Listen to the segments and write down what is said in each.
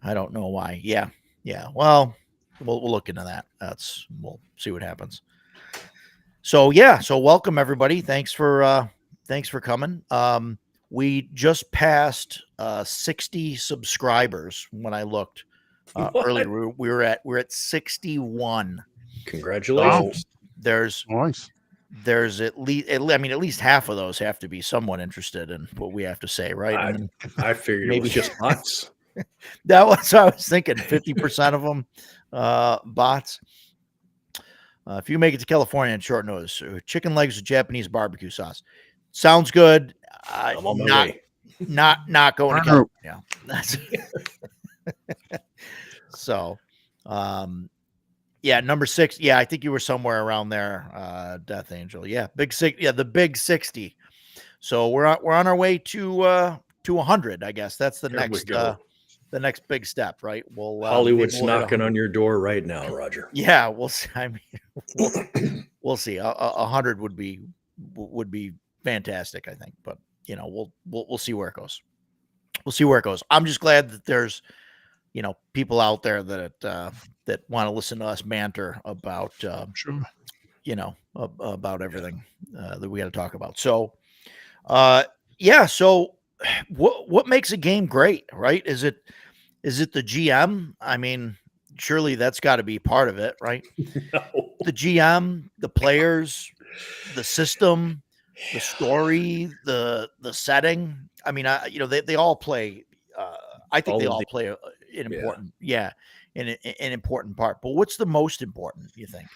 I don't know why. Yeah. Yeah. Well, we'll look into that. We'll see what happens. So yeah, so welcome everybody. Thanks for coming. We just passed 60 subscribers when I looked earlier. What? We're at 61. So Congratulations. there's Nice. there's at least I mean at least half of those have to be somewhat interested in what we have to say, right? I And then I figured it maybe was just bots. that was what I was thinking. 50% of them bots. If you make it to California on short notice, chicken legs with Japanese barbecue sauce sounds good. I'm on my way. Not going to Nope. California. That's so. Yeah, number 6. Yeah, I think you were somewhere around there, Death Angel. Yeah, big 6. Yeah, the big 60. So we're on our way to 100. I guess that's the Here we next go. the next big step, right? We'll Hollywood's maybe we'll hit knocking 100. on your door right now, Roger. Yeah, we'll see. I mean, we'll see. 100 would be fantastic, I think. But you know, we'll see where it goes. We'll see where it goes. I'm just glad that there's people out there that that want to listen to us banter about Sure. about everything that we got to talk about. So yeah. So what makes a game great, right? Is it the GM? I mean, surely that's got to be part of it, right? No. The GM, the players, the system, the story, the setting. I mean, they all play. I think they all play an important, an important part. But what's the most important? You think?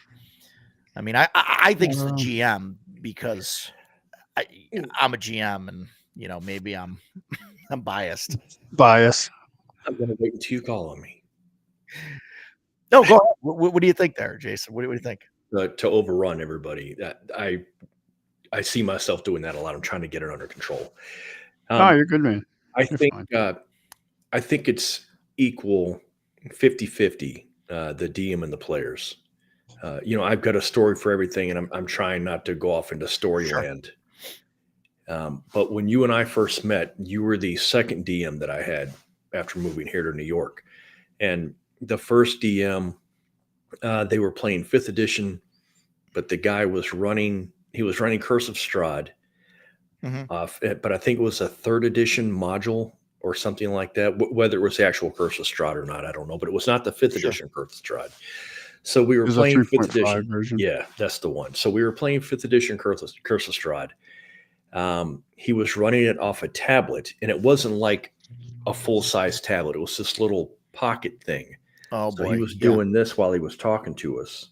I mean, I think it's the GM because I'm a GM, and maybe I'm biased. Bias. I'm gonna wait until you call on me. No, go ahead. What do you think there, Jason? What do you think? To overrun everybody. I see myself doing that a lot. I'm trying to get it under control. No, you're good, man. I You're think fine. I think it's equal 50-50, the DM and the players. I've got a story for everything, and I'm trying not to go off into storyland. But when you and I first met, you were the second DM that I had after moving here to New York. And the first DM, they were playing 5th edition, but the guy was running Curse of Strahd. But I think it was a 3rd edition module or something like that. Whether it was the actual Curse of Strahd or not, I don't know. But it was not the 5th edition Curse of Strahd. So we were playing 5th edition version. Yeah, that's the one. So we were playing 5th edition Curse of Strahd. He was running it off a tablet, and it wasn't like a full-size tablet. It was this little pocket thing. Oh So boy, he was doing this while he was talking to us,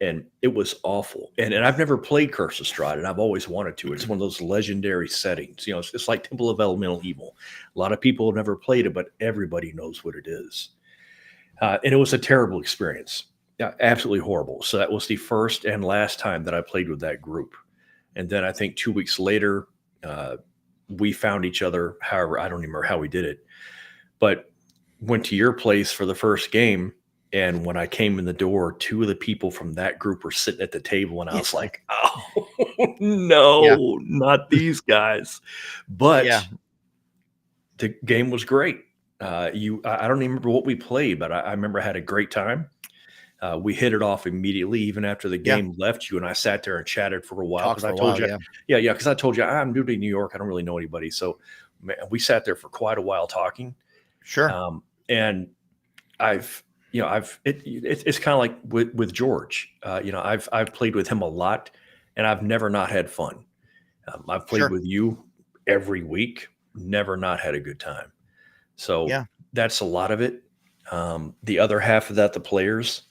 and it was awful. And I've never played Curse of Strahd, and I've always wanted to. It's one of those legendary settings. It's like Temple of Elemental Evil. A lot of people have never played it, but everybody knows what it is. And it was a terrible experience. Absolutely horrible. So that was the first and last time that I played with that group. And then I think 2 weeks later, we found each other. However, I don't even remember how we did it, but went to your place for the first game. And when I came in the door, 2 of the people from that group were sitting at the table, and I was like, "Oh no, not these guys!" But the game was great. I don't even remember what we played, but I remember I had a great time. We hit it off immediately, even after the game left. You and I sat there and chatted for a while because I told you, because I told you I'm new to New York. I don't really know anybody, so we sat there for quite a while talking. Sure. And it's kind of like with George. I've played with him a lot, and I've never not had fun. I've played with you every week, never not had a good time. So that's a lot of it. The other half of that, the players.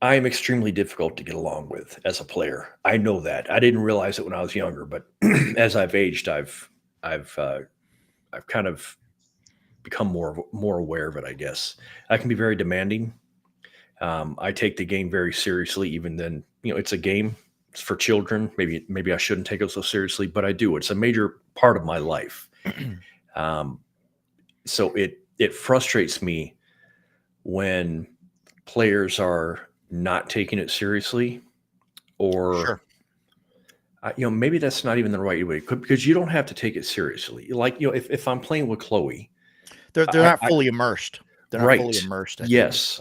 I am extremely difficult to get along with as a player. I know that. I didn't realize it when I was younger, but as I've aged, I've kind of become more aware of it, I guess. I can be very demanding. I take the game very seriously, even then, it's a game. It's for children. Maybe I shouldn't take it so seriously, but I do. It's a major part of my life. So it frustrates me when players are not taking it seriously, or maybe that's not even the right way, because you don't have to take it seriously. Like, if I'm playing with Chloe, They're not fully immersed. They're not right. fully immersed. Yes.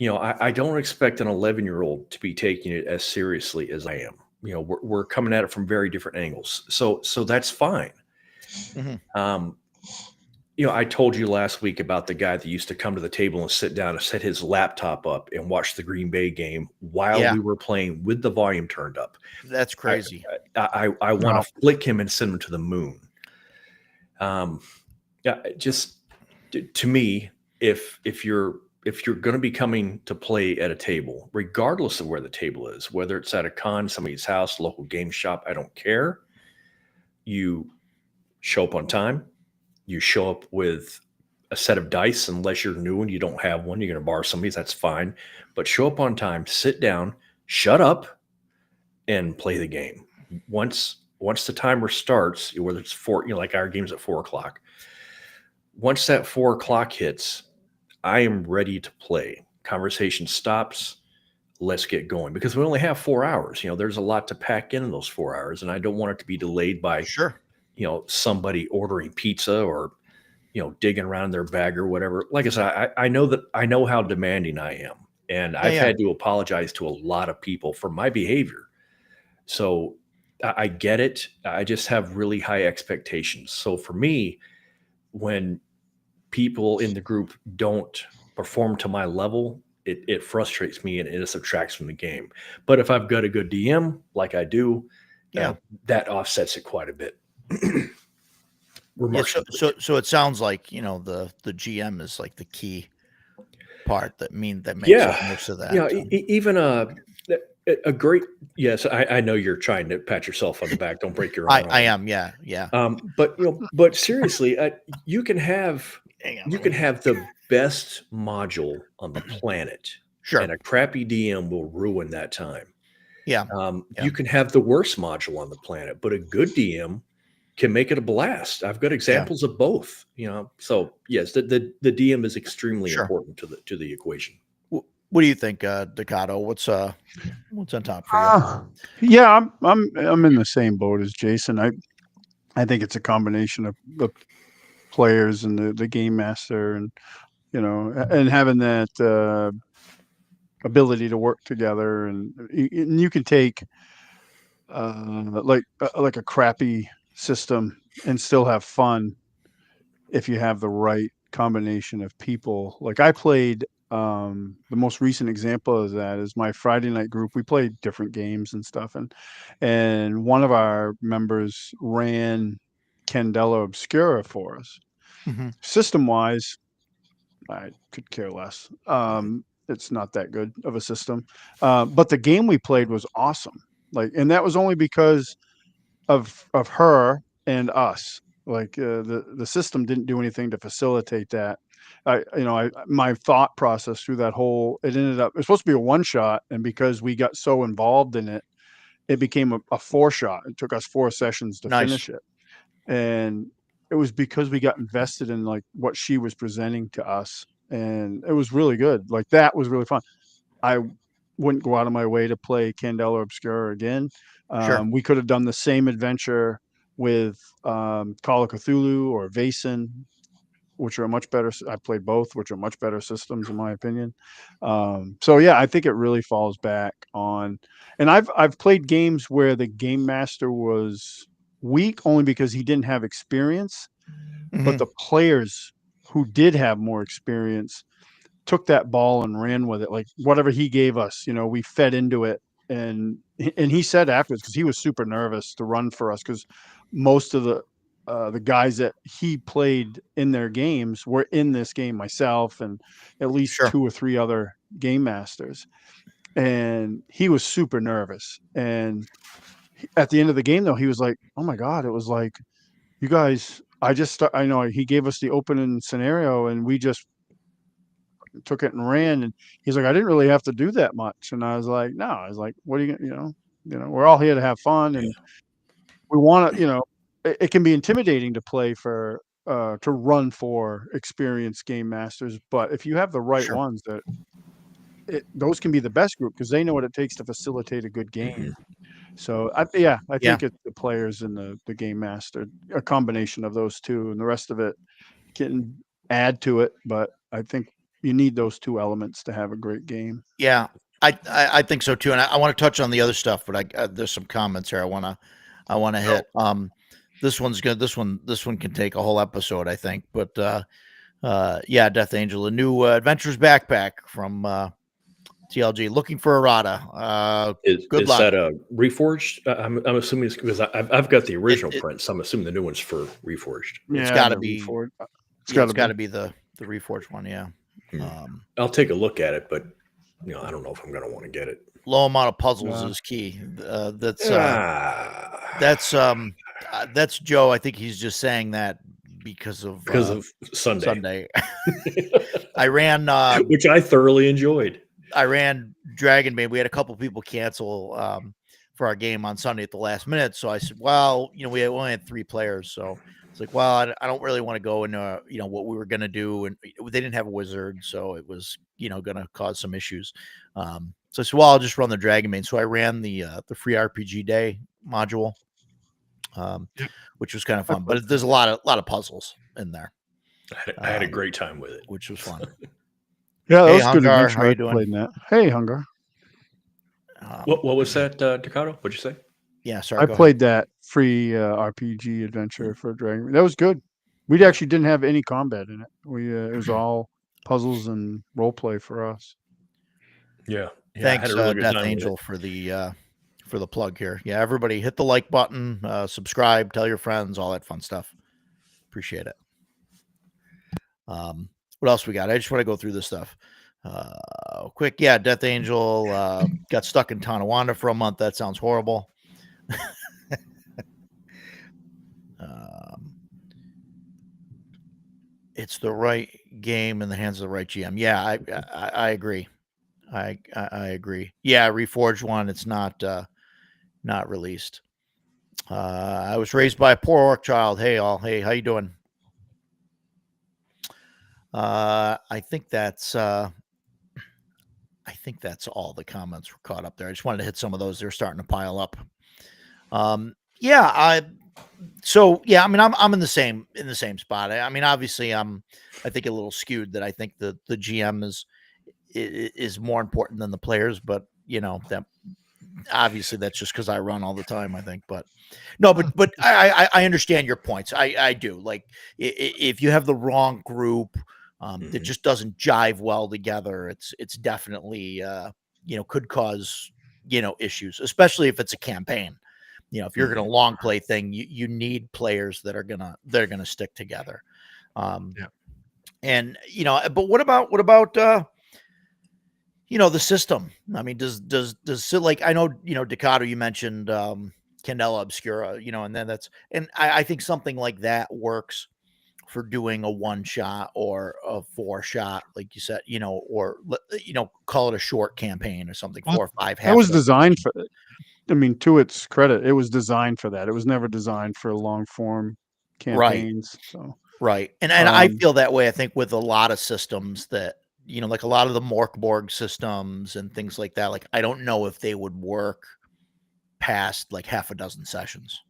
I don't expect an 11-year-old to be taking it as seriously as I am. We're coming at it from very different angles. So that's fine. Mm-hmm. I told you last week about the guy that used to come to the table and sit down and set his laptop up and watch the Green Bay game while we were playing with the volume turned up. That's crazy. I want to flick him and send him to the moon. Just to me, if you're going to be coming to play at a table, regardless of where the table is, whether it's at a con, somebody's house, local game shop, I don't care. You show up on time. You show up with a set of dice, unless you're new and you don't have one, you're going to borrow somebody's, that's fine. But show up on time, sit down, shut up, and play the game. Once the timer starts, whether it's 4, like our game's at 4:00. Once that 4:00 hits, I am ready to play. Conversation stops. Let's get going, because we only have 4 hours. There's a lot to pack in those 4 hours, and I don't want it to be delayed by somebody ordering pizza or digging around in their bag or whatever. Like I said, I know how demanding I am, and I've had to apologize to a lot of people for my behavior. So I get it. I just have really high expectations. So for me, when people in the group don't perform to my level, it frustrates me and it subtracts from the game. But if I've got a good DM like I do, that offsets it quite a bit. So it sounds like the GM is like the key part that makes up most of that. Even a great I know you're trying to pat yourself on the back. Don't break your own. I am. Yeah. But seriously, you can have the best module on the planet, and a crappy DM will ruin that time. You can have the worst module on the planet, but a good DM can make it a blast. I've got examples of both. So yes, the DM is extremely important to the equation. What do you think, Ducato? What's on top for you? Yeah, I'm in the same boat as Jason. I think it's a combination of the players and the game master, and and having that ability to work together, and you can take like a crappy system and still have fun if you have the right combination of people. Like I played the most recent example of that is my Friday night group. We played different games and stuff, and one of our members ran Candela Obscura for us. System wise, I could care less. It's not that good of a system, but the game we played was awesome. And that was only because of her and us. The system didn't do anything to facilitate that. My thought process through that whole, it was supposed to be a one shot, and because we got so involved in it, it became a 4-shot. It took us 4 sessions to finish it, and it was because we got invested in what she was presenting to us, and it was really good. That was really fun. I wouldn't go out of my way to play Candela Obscura again. We could have done the same adventure with Call of Cthulhu or Vaesen, which are much better. I played both, which are much better systems in my opinion. So yeah, I think it really falls back on, and I've played games where the game master was weak only because he didn't have experience, but the players who did have more experience took that ball and ran with it. Whatever he gave us, we fed into it. And he said afterwards, because he was super nervous to run for us, because most of the guys that he played in their games were in this game, myself and at least 2 or 3 other game masters. And he was super nervous. And at the end of the game, though, he was like, oh my God, it was like, you guys, I know he gave us the opening scenario and we just took it and ran. And he's like, I didn't really have to do that much. And I was like, no, I was like, what are you gonna, we're all here to have fun, and we want to, it can be intimidating to play to run for experienced game masters, but if you have the right ones, those can be the best group because they know what it takes to facilitate a good game. So I think it's the players and the game master, a combination of those two, and the rest of it can add to it, but I think you need those two elements to have a great game. Yeah, I think so too. And I want to touch on the other stuff, but there's some comments here I want to hit. This one's good. This one can take a whole episode, I think. But yeah, Death Angel, a new Adventures backpack from TLG, looking for errata. Good luck. That a Reforged? I'm assuming it's because I've got the original print, so I'm assuming the new one's for Reforged. It's got to be. It's got to be the Reforged one. Yeah. I'll take a look at it, but I don't know if I'm going to want to get it. Low amount of puzzles is key. That's Joe. I think he's just saying that because of Sunday. I ran, which I thoroughly enjoyed. I ran Dragon Maid. We had a couple people cancel for our game on Sunday at the last minute. So I said, well, we only had 3 players. So it's like, well, I don't really want to go into, what we were going to do. And they didn't have a wizard. So it was, going to cause some issues. So I said, well, I'll just run the Dragon Maid. So I ran the free RPG day module, which was kind of fun. But there's a lot of puzzles in there. I had a great time with it. Which was fun. Yeah, that was Hungar, good adventure. how you doing? Played that. Hey, Hungar. What was that, Ducato? What'd you say? Yeah, sorry. I played that free RPG adventure for Dragon. That was good. We actually didn't have any combat in it. It was all puzzles and role play for us. Yeah. Thanks, Death Angel, for the plug here. Yeah, everybody hit the like button, subscribe, tell your friends, all that fun stuff. Appreciate it. What else we got? I just want to go through this stuff quick. Yeah, Death Angel got stuck in Tonawanda for a month. That sounds horrible. It's the right game in the hands of the right GM. Yeah, I agree. I agree. Yeah, Reforged one. It's not released. I was raised by a poor orc child. Hey all. Hey, how you doing? I think that's all the comments were caught up there. I just wanted to hit some of those. They're starting to pile up. I'm in the same spot. I mean, obviously I think a little skewed that I think the GM is more important than the players, but that obviously that's just because I run all the time, I think. But no, but I understand your points. I do. Like if you have the wrong group that just doesn't jive well together, it's definitely could cause issues, especially if it's a campaign. If you're going to long play thing, you need players that are gonna stick together. And but what about the system? I mean, does like, I know, Ducato, you mentioned Candela Obscura, and then I think something like that works for doing a 1-shot or a 4-shot, like you said, or call it a short campaign or something, 4 or 5. That was designed for it. I mean, to its credit, it was designed for that. It was never designed for long form campaigns. Right. And I feel that way, I think, with a lot of systems that, like a lot of the Morkborg systems and things like that. Like, I don't know if they would work past like half a dozen sessions.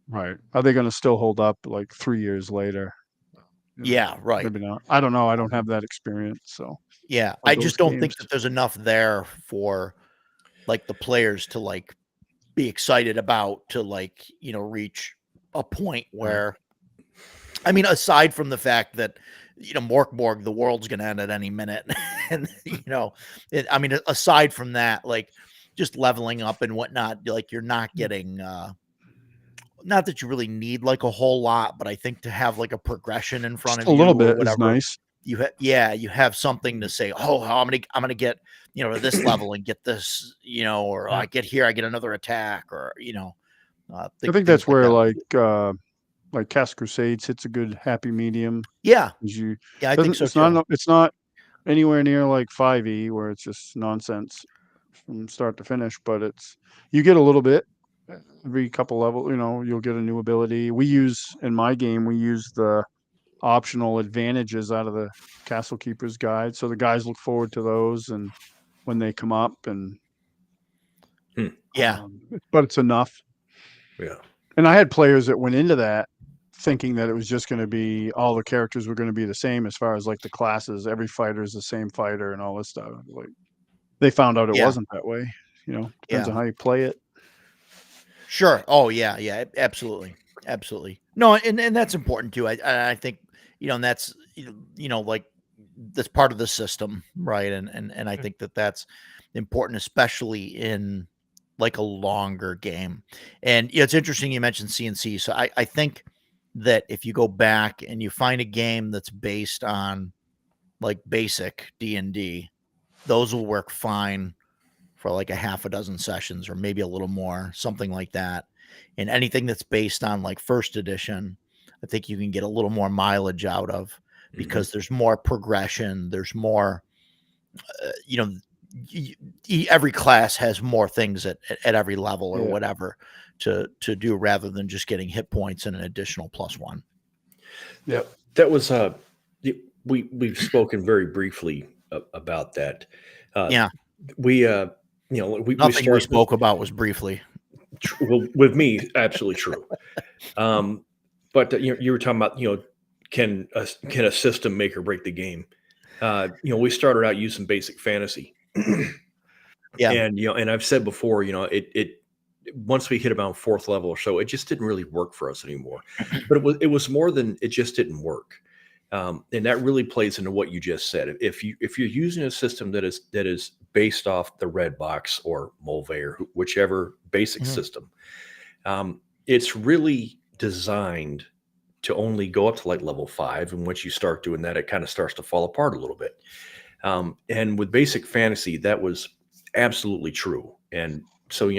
Right. Are they going to still hold up like 3 years later? Yeah, right. Maybe not. I don't know. I don't have that experience. So yeah, I just don't think that there's enough there for like the players to like be excited about, to like, reach a point where, I mean, aside from the fact that, Morkborg, the world's going to end at any minute. And, I mean, aside from that, like just leveling up and whatnot, like you're not getting, not that you really need like a whole lot, but I think to have like a progression in front of you, a little bit is nice. You have something to say, oh, I'm gonna get, to this level and get this, or I get here, I get another attack, or I think that's where like Cast Crusades hits a good happy medium. Yeah, I think so. It's not anywhere near like 5e where it's just nonsense from start to finish, but you get a little bit every couple level. You'll get a new ability. In my game, we use the optional advantages out of the Castle Keeper's Guide, so the guys look forward to those and when they come up, and but it's enough. Yeah. And I had players that went into that thinking that it was just going to be all the characters were going to be the same as far as like the classes. Every fighter is the same fighter and all this stuff. Like they found out it Yeah. wasn't that way. You know, depends Yeah. on how you play it. Sure. Oh yeah, yeah, absolutely, absolutely. No, and that's important too. I think and that's like that's part of the system, right? And I think that's important, especially in like a longer game. And it's interesting you mentioned CNC. So I think that if you go back and you find a game that's based on like basic D&D, those will work fine for like a half a dozen sessions or maybe a little more, something like that. And anything that's based on like first edition, I think you can get a little more mileage out of because there's more progression. There's more, every class has more things at every level or whatever to do rather than just getting hit points and an additional +1. Yeah, that was we've spoken very briefly about that. We nothing we spoke about was briefly. Well, with me, absolutely true. But you were talking about can a system make or break the game? We started out using basic fantasy. Yeah, and I've said before, it once we hit about 4th level or so, it just didn't really work for us anymore. But it was more than it just didn't work. And that really plays into what you just said. If you're using a system that is based off the Red Box or Mulvey or whichever basic system, it's really designed to only go up to like level 5. And once you start doing that, it kind of starts to fall apart a little bit. And with basic fantasy, that was absolutely true. And so,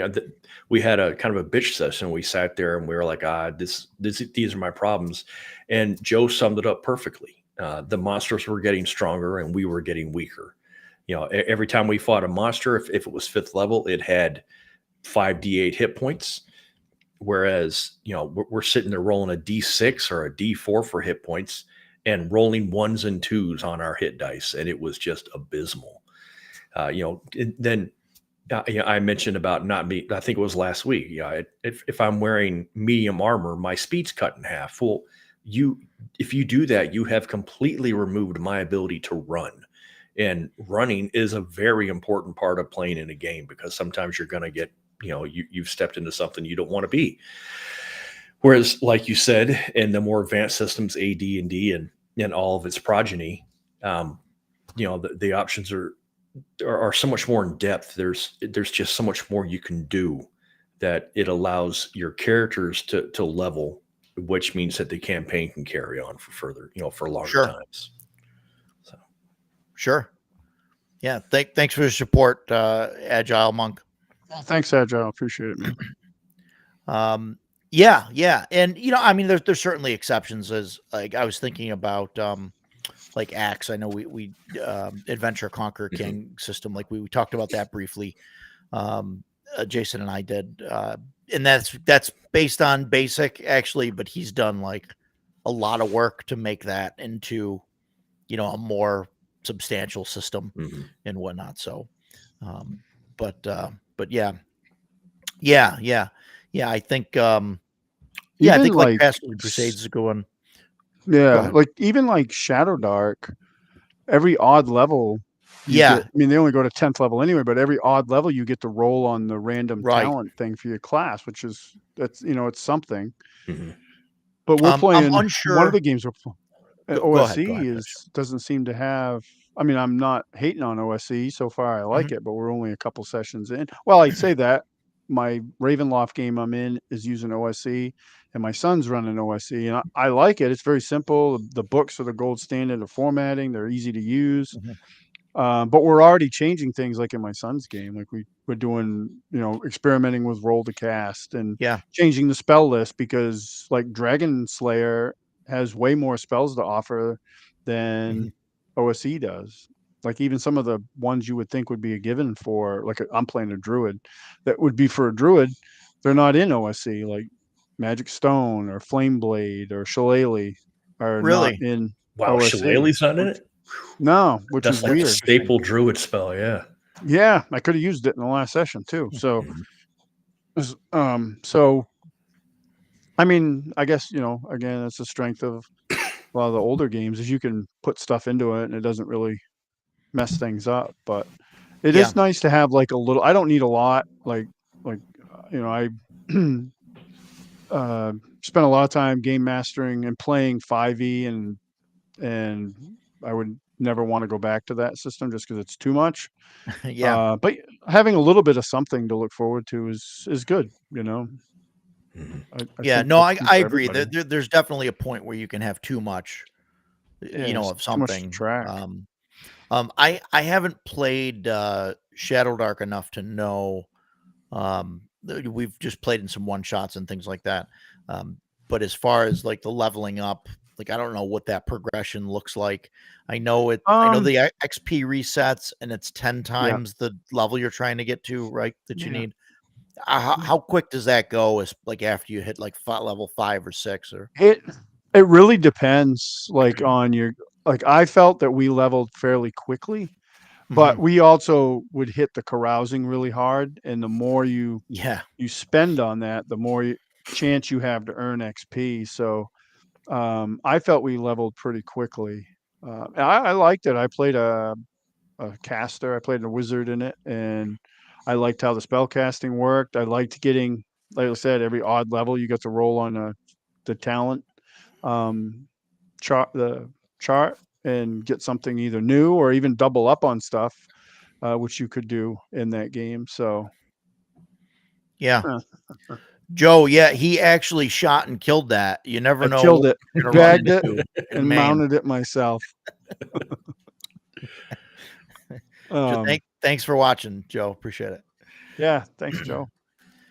we had a kind of a bitch session. We sat there and we were like, these are my problems. And Joe summed it up perfectly. The monsters were getting stronger and we were getting weaker. Every time we fought a monster, if it was 5th level, it had 5d8 hit points. Whereas, we're sitting there rolling a D6 or a D4 for hit points and rolling 1s and 2s on our hit dice. And it was just abysmal. Then I mentioned about not me. I think it was last week. If I'm wearing medium armor, my speed's cut in half. Well, if you do that, you have completely removed my ability to run. And running is a very important part of playing in a game because sometimes you're going to get, you've stepped into something you don't want to be. Whereas, like you said, in the more advanced systems, AD&D and all of its progeny, the options are so much more in depth. There's just so much more you can do that it allows your characters to level, which means that the campaign can carry on for further, for longer times. So, sure. Yeah. Thanks for your support, Agile Monk. Thanks, Agile. Appreciate it, man. Yeah. And, there's certainly exceptions as like I was thinking about, like Axe. I know we Adventure Conquer King system. Like we talked about that briefly. Jason and I did, and that's based on basic actually, but he's done like a lot of work to make that into, a more substantial system and whatnot. So, but yeah. I think, I think like Bastard Crusades is going. Yeah, like even like Shadow Dark, every odd level. They only go to 10th level anyway, but every odd level you get to roll on the random talent thing for your class, which is it's something. But we're playing. I'm unsure. One of the games we're playing, OSE doesn't seem to have. I mean, I'm not hating on OSE so far. I like it, but we're only a couple sessions in. Well, I say that my Ravenloft game I'm in is using OSE, and my son's running OSE, and I like it. It's very simple. The books are the gold standard of formatting. They're easy to use. But we're already changing things like in my son's game. Like we're doing, experimenting with roll to cast and changing the spell list because like Dragon Slayer has way more spells to offer than OSE does. Like even some of the ones you would think would be a given for, like I'm playing a druid that would be for a druid. They're not in OSE, like Magic Stone or Flame Blade or Shillelagh are not in OSE. Shillelagh's not in it? No, which that's is like weird. A staple druid spell, yeah. I could have used it in the last session too. So, I mean, I guess, again, it's the strength of a lot of the older games is you can put stuff into it and it doesn't really mess things up. But it Yeah. is nice to have like a little. I don't need a lot. I spent a lot of time game mastering and playing 5e, and I would never want to go back to that system just because it's too much. Yeah. But having a little bit of something to look forward to is good. Mhm. I Yeah. think No, that's I, good I for agree. everybody. There's definitely a point where you can have too much, Yeah, it's of too much to something. track. I haven't played Shadow Dark enough to know. We've just played in some one shots and things like that. But as far as like the leveling up, like I don't know what that progression looks like. I know Um, the XP resets and it's 10 yeah, times the level you're trying to get to, right? That you yeah. need. How quick does that go? Is like after you hit like level 5 or 6 or It really depends, like on your. Like I felt that we leveled fairly quickly, but Mhm. we also would hit the carousing really hard, and the more Yeah. you spend on that, the more chance you have to earn XP. So I felt we leveled pretty quickly. I liked it. I played a caster. I played a wizard in it, and I liked how the spell casting worked. I liked getting, like I said, every odd level you get to roll on the talent um, chart and get something either new or even double up on stuff, which you could do in that game. So Yeah. uh, Joe, yeah, he actually shot and killed that. You never I know killed what it, you're gonna run bagged it, into in and Maine. mounted it myself. Um, Thanks for watching, Joe. Appreciate it. yeah, thanks, Joe.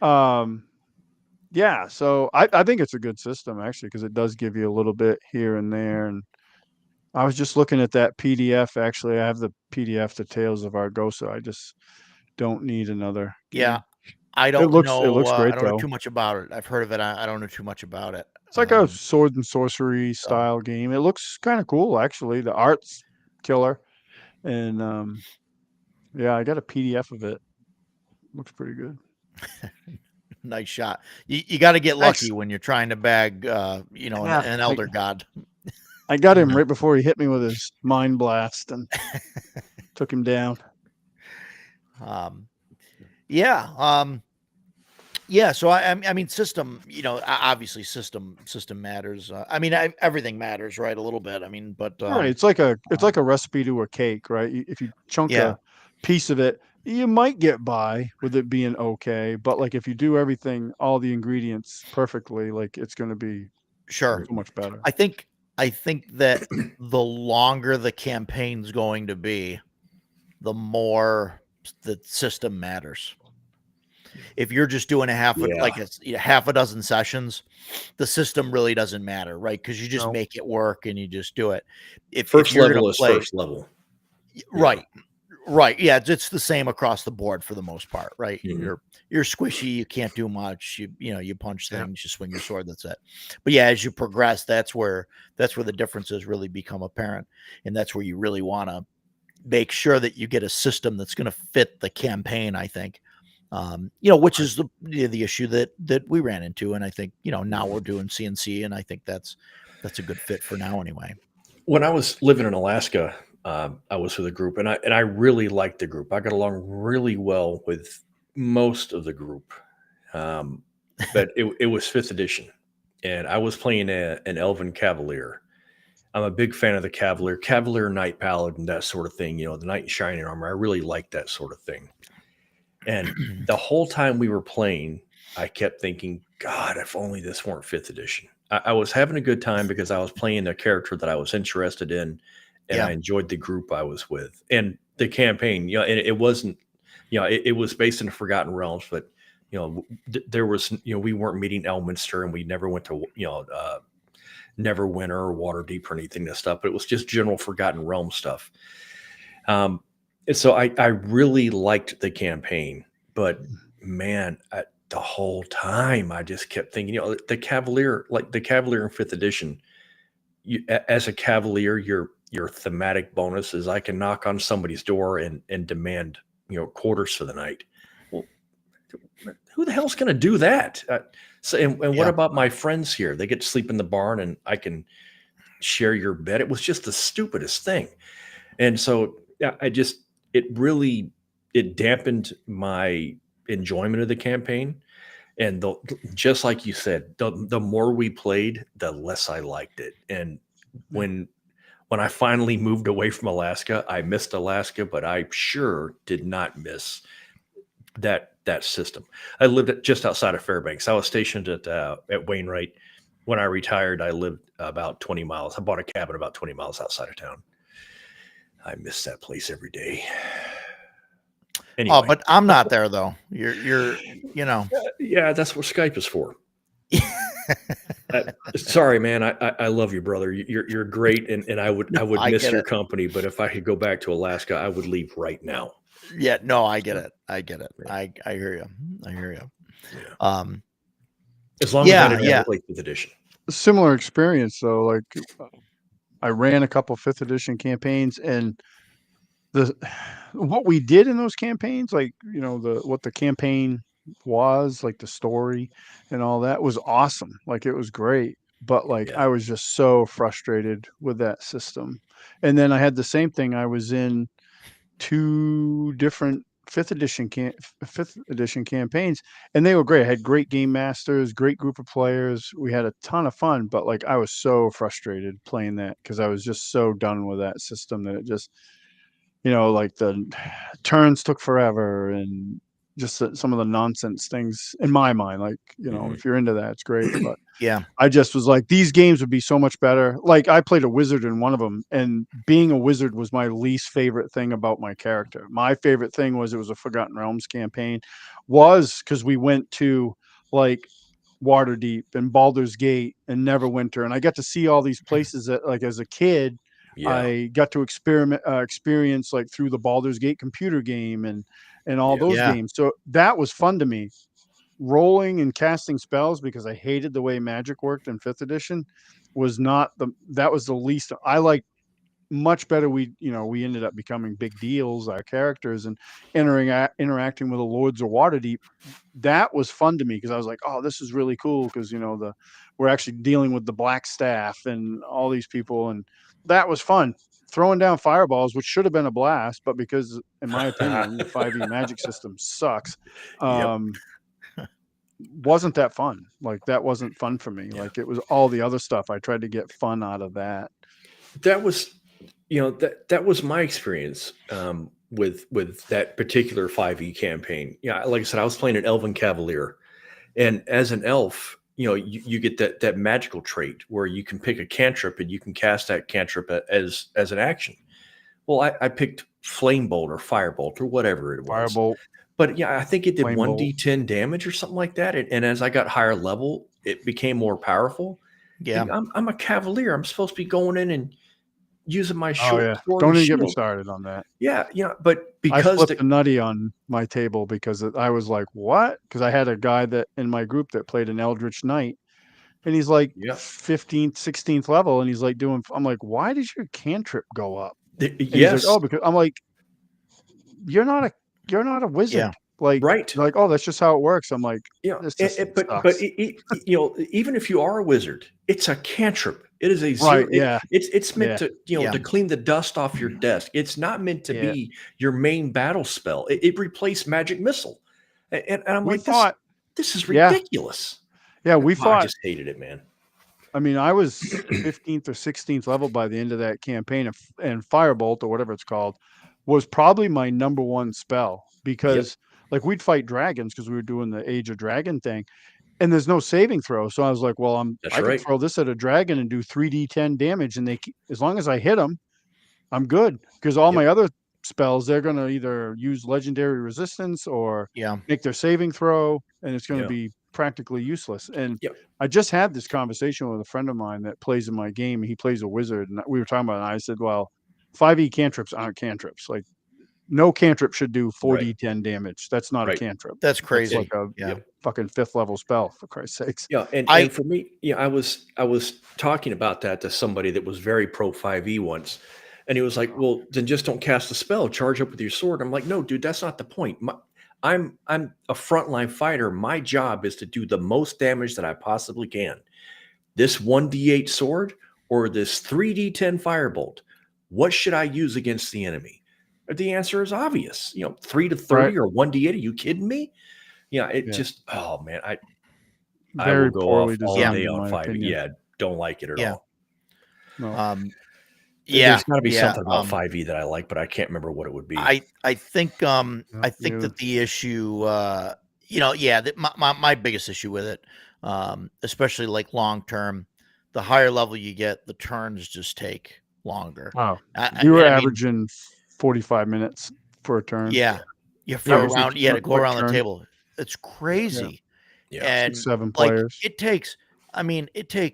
Um, yeah, so I think it's a good system actually because it does give you a little bit here and there. And I was just looking at that PDF. Actually, I have the PDF, the Tales of Argosa. I just don't need another Yeah, game. It looks I great don't know though. too much about it. I've heard of it. I don't know too much about it. It's like a sword and sorcery So style game. It looks kind of cool actually. The art's killer, and yeah, I got a PDF of it. Looks pretty good. nice shot. You got to get Thanks. lucky when you're trying to bag, Yeah, an elder god. I got him right before he hit me with his mind blast and took him down. Um, yeah. Yeah. So I mean, system. Obviously, system matters. I mean, everything matters, right? A little bit. I mean, but Right, it's like a recipe to a cake, right? If you chunk yeah, a piece of it, you might get by with it being okay, but like if you do everything, all the ingredients perfectly, like it's going to be sure. so much better. I think that the longer the campaign's going to be, the more the system matters. If you're just doing Yeah. half a dozen sessions, the system really doesn't matter, right? Because you just No. make it work and you just do it. If First you're gonna level is play first level. right, right, yeah, it's the same across the board for the most part, right? Mhm. You're squishy, you can't do much. You punch Yeah. things, you swing your sword, that's it. But yeah, as you progress, that's where the differences really become apparent, and that's where you really want to make sure that you get a system that's going to fit the campaign. I think, which is the issue that we ran into, and I think now we're doing CNC, and I think that's a good fit for now anyway. When I was living in Alaska, I was with a group, and I really liked the group. I got along really well with most of the group, but it was fifth edition, and I was playing an Elven Cavalier. I'm a big fan of the Cavalier Knight Paladin, that sort of thing. The knight in shining armor. I really like that sort of thing. And the whole time we were playing, I kept thinking, God, if only this weren't fifth edition. I was having a good time because I was playing a character that I was interested in, and I Yeah, enjoyed the group I was with and the campaign. And it wasn't, it was based in the Forgotten Realms, but there was, we weren't meeting Elminster, and we never went to, Neverwinter or Waterdeep or anything this stuff, but it was just general Forgotten Realm stuff. And so I really liked the campaign, but man, the whole time I just kept thinking, the Cavalier, like the Cavalier in fifth edition, as a Cavalier, your thematic bonus is I can knock on somebody's door and demand quarters for the night. Well, who the hell's going to do that? So, and what Yeah. about my friends here? They get to sleep in the barn and I can share your bed. It was just the stupidest thing. And so yeah, it dampened my enjoyment of the campaign. And just like you said, the more we played, the less I liked it. And when I finally moved away from Alaska, I missed Alaska, but I sure did not miss that system. I lived just outside of Fairbanks. I was stationed at Wainwright. When I retired, I lived about 20 miles. I bought a cabin about 20 miles outside of town. I miss that place every day. Anyway. Oh, but I'm not there though. You're Yeah, that's what Skype is for. Sorry, man. I love you, brother. You're great, and I would miss your company. But if I could go back to Alaska, I would leave right now. Yeah, no, I get it. I hear you. Yeah. As long as I didn't have to play 5th edition. Similar experience though. Like I ran a couple 5th edition campaigns, and what we did in those campaigns, like what the campaign was, like the story and all that was awesome. Like it was great. But I was just so frustrated with that system. And then I had the same thing. I was in 2 different 5th edition campaigns, and they were great. I had great game masters, great group of players. We had a ton of fun, but I was so frustrated playing that because I was just so done with that system that it just, the turns took forever and just some of the nonsense things in my mind. If you're into that, it's great. But yeah, I just was like, these games would be so much better. Like I played a wizard in one of them, and being a wizard was my least favorite thing about my character. My favorite thing was it was a Forgotten Realms campaign, was because we went to Waterdeep and Baldur's Gate and Neverwinter, and I got to see all these places that as a kid. Yeah. I got to experience through the Baldur's Gate computer game and all those games. So that was fun to me. Rolling and casting spells, because I hated the way Magic worked in 5th edition, that was the least I liked. Much better. We ended up becoming big deals, our characters, and interacting with the Lords of Waterdeep. That was fun to me because I was like, oh, this is really cool because we're actually dealing with the Black Staff and all these people, and that was fun. Throwing down fireballs, which should have been a blast, but because, in my opinion, the 5e Magic system sucks. Wasn't that fun. That wasn't fun for me. It was all the other stuff. I tried to get fun out of that. That was that was my experience with that particular 5e campaign. Yeah, like I said, I was playing an Elven Cavalier, and as an elf, you get that magical trait where you can pick a cantrip and you can cast that cantrip as an action. Well, I picked Flame Bolt or Firebolt or whatever it was. Firebolt. But yeah, I think it did 1d10 damage or something like that. And as I got higher level, it became more powerful. Yeah, I'm a Cavalier. I'm supposed to be going in and using my short. Don't even get me started on that. Yeah, but because I flipped a nutty on my table because I was like, what? Because I had a guy that in my group that played an Eldritch Knight, and he's 15th, 16th level, and he's I'm like, why did your cantrip go up? And he's like, oh, because I'm like, you're not a wizard. Yeah. Right. Oh, that's just how it works. I'm like, but even if you are a wizard, it's a cantrip. It is a zero. Right, yeah. It's meant to to clean the dust off your desk. It's not meant to be your main battle spell. It replaced magic missile, and I'm this is ridiculous. Yeah, we thought. I just hated it, man. I mean, I was 15th or 16th level by the end of that campaign, and Firebolt, or whatever it's called, was probably my number one spell because we'd fight dragons because we were doing the Age of Dragon thing, and there's no saving throw. So I was like, well, I can throw this at a dragon and do 3d10 damage, and as long as I hit them, I'm good. Because all my other spells, they're going to either use legendary resistance or make their saving throw, and it's going to be practically useless. And I just had this conversation with a friend of mine that plays in my game. He plays a wizard, and we were talking about it, and I said, well, 5e cantrips aren't cantrips. No cantrip should do 4d10 damage. That's not a cantrip. That's crazy. It's a fucking 5th level spell, for Christ's sakes. Yeah, and for me, I was talking about that to somebody that was very pro 5e once, and he was like, "Well, then just don't cast the spell. Charge up with your sword." I'm like, "No, dude, that's not the point. I'm a frontline fighter. My job is to do the most damage that I possibly can. This 1d8 sword or this 3d10 firebolt, what should I use against the enemy? The answer is obvious. 3 to 30 or 1d8. Are you kidding me? Just, oh man, I Very will go poorly off all designed, day in on my 5e. opinion. Yeah, don't like it at Yeah. all. No. There's got to be something about 5e that I like, but I can't remember what it would be. I think that the issue, my biggest issue with it, especially like long term, the higher level you get, the turns just take longer. Wow. You were averaging 45 minutes for a turn. Yeah. For a round, to go around the table. It's crazy. Yeah. And 6-7 players. It takes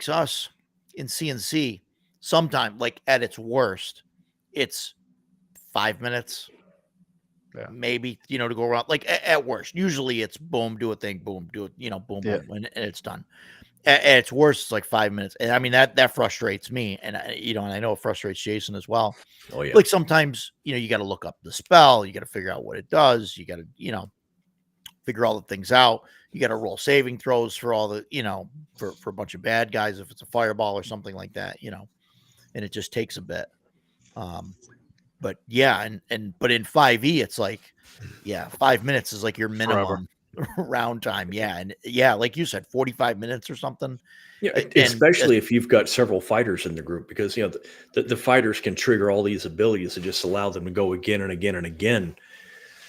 us in CNC sometime, like at its worst, it's 5 minutes. Yeah. Maybe, to go around, like at worst. Usually it's boom, do a thing, boom, do it, boom, Yeah. boom, and it's done. At its worst, it's like 5 minutes. And I mean, that frustrates me. And, and I know it frustrates Jason as well. Oh, yeah. Like sometimes, you got to look up the spell. You got to figure out what it does. You got to, figure all the things out. You got to roll saving throws for all the, for a bunch of bad guys, if it's a fireball or something like that, and it just takes a bit. But yeah, but in 5e, it's like, 5 minutes is like your minimum round time. Yeah. And like you said, 45 minutes or something. Yeah, especially if you've got several fighters in the group, because the fighters can trigger all these abilities and just allow them to go again and again and again.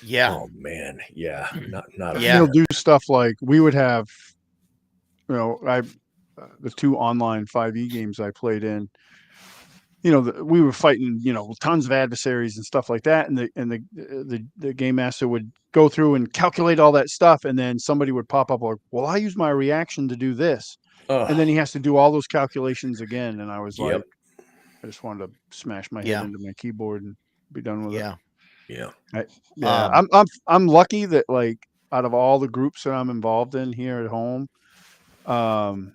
Yeah. Oh man. Yeah. Not. He'll do stuff like we would have, the 2 online 5e games I played in. We were fighting, tons of adversaries and stuff like that, and the game master would go through and calculate all that stuff, and then somebody would pop up like, "Well, I use my reaction to do this," and then he has to do all those calculations again. And I was like, I just wanted to smash my head into my keyboard and be done with it. Yeah. I'm lucky that, like, out of all the groups that I'm involved in here at home, none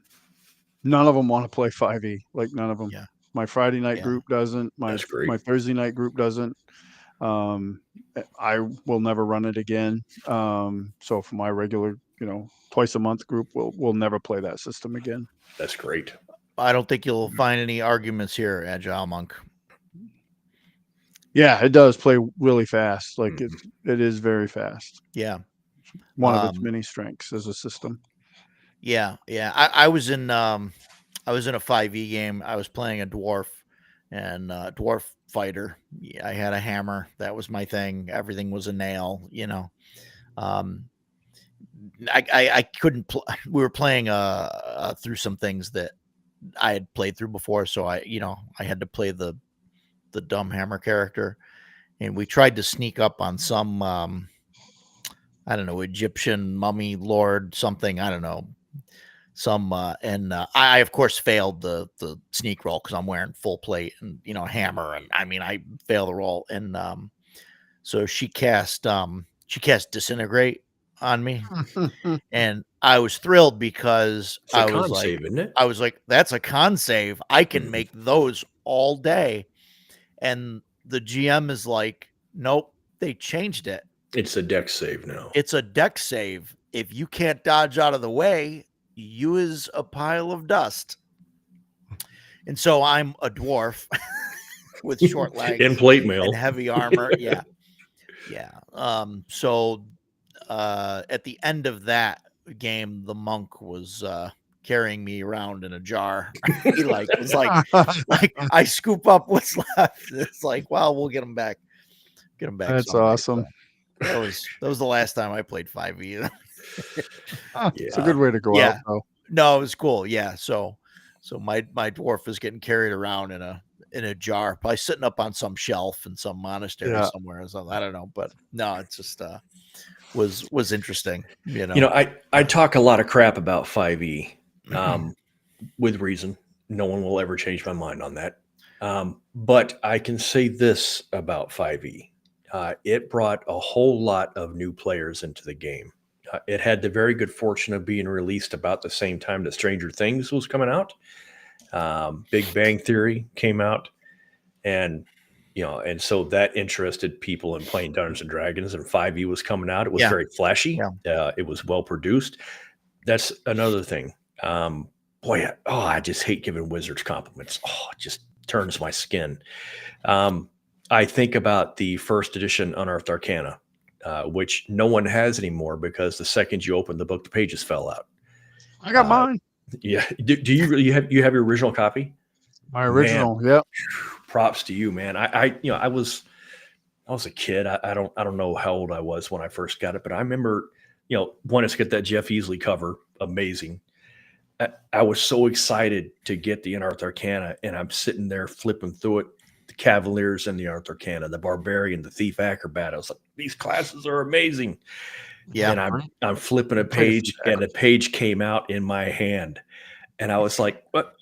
of them want to play 5e. Like, none of them. Yeah. My Friday night group doesn't. My Thursday night group doesn't. I will never run it again. So for my regular, twice a month group, we'll never play that system again. That's great. I don't think you'll find any arguments here, Agile Monk. Yeah, it does play really fast. Like it is very fast. Yeah. One of its many strengths as a system. Yeah. I was in a 5e game. I was playing a dwarf and dwarf fighter. I had a hammer. That was my thing. Everything was a nail, I couldn't we were playing through some things that I had played through before, so I had to play the dumb hammer character, and we tried to sneak up on some I don't know, Egyptian mummy lord something, I don't know, some I of course failed the sneak roll because I'm wearing full plate and hammer, and I mean I failed the roll, and so she cast disintegrate on me, and I was thrilled because I was like, save, isn't it? I was like, that's a con save. I can make those all day. And the GM is like, nope, they changed it. It's a dex save now. It's a dex save. If you can't dodge out of the way, you is a pile of dust. And so I'm a dwarf with short legs and plate mail and heavy armor. Yeah. So at the end of that game, the monk was carrying me around in a jar. He was like I scoop up what's left. It's like, well, we'll get him back. That's awesome. That was the last time I played 5e. It's a good way to go out, though. No, it was cool. Yeah. So my dwarf is getting carried around in a jar, probably sitting up on some shelf in some monastery somewhere or something. I don't know, but no, it's just was interesting. I talk a lot of crap about 5e. With reason. No one will ever change my mind on that. But I can say this about 5e. It brought a whole lot of new players into the game. It had the very good fortune of being released about the same time that Stranger Things was coming out. Big Bang Theory came out. And, and so that interested people in playing Dungeons and Dragons, and 5e was coming out. It was very flashy. It was well produced. That's another thing. I just hate giving Wizards compliments. Oh, it just turns my skin. I think about the first edition Unearthed Arcana, which no one has anymore because the second you open the book, the pages fell out. I got mine. Yeah. Do you have your original copy? My original, yeah. Props to you, man. I was a kid. I don't know how old I was when I first got it, but I remember, wanting to get that Jeff Easley cover. Amazing. I was so excited to get the Unearthed Arcana, and I'm sitting there flipping through it. The Cavaliers and the Unearthed Arcana, the Barbarian, the Thief Acrobat. I was like, these classes are amazing. Yeah. And I'm flipping a page, and the page came out in my hand, and I was like, what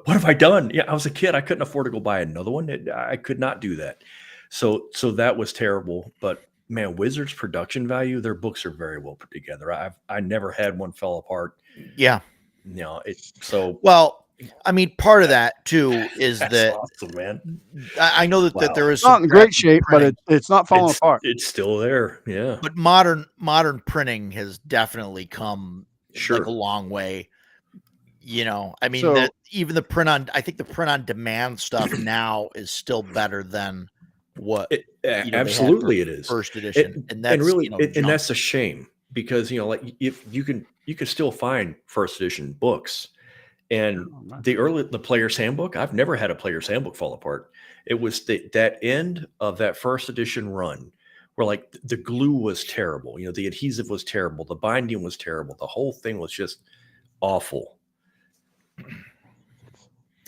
have I done? Yeah, I was a kid. I couldn't afford to go buy another one. I could not do that. So that was terrible. But man, Wizards production value, their books are very well put together. I never had one fall apart. Yeah. Well, I mean, part of that too is that awesome, man. I know that there is not in great shape, but it's not falling apart. It's still there. Yeah. But modern printing has definitely come like a long way. I mean, that even the print on demand stuff now is still better than what absolutely it is first edition. And that's a shame because, like if you can still find first edition books, and the player's handbook, I've never had a player's handbook fall apart. It was that end of that first edition run where like the glue was terrible. The adhesive was terrible. The binding was terrible. The whole thing was just awful.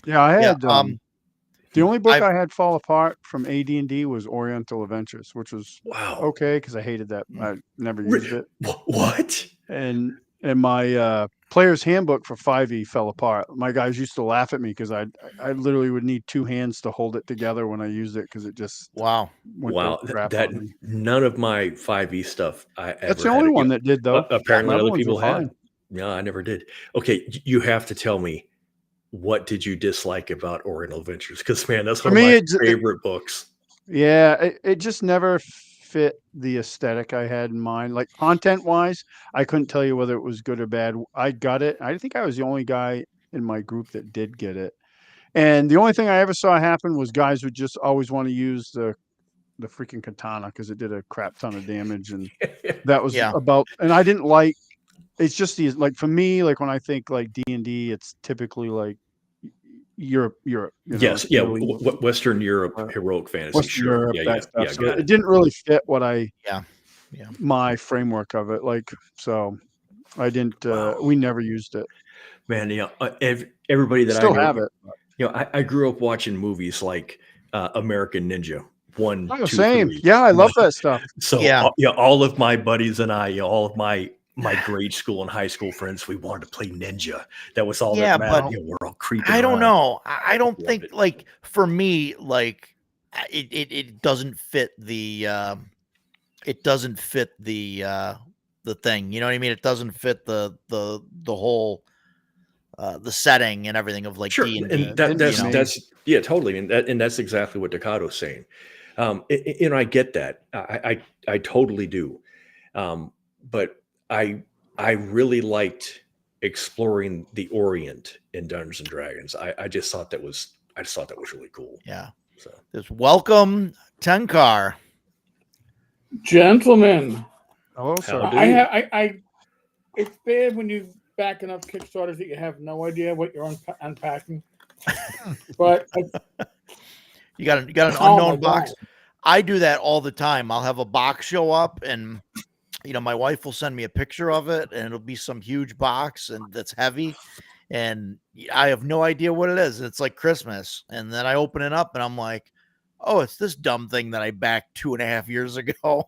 Yeah, I had the only book I had fall apart from AD&D was Oriental Adventures, which was okay because I hated that. I never used it. What? And my player's handbook for 5e fell apart. My guys used to laugh at me because I literally would need two hands to hold it together when I used it because it just none of my 5e stuff that's the only one that did though. Apparently other people had. No, I never did. Okay, you have to tell me, what did you dislike about Oriental Adventures? Because man, that's one of my favorite books. Yeah, it just never fit the aesthetic I had in mind. Like content wise, I couldn't tell you whether it was good or bad. I got it. I think I was the only guy in my group that did get it. And the only thing I ever saw happen was guys would just always want to use the freaking katana because it did a crap ton of damage, and that was about. And I didn't like. It's just these, like, for me, like when I think like D&D, it's typically like Europe. Western Europe heroic fantasy. Western Europe, so it didn't really fit what my framework of it. Like, so I didn't. We never used it. Man, everybody that still have it. I grew up watching movies like American Ninja. 1, 2, same. 3. Yeah, I love that stuff. So all of my buddies and I, all of my grade school and high school friends, we wanted to play Ninja. That was all that mattered. But we're all creeping. I don't know. I don't think like for me, like it doesn't fit the the thing. You know what I mean? It doesn't fit the whole the setting and everything of like D&D. And that's totally. And that's exactly what Ducato's saying. I get that. I totally do. But I really liked exploring the Orient in Dungeons and Dragons. I just thought that was really cool. Yeah. So just welcome Tenkar. Gentlemen. Hello, sir. I it's bad when you backing up Kickstarters that you have no idea what you're unpacking. But you got an unknown box. I do that all the time. I'll have a box show up and my wife will send me a picture of it and it'll be some huge box and that's heavy. And I have no idea what it is. It's like Christmas. And then I open it up and I'm like, oh, it's this dumb thing that I backed 2.5 years ago.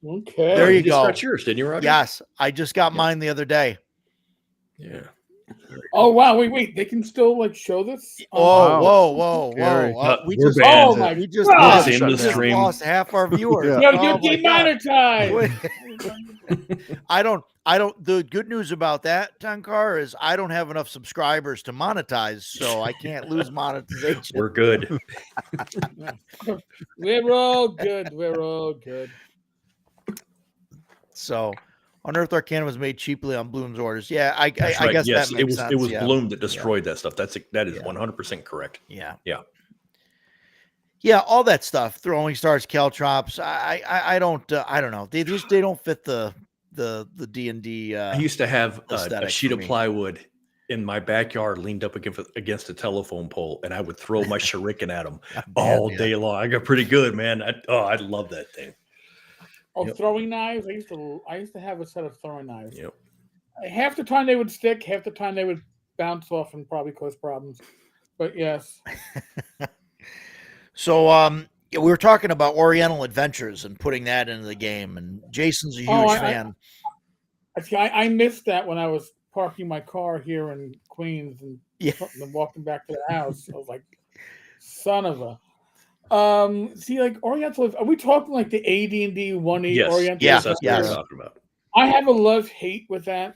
Okay. There you just go. Got yours, didn't you, Roger? Yes. I just got mine the other day. Yeah. Oh, wow. Wait. They can still like show this? Whoa. We just lost half our viewers. You're demonetized. I don't I don't. The good news about that, Tankar, is I don't have enough subscribers to monetize, so I can't lose monetization. We're good. We're all good. We're all good. So, Unearthed Arcana was made cheaply on Bloom's orders. Yeah, I That's right. guess Yes, that makes sense. it was yeah. Bloom that destroyed that stuff. That is Yeah. 100% correct. Yeah. Yeah. Yeah, all that stuff. Throwing stars, caltrops. I don't know. They don't fit the D&D. I used to have a aesthetic sheet for of me. plywood in my backyard leaned up against a telephone pole, and I would throw my shuriken at them all day long. I got pretty good, man. I love that thing. Oh, Yep. throwing knives. I used to have a set of throwing knives. Yep. Half the time they would stick, half the time they would bounce off and probably cause problems. But yes. So we were talking about Oriental Adventures and putting that into the game, and Jason's a huge fan. I missed that when I was parking my car here in Queens and walking back to the house. I was like, son of a. See, like Oriental, are we talking like the AD&D 1E Yes. Oriental? Yes, that's what Yes. we're talking about. I have a love-hate with that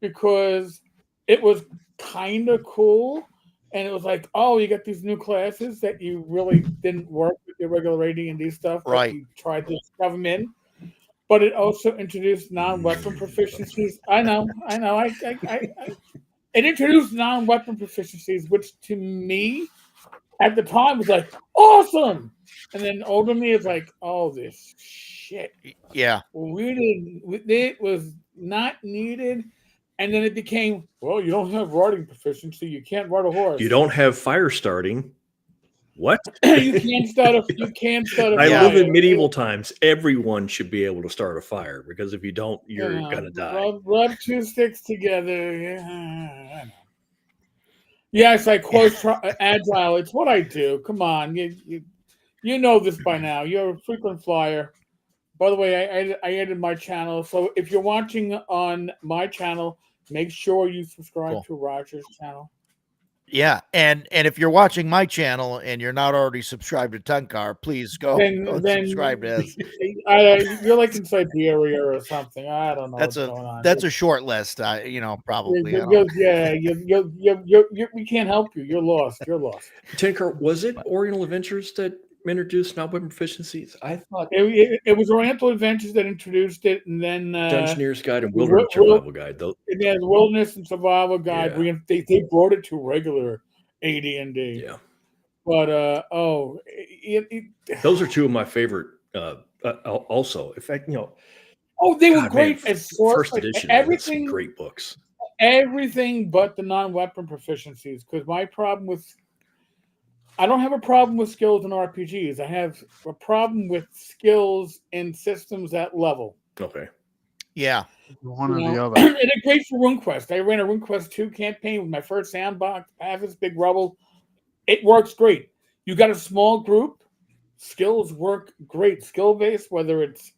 because it was kind of cool. And it was like, oh, you got these new classes that you really didn't work with your regular AD&D stuff. But Right. you tried to shove them in. But it also introduced non-weapon proficiencies. I know. It introduced non-weapon proficiencies, which to me, at the time, was like, awesome. And then older me is like, oh, this shit. Yeah. It was not needed. And then it became, well, you don't have riding proficiency. You can't ride a horse. You don't have fire starting. What? You can't start a I fire. live in medieval times. Everyone should be able to start a fire because if you don't, you're gonna die. Rub two sticks together. Yeah. Yes, I quote agile. It's what I do. Come on, you know this by now. You're a frequent flyer. By the way, I added my channel. So if you're watching on my channel, make sure you subscribe to Roger's channel. Yeah, and if you're watching my channel and you're not already subscribed to Tankar, please go subscribe to us. You're like in Siberia or something. I don't know. That's what's going on. That's a short list. Probably. We can't help you. You're lost. You're lost. Tinker, was it Oriental Adventures that introduced non-weapon proficiencies? I thought it was Oriental Adventures that introduced it, and then Dungeoneer's Guide and Wilderness Survival Guide. Those, the Wilderness and Survival Guide. Yeah. They brought it to regular AD&D. Yeah, but those are two of my favorite. Also, in fact, they were great as first edition. Everything, great books. Everything but the non-weapon proficiencies, because my problem with. I don't have a problem with skills in RPGs. I have a problem with skills in systems at level. Okay. Yeah. One or the other. And it's great for RuneQuest. I ran a RuneQuest 2 campaign with my first sandbox, Pavis, Big Rubble. It works great. You got a small group. Skills work great. Skill-based, whether it's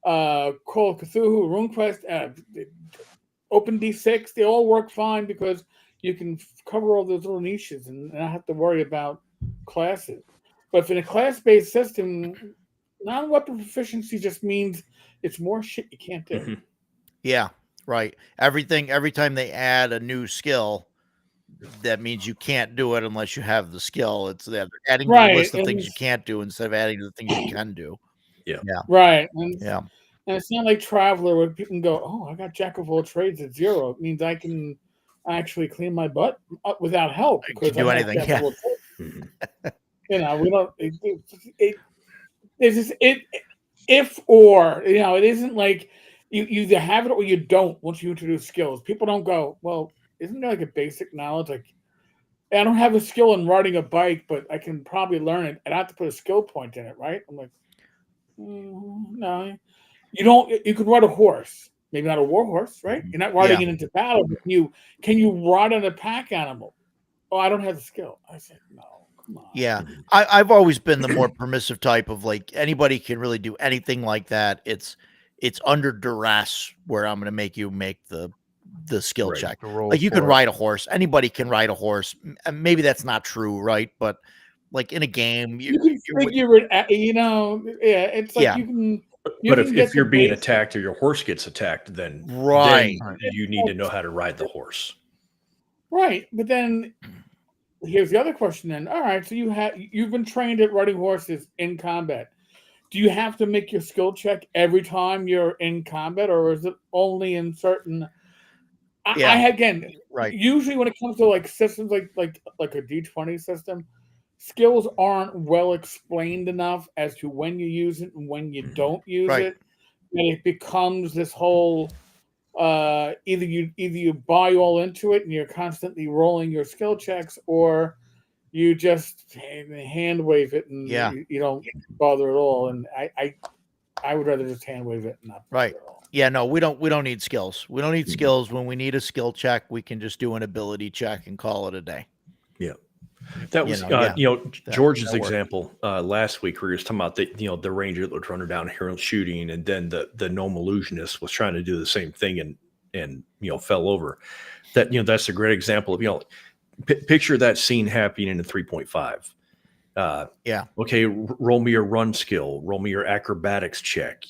Call of Cthulhu, RuneQuest, Open D6, they all work fine because you can cover all those little niches and not have to worry about classes. But if in a class-based system, non-weapon proficiency just means it's more shit you can't do. Mm-hmm. Yeah, right. Every time they add a new skill, that means you can't do it unless you have the skill. It's they're adding to the list of things you can't do instead of adding to the things you can do. Yeah. Right. And it's not like Traveler where people can go, oh, I got Jack of all trades at 0. It means I can actually clean my butt up without help because do anything. Yeah. We don't. If or it isn't like you either have it or you don't. Once you introduce skills, people don't go, well, isn't there like a basic knowledge? Like, I don't have a skill in riding a bike, but I can probably learn it, and I have to put a skill point in it, right? I'm like, no, you don't. You could ride a horse. Maybe not a war horse, right? You're not riding it into battle. But can you ride on a pack animal? Oh, I don't have the skill. I said, no, come on. Yeah. I've always been the more permissive type of like anybody can really do anything like that. It's under duress where I'm going to make you make the skill check. Like you can ride a horse. Anybody can ride a horse. Maybe that's not true, right? But like in a game, you can figure it out. It's like you can. But if you're being attacked or your horse gets attacked, then you need to know how to ride the horse. Right, but then here's the other question. Then, all right, so you've been trained at riding horses in combat. Do you have to make your skill check every time you're in combat, or is it only in certain? Usually when it comes to like systems like a D20 system, skills aren't well explained enough as to when you use it and when you don't use it, and it becomes this whole either you buy all into it and you're constantly rolling your skill checks, or you just hand wave it and you don't bother at all. And I would rather just hand wave it and not bother at all. Yeah, no, we don't need skills. We don't need skills. When we need a skill check, we can just do an ability check and call it a day. Yeah. That was, George's example last week where he was talking about the ranger that was running down here and shooting, and then the gnome illusionist was trying to do the same thing and fell over. That's a great example of, picture that scene happening in a 3.5. Okay, roll me your run skill, roll me your acrobatics check,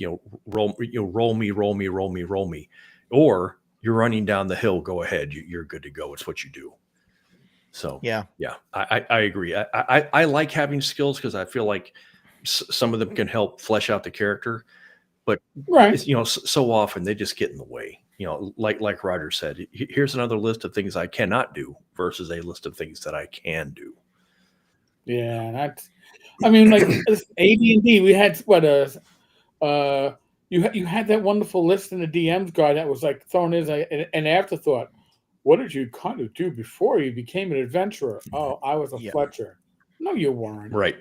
roll me. Or you're running down the hill, go ahead. You're good to go. It's what you do. So I agree. I like having skills because I feel like some of them can help flesh out the character, but so often they just get in the way. Like Roger said, here's another list of things I cannot do versus a list of things that I can do. Yeah, like AD&D, we had you had that wonderful list in the DM's guide that was like thrown as an afterthought. What did you kind of do before you became an adventurer? Oh, I was a Fletcher. No, you weren't. Right.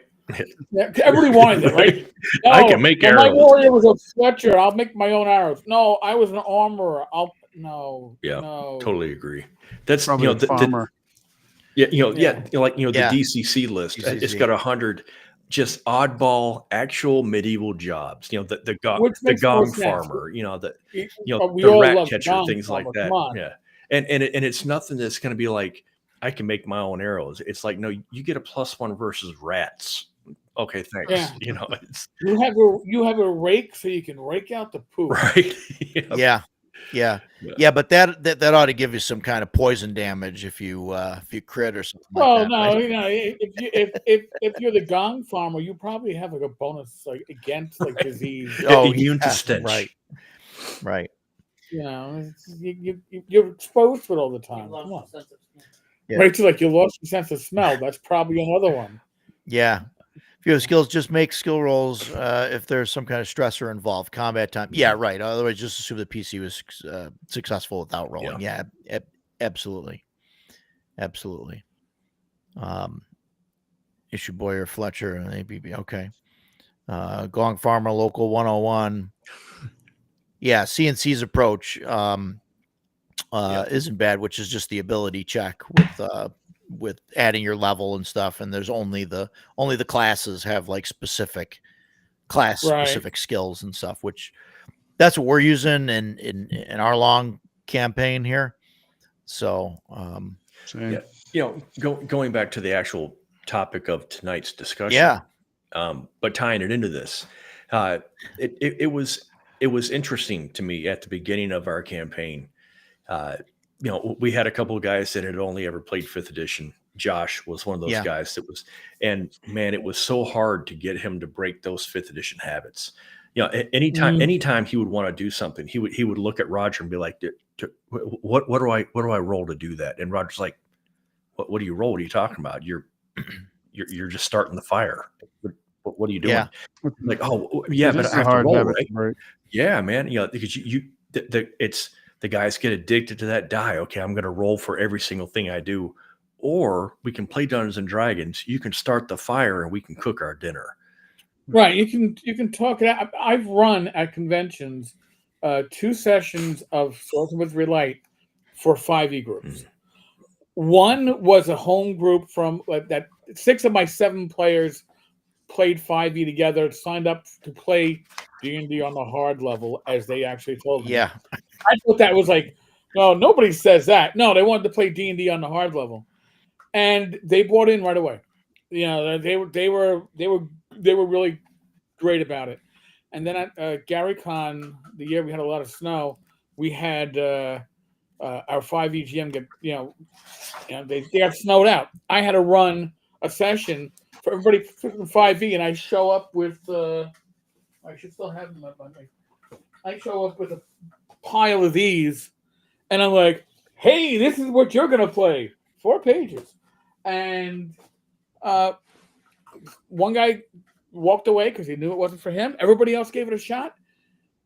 Everybody wanted it, right? No, I can make arrows. My warrior was a Fletcher. I'll make my own arrows. No, I was an armorer. No. Totally agree. That's probably a farmer. The DCC list. It's got 100 just oddball actual medieval jobs. The gong farmer. The rat catcher, things like that. Yeah. And it's nothing that's going to be like, I can make my own arrows. It's like, no, you get a +1 versus rats. Okay, thanks. Yeah. You have a rake so you can rake out the poop. Right. Yeah, but that ought to give you some kind of poison damage if you crit or something. If you're the gong farmer, you probably have like a bonus against disease. Immune to stench. Right. You're exposed to it all the time. Come on. Right to you lost your sense of smell. That's probably another one. Yeah. If you have skills, just make skill rolls if there's some kind of stressor involved. Combat time. Yeah, right. Otherwise, just assume the PC was successful without rolling. Yeah, absolutely. Issue Boyer, Fletcher, and ABB. Okay. Gong Farmer, Local 101. Yeah, CNC's approach isn't bad, which is just the ability check with adding your level and stuff, and there's only the classes have specific specific skills and stuff, which that's what we're using in our long campaign here. So going back to the actual topic of tonight's discussion, but tying it into this, it was interesting to me at the beginning of our campaign. We had a couple of guys that had only ever played 5th edition. Josh was one of those guys that was, and man, it was so hard to get him to break those 5th edition habits. Anytime he would want to do something, he would look at Roger and be like, what do I roll to do that? And Roger's like, what do you roll? What are you talking about? You're just starting the fire. What are you doing? Yeah. Like, oh yeah, but I have to roll, right? Yeah, man. Because it's the guys get addicted to that die. Okay, I'm going to roll for every single thing I do. Or we can play Dungeons and Dragons. You can start the fire and we can cook our dinner. Right. You can talk it out. I've run at conventions 2 sessions of Sorcerer with Relight for 5e groups. One was a home group from that 6 of my 7 players played 5e together, signed up to play D&D on the hard level, as they actually told me. Yeah. I thought that was no, nobody says that. No, they wanted to play D&D on the hard level. And they bought in right away. They were really great about it. And then at GaryCon, the year we had a lot of snow, we had our 5e GM get, they got snowed out. I had to run a session for everybody from 5e, and I show up with, I should still have them up on me. I show up with a pile of these, and I'm like, hey, this is what you're going to play. 4 pages. And one guy walked away because he knew it wasn't for him. Everybody else gave it a shot.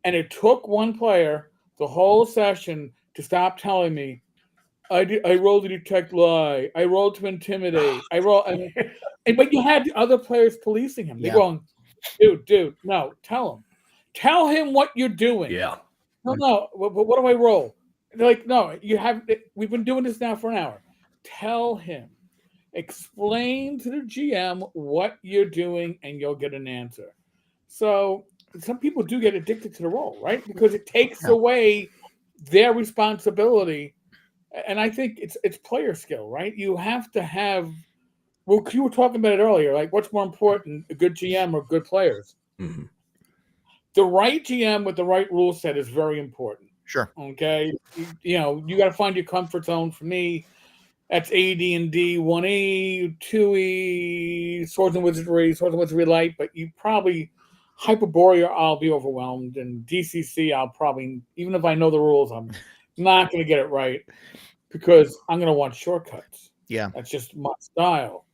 And it took one player the whole session to stop telling me, I rolled to detect lie. I rolled to intimidate. But you had the other players policing him. They're going, dude, no, tell him. Tell him what you're doing. Yeah. No, what do I roll? They're like, no, we've been doing this now for an hour. Tell him. Explain to the GM what you're doing, and you'll get an answer. So some people do get addicted to the role, right? Because it takes away their responsibility. And I think it's player skill, right? You have to have. Well, you were talking about it earlier. Like, what's more important, a good GM or good players? Mm-hmm. The right GM with the right rule set is very important. Sure. Okay. You got to find your comfort zone. For me, that's AD&D 1E, 2E, Swords and Wizardry Light. But you probably Hyperborea, I'll be overwhelmed, and DCC, I'll probably, even if I know the rules, I'm not going to get it right because I'm going to want shortcuts. Yeah, that's just my style.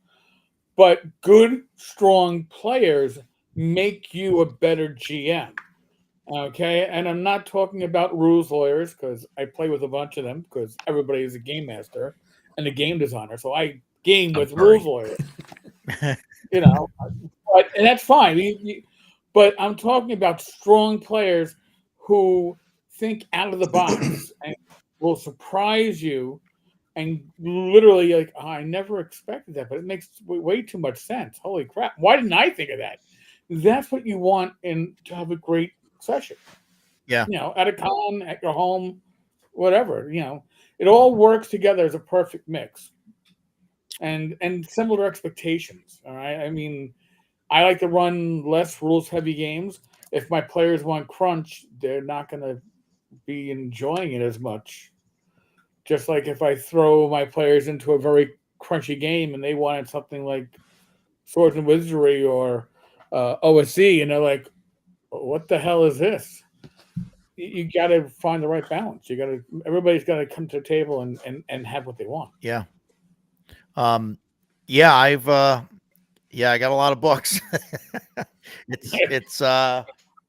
But good, strong players make you a better GM. Okay, and I'm not talking about rules lawyers because I play with a bunch of them because everybody is a game master and a game designer. So I game with rules lawyers. And that's fine. But I'm talking about strong players who think out of the box and will surprise you. And literally, like, I never expected that, but it makes way too much sense. Holy crap. Why didn't I think of that? That's what you want to have a great session. Yeah. At a con, at your home, whatever. It all works together as a perfect mix. And similar expectations. All right. I mean, I like to run less rules-heavy games. If my players want crunch, they're not going to be enjoying it as much. Just like if I throw my players into a very crunchy game and they wanted something like Swords and Wizardry or OSC, and they're like, what the hell is this? You got to find the right balance. Everybody's got to come to the table and have what they want. Yeah. I got a lot of books.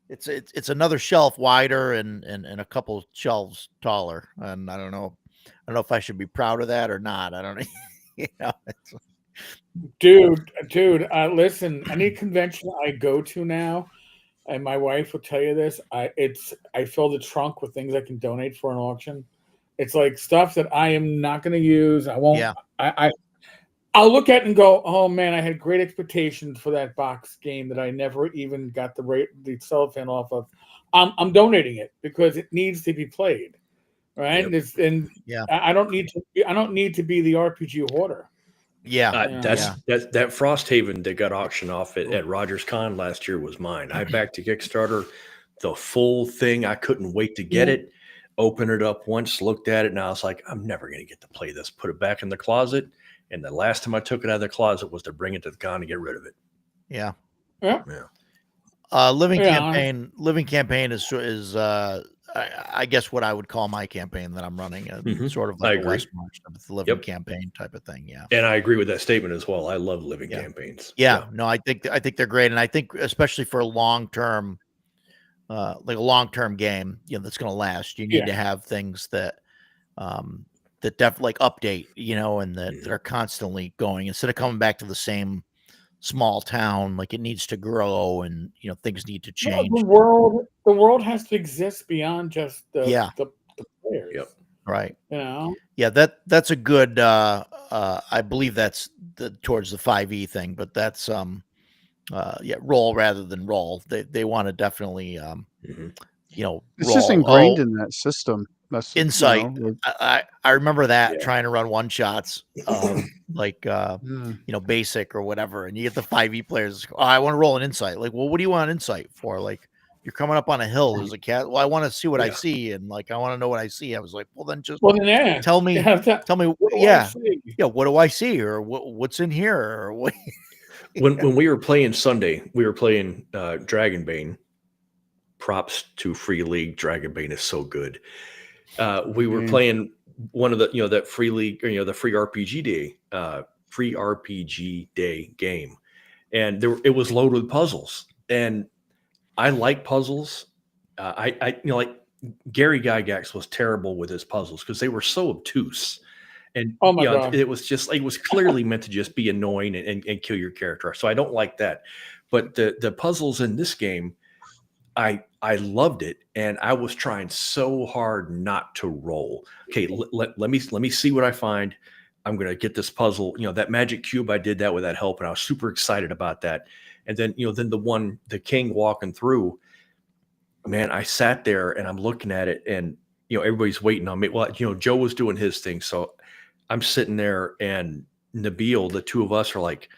It's another shelf wider and a couple shelves taller. And I don't know if I should be proud of that or not. I don't know. Dude, listen, any convention I go to now, and my wife will tell you this, I fill the trunk with things I can donate for an auction. It's like stuff that I am not going to use. I won't. Yeah. I'll look at it and go, oh man, I had great expectations for that box game that I never even got the cellophane off of. I'm donating it because it needs to be played, right? Yep. I don't need to be the RPG hoarder. Yeah, that Frosthaven that got auctioned off at Rogers Con last year was mine. I backed to Kickstarter the full thing. I couldn't wait to get it. Open it up once, looked at it, and I was like, I'm never going to get to play this. Put it back in the closet. And the last time I took it out of the closet was to bring it to the con and get rid of it. Yeah. Yeah. Living campaign is I guess what I would call my campaign that I'm running, sort of like a West March, the living campaign type of thing. Yeah. And I agree with that statement as well. I love living campaigns. Yeah. No, I think they're great. And I think especially for a long-term, like a long-term game, that's going to last, you need to have things that, that definitely like update, and that are constantly going instead of coming back to the same small town. Like it needs to grow, and things need to change. The world has to exist beyond just the players. Yep. Right. Yeah. That's a good. I believe that's towards the 5e thing, but that's roll rather than roll. They want to definitely it's just ingrained in that system. That's insight. I remember that trying to run one shots, basic or whatever, and you get the 5e players. Oh, I want to roll an insight. Like, well, what do you want insight for? Like, you're coming up on a hill. There's a cat. Well, I want to see what I Yeah. see, and like I want to know what I see. I was like, well, then just Well, then, yeah. tell me. Yeah, Tell me. what do I Yeah, see? yeah. What do I see, or what's in here, or what? When we were playing Sunday, we were playing Dragonbane. Props to Free League. Dragonbane is so good. We were playing one of the, that Free League, or, the free RPG day game, and it was loaded with puzzles, and I like puzzles. I like Gary Gygax was terrible with his puzzles because they were so obtuse. And Oh my God. it was just, it was clearly meant to just be annoying and kill your character. So I don't like that. But the puzzles in this game, I loved it, and I was trying so hard not to roll. Okay, let me see what I find. I'm gonna get this puzzle. That magic cube, I did that with that help, and I was super excited about that. And then then the king walking through, man, I sat there and I'm looking at it, and everybody's waiting on me. Well, Joe was doing his thing, so I'm sitting there, and Nabil, the two of us are like,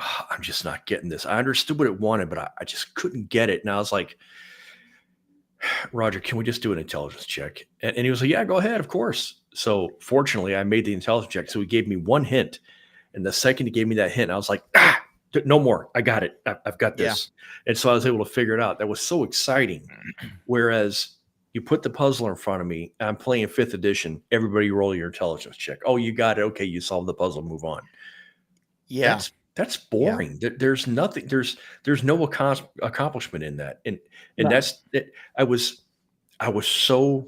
oh, I'm just not getting this. I understood what it wanted, but I just couldn't get it. And I was like, Roger, can we just do an intelligence check? And he was like, yeah, go ahead, of course. So fortunately, I made the intelligence check. So he gave me one hint. And the second he gave me that hint, I was like, no more. I got it. I've got this. Yeah. And so I was able to figure it out. That was so exciting. Whereas you put the puzzle in front of me, I'm playing 5th edition. Everybody roll your intelligence check. Oh, you got it. Okay, you solved the puzzle. Move on. Yeah. That's boring. Yeah. There's nothing. There's no accomplishment in that. And that's it. I was so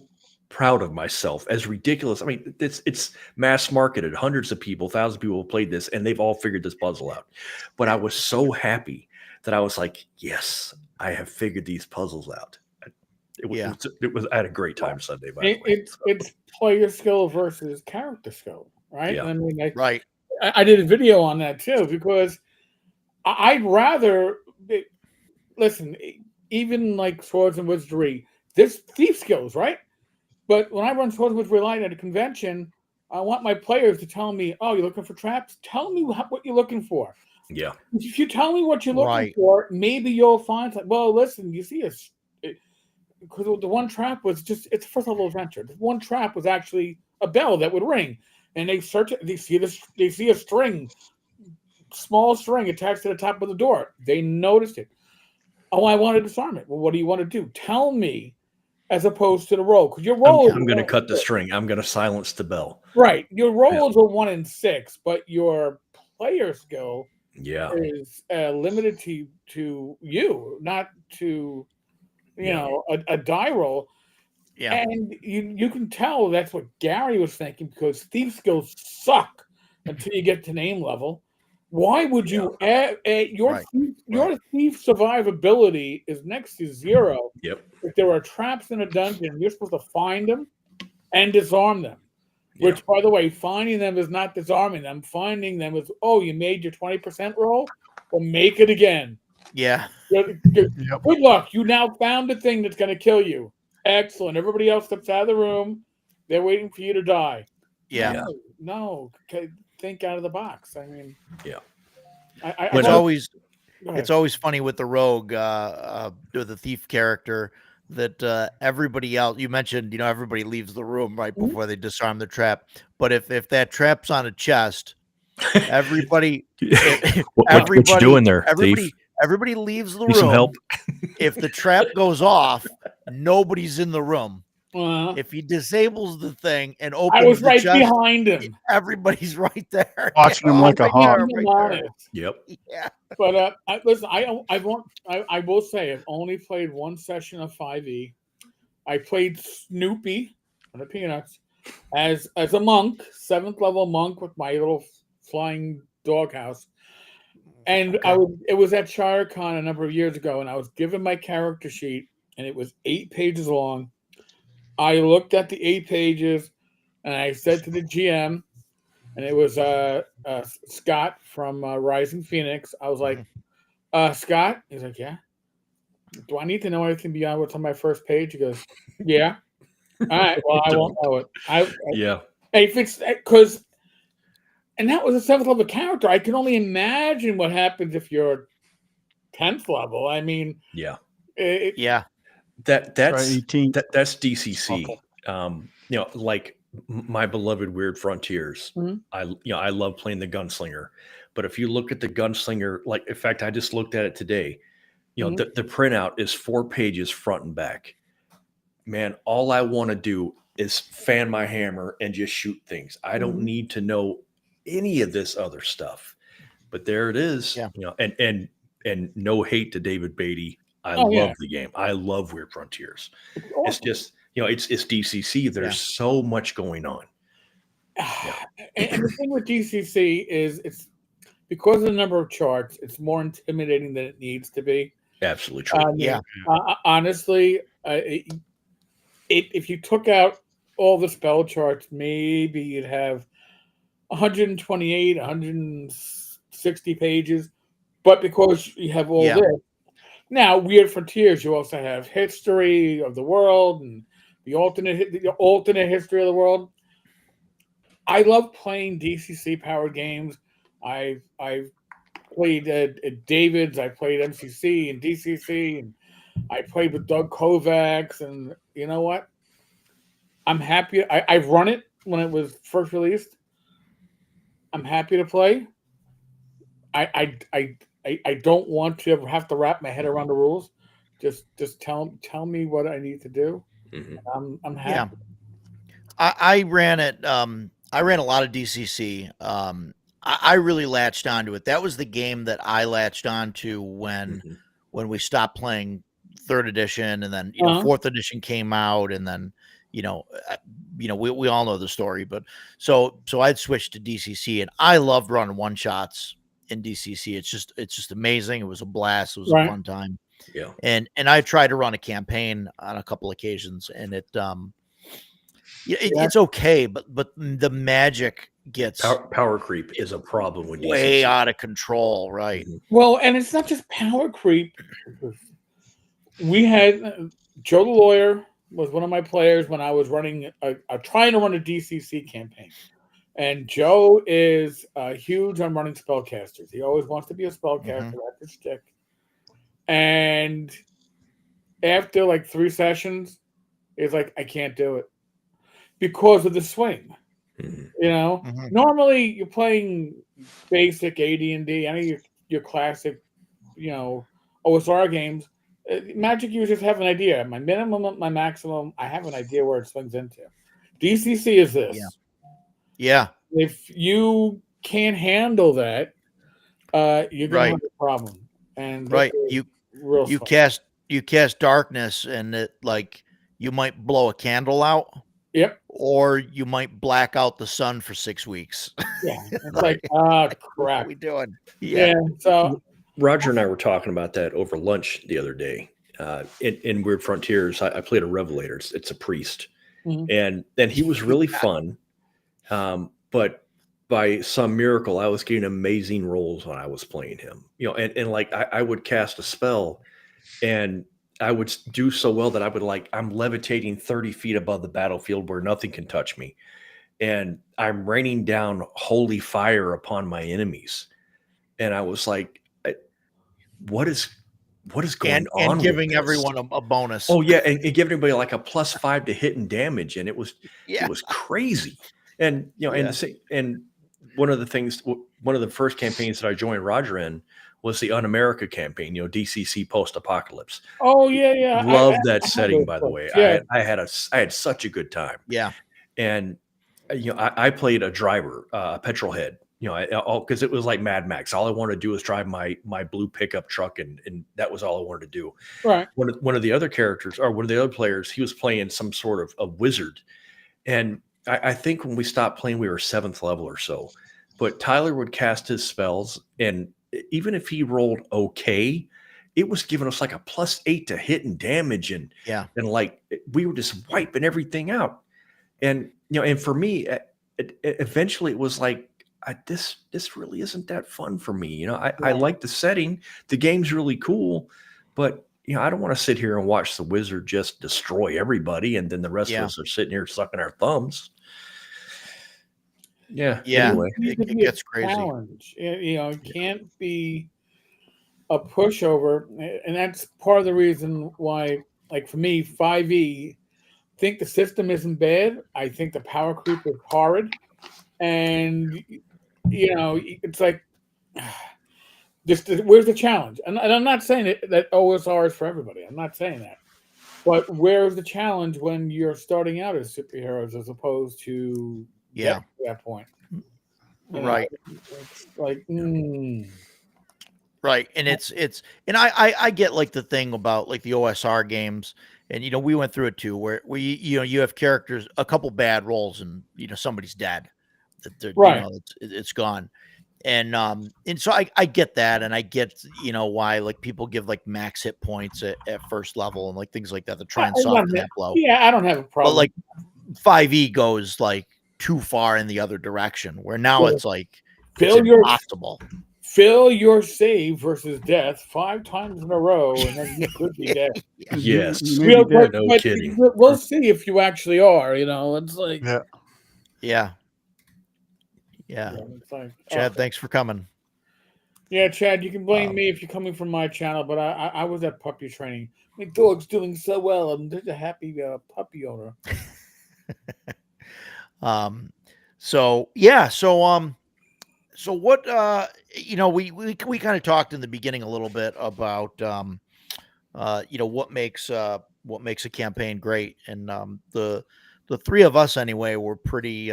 proud of myself. As ridiculous. I mean, it's mass marketed. Hundreds of people, thousands of people have played this, and they've all figured this puzzle out. But I was so happy that I was like, yes, I have figured these puzzles out. It was I had a great time Sunday. By the way. It's player skill versus character skill, right? Yeah. I mean, right. I did a video on that too, because I'd rather listen. Even like Swords and Wizardry, there's thief skills, right? But when I run Swords and Wizardry Light at a convention, I want my players to tell me, "Oh, you're looking for traps? Tell me what you're looking for." Yeah. If you tell me what you're looking for, maybe you'll find. Well, listen, you see because the one trap was it's a first level adventure. The one trap was actually a bell that would ring, and they search it. They see a string, small string attached to the top of the door. They noticed it. Oh, I want to disarm it. Well, what do you want to do? Tell me, as opposed to the roll, because your roll. I'm going to cut the string. I'm going to silence the bell. Right. Your rolls are 1 in 6, but your player skill is limited to you, not to a die roll. Yeah. And you can tell that's what Gary was thinking, because thief skills suck until you get to name level. Why would you add your thief survivability is next to 0? Yep. If there are traps in a dungeon, you're supposed to find them and disarm them. Which, by the way, finding them is not disarming them. Finding them is, you made your 20% roll? Well, make it again. Yeah. Good luck. You now found the thing that's going to kill you. Excellent. Everybody else steps out of the room. They're waiting for you to die. Yeah. No. Think out of the box. I mean, it's always funny with the rogue, the thief character, that everybody else, you mentioned, everybody leaves the room right before they disarm the trap. But if that trap's on a chest, everybody, what you doing there, thief? Everybody leaves the Need room. Some help. If the trap goes off, nobody's in the room. Uh-huh. If he disables the thing and opens I was the right chest, behind him. Everybody's right there. Watching him like a hawk. Yep. Yeah. But listen, I will say I've only played one session of 5e. I played Snoopy on the Peanuts as a monk, 7th level monk with my little flying doghouse. And it was at ShireCon a number of years ago, and I was given my character sheet, and it was 8 pages long. I looked at the 8 pages, and I said to the GM, and it was Scott from Rising Phoenix. I was like, Scott? He's like, yeah. Do I need to know anything beyond what's on my first page? He goes, yeah. All right, well, I won't know it. If it's because, and that was a 7th level character. I can only imagine what happens if you're 10th level. I mean, Yeah. That's Try 18. that's DCC. Awful. Like my beloved Weird Frontiers. Mhm. I love playing the Gunslinger, but if you look at the Gunslinger, like in fact, I just looked at it today. Mhm. The printout is 4 pages front and back. Man, all I want to do is fan my hammer and just shoot things. I don't Mhm. need to know any of this other stuff. But there it is. Yeah. And no hate to David Beatty. I Oh, yeah. love the game. I love Weird Frontiers. It's It's awesome. just, it's DCC. There's so much going on. And the thing with DCC is it's because of the number of charts, it's more intimidating than it needs to be. Absolutely true. I mean, Yeah. Honestly, if you took out all the spell charts, maybe you'd have 128, 160 pages. But because you have all Yeah. this, now Weird Frontiers, you also have history of the world and the alternate history of the world. I love playing DCC powered games. I've played at David's, I played MCC and DCC, and I played with Doug Kovacs. And you know what? I'm happy. I've run it when it was first released. I'm happy to play. I don't want to ever have to wrap my head around the rules. Just tell me what I need to do. Mhm. I'm Yeah. happy. I ran it. I ran a lot of DCC. I really latched onto it. That was the game that I latched onto when Mhm. we stopped playing 3rd edition, and then Uh-huh. 4th edition came out, and then we all know the story. But so I'd switched to DCC, and I loved running one shots in DCC. It's just amazing. It was a blast. It was a Right. fun time. Yeah. And I tried to run a campaign on a couple occasions, and it's okay, but the magic gets Power creep is a problem with way DCC. out of control, right? Mhm. Well, and it's not just power creep. We had Joe the Lawyer was one of my players when I was running trying to run a DCC campaign. And Joe is huge on running spellcasters. He always wants to be a spellcaster. That's his stick. And after like 3 sessions, it's like, I can't do it because of the swing. Mhm. Normally you're playing basic AD&D, any of your classic, OSR games. Magic, you just have an idea. My minimum, my maximum, I have an idea where it swings into. DCC is this. Yeah. If you can't handle that, you're gonna have a problem. And Right. you cast darkness, and it like you might blow a candle out. Yep. Or you might black out the sun for 6 weeks. Yeah. It's like, crap. What are we doing? Yeah. So Roger and I were talking about that over lunch the other day. In Weird Frontiers, I played a Revelator. It's a priest, and he was really fun. But by some miracle, I was getting amazing rolls when I was playing him. And like I would cast a spell, and I would do so well that I would I'm levitating 30 feet above the battlefield where nothing can touch me, and I'm raining down holy fire upon my enemies. And I was like, what is going on? And giving with this? everyone a bonus. Oh yeah, and giving everybody like a +5 to hit and damage, and it was crazy. And and one of the first campaigns that I joined Roger in was the Un-America campaign. DCC post-apocalypse. Oh yeah. Love that setting, by the way. Yeah. I had such a good time. Yeah. And I played a driver, a petrol head. Because it was like Mad Max. All I wanted to do was drive my blue pickup truck, and that was all I wanted to do. Right. One of the other characters, or one of the other players, he was playing some sort of a wizard. And I think when we stopped playing, we were 7th level or so. But Tyler would cast his spells, and even if he rolled okay, it was giving us like a +8 to hit and damage, and like we were just wiping everything out. And and for me, eventually it was like, this really isn't that fun for me. I like the setting. The game's really cool, but I don't want to sit here and watch the wizard just destroy everybody, and then the rest of us are sitting here sucking our thumbs. Yeah. Yeah. Anyway, It gets crazy. Challenge. It can't be a pushover, and that's part of the reason why, like for me, 5e, think the system isn't bad. I think the power creep is horrid, and it's like, just where's the challenge? And I'm not saying that OSR is for everybody. I'm not saying that, but where's the challenge when you're starting out as superheroes as opposed to get to that point? Right. It's like, Right. And and I get like the thing about like the OSR games, and we went through it too, where you have characters, a couple bad rolls, and somebody's dead. Right. It's gone. And so I get that, and I get why like people give like max hit points at first level and like things like that to try and soften that blow. Yeah, I don't have a problem. But like 5e goes like too far in the other direction, where now it's like it's impossible. Fill your save versus death 5 times in a row, and then you could be dead. Yes, no kidding. We'll see if you actually are. It's like yeah. It's like, Chad, thanks for coming. Yeah, Chad, you can blame me if you're coming from my channel, but I was at puppy training. My dog's doing so well. I'm just a happy puppy owner. So what we kind of talked in the beginning a little bit about what makes a campaign great, and the three of us anyway were pretty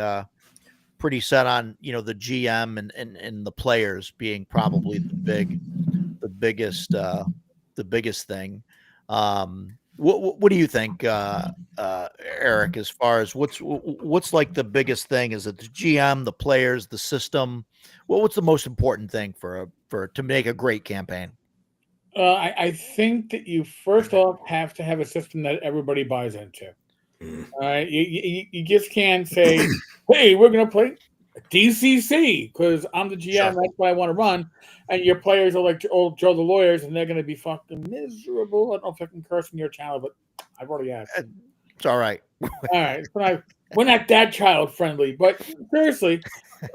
set on the GM and the players being probably the biggest thing. What do you think, Eric, as far as what's like the biggest thing? Is it the GM, the players, the system? What's the most important thing to make a great campaign? I think that you first off have to have a system that everybody buys into. All right, you just can't say, "Hey, we're going to play DCC because I'm the GM. Sure. That's what I want to run," and your players are like old Joe the lawyers, and they're going to be fucking miserable. I don't know if I can curse in your channel, but I've already asked. It's all right. All right, we're not that child friendly, but seriously,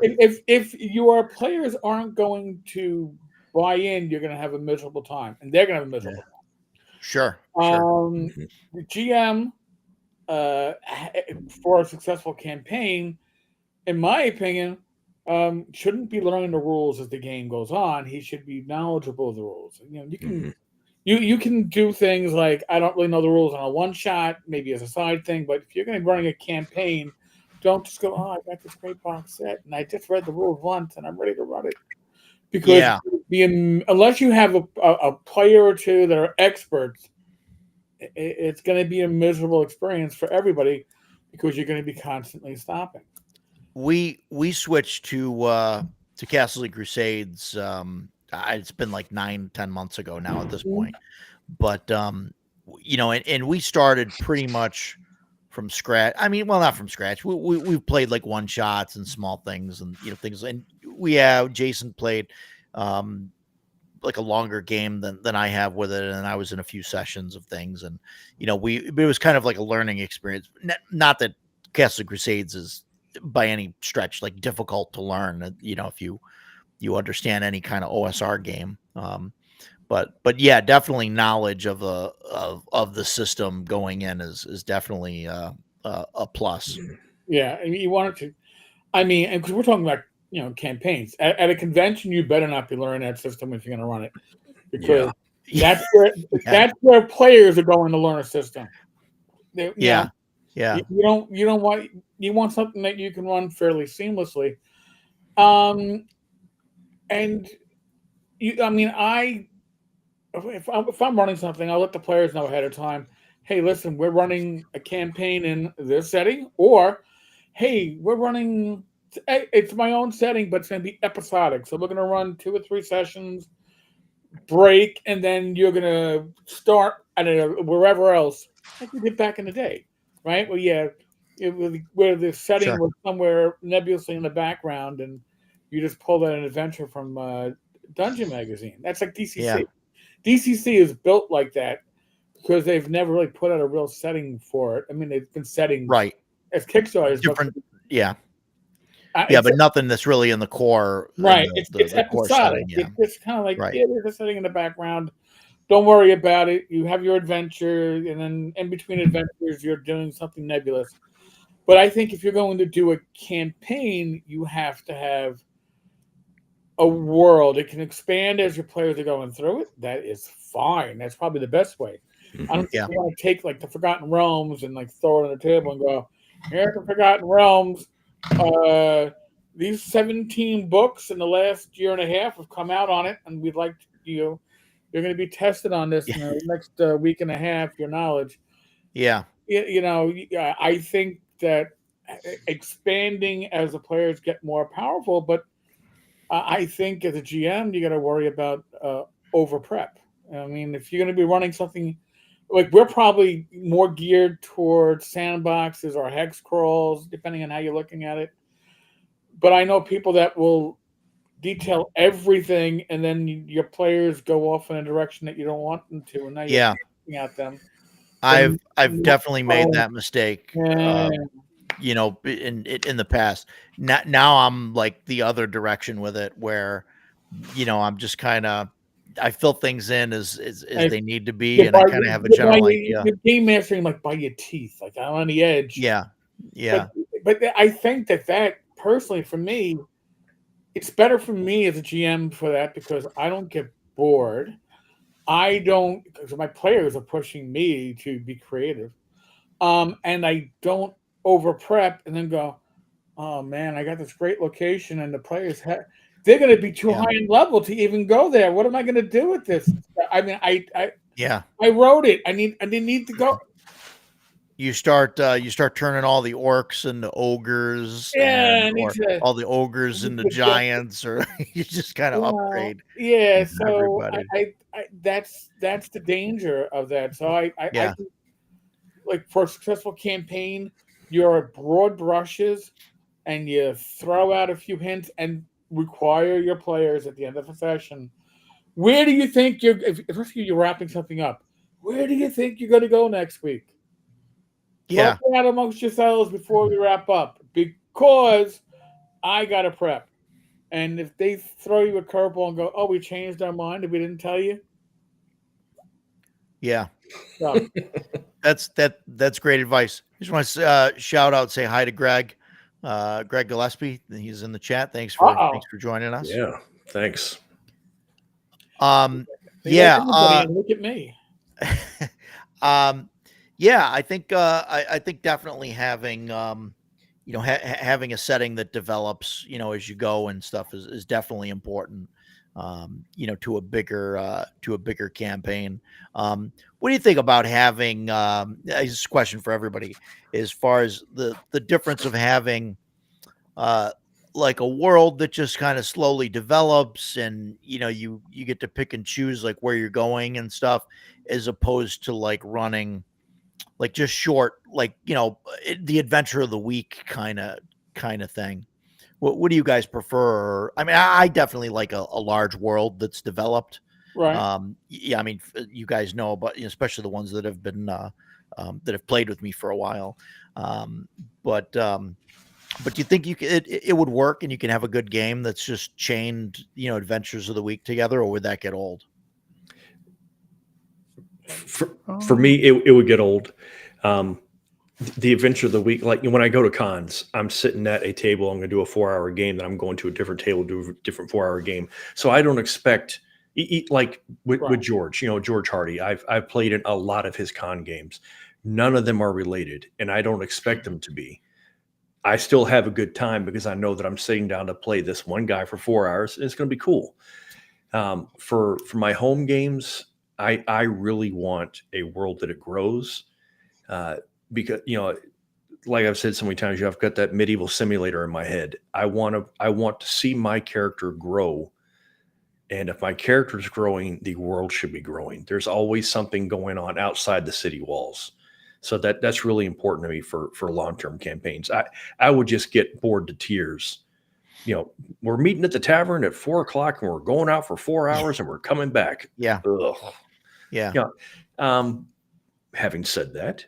if your players aren't going to buy in, you're going to have a miserable time, and they're going to have a miserable time. Sure. The GM. For a successful campaign, in my opinion, shouldn't be learning the rules as the game goes on. He should be knowledgeable of the rules. You can you can do things like, I don't really know the rules on a one shot, maybe as a side thing, but if you're going to be running a campaign, don't just go, I got this great box set and I just read the rules once and I'm ready to run it. Because unless you have a player or two that are experts, it's going to be a miserable experience for everybody because you're going to be constantly stopping. We switched to Castles and Crusades. It's been like 9-10 months ago now at this point, but and we started pretty much from scratch. I mean, well, not from scratch. We've played like one shots and small things and things, and Jason played like a longer game than I have with it, and I was in a few sessions of things, and it was kind of like a learning experience. Not that Castles and Crusades is by any stretch like difficult to learn, if you understand any kind of OSR game, but yeah, definitely knowledge of the system going in is definitely a plus. Yeah, and you want it to, and because we're talking about campaigns at a convention, you better not be learning that system if you're going to run it, because that's where players are going to learn a system. You want something that you can run fairly seamlessly, and if I'm running something, I'll let the players know ahead of time. Hey, listen, we're running a campaign in this setting, or hey, we're running. It's my own setting, but it's going to be episodic. So we're going to run 2 or 3 sessions, break, and then you're going to start at wherever else. Like we did back in the day, right? Well, where the setting was somewhere nebulously in the background, and you just pulled out an adventure from Dungeon Magazine. That's like DCC. Yeah. DCC is built like that because they've never really put out a real setting for it. I mean, they've been setting right as Kickstarter. Different, yeah. Yeah, but nothing that's really in the core. Right. In It's the core episodic. setting. Yeah. It's just kind of like, Right. yeah, there's a setting in the background. Don't worry about it. You have your adventure, and then in between adventures, you're doing something nebulous. But I think if you're going to do a campaign, you have to have a world. It can expand as your players are going through it. That is fine. That's probably the best way. I don't think you want to take like the Forgotten Realms and like throw it on the table and go, here's the Forgotten Realms. These 17 books in the last year and a half have come out on it, and we'd like you're going to be tested on this in the next week and a half, your knowledge. Yeah. I think that expanding as the players get more powerful, but I think as a GM, you got to worry about over prep. I mean, if you're going to be running something like, we're probably more geared towards sandboxes or hex crawls, depending on how you're looking at it. But I know people that will detail everything, and then your players go off in a direction that you don't want them to, and now you're looking at them. I've definitely made that mistake. Yeah. In the past. Now I'm like the other direction with it, where I'm just kind of, I fill things in as they need to be, and I kind of have a general idea. The game mastering like by your teeth, like I'm on the edge. Yeah. But I think that personally, for me, it's better for me as a GM for that, because I don't get bored. Because my players are pushing me to be creative, and I don't over prep and then go, oh man, I got this great location, and the players they're going to be too high in level to even go there. What am I going to do with this? I mean, I wrote it. I need to go. You start turning all the orcs into ogres, all the ogres into giants, or you just kind of upgrade. Yeah, so that's the danger of that. So I think, like, for a successful campaign, you're broad brushes, and you throw out a few hints and require your players at the end of a session. Where do you think if you're wrapping something up, where do you think you're going to go next week? Yeah. Talk out amongst yourselves before we wrap up, because I got to prep. And if they throw you a curveball and go, oh, we changed our mind and we didn't tell you. Yeah. So. That's great advice. I just want to shout out, say hi to Greg Gillespie. He's in the chat. Thanks for joining us. Yeah, thanks. Look at me. I think definitely having having a setting that develops as you go and stuff is definitely important. To a bigger campaign. What do you think about having? This is a question for everybody, as far as the difference of having, like a world that just kind of slowly develops, and you get to pick and choose like where you're going and stuff, as opposed to like running, like just short, like the adventure of the week kind of thing. What do you guys prefer? I mean, I definitely like a large world that's developed. Right. I mean, you guys know, but especially the ones that have been that have played with me for a while. But do you think it would work, and you can have a good game that's just chained, adventures of the week together, or would that get old? For me, it would get old. The adventure of the week, like when I go to cons, I'm sitting at a table, I'm going to do a 4-hour game, then I'm going to a different table, do a different 4-hour game. So I don't expect, like with George, George Hardy, I've played in a lot of his con games. None of them are related, and I don't expect them to be. I still have a good time because I know that I'm sitting down to play this one guy for 4 hours, and it's going to be cool. For my home games, I really want a world that it grows. Because like I've said so many times, I've got that medieval simulator in my head. I want to see my character grow, and if my character is growing, the world should be growing. There's always something going on outside the city walls, so that's really important to me for long-term campaigns. I would just get bored to tears. We're meeting at the tavern at 4:00, and we're going out for 4 hours, and we're coming back. Yeah. Ugh. Yeah. Having said that,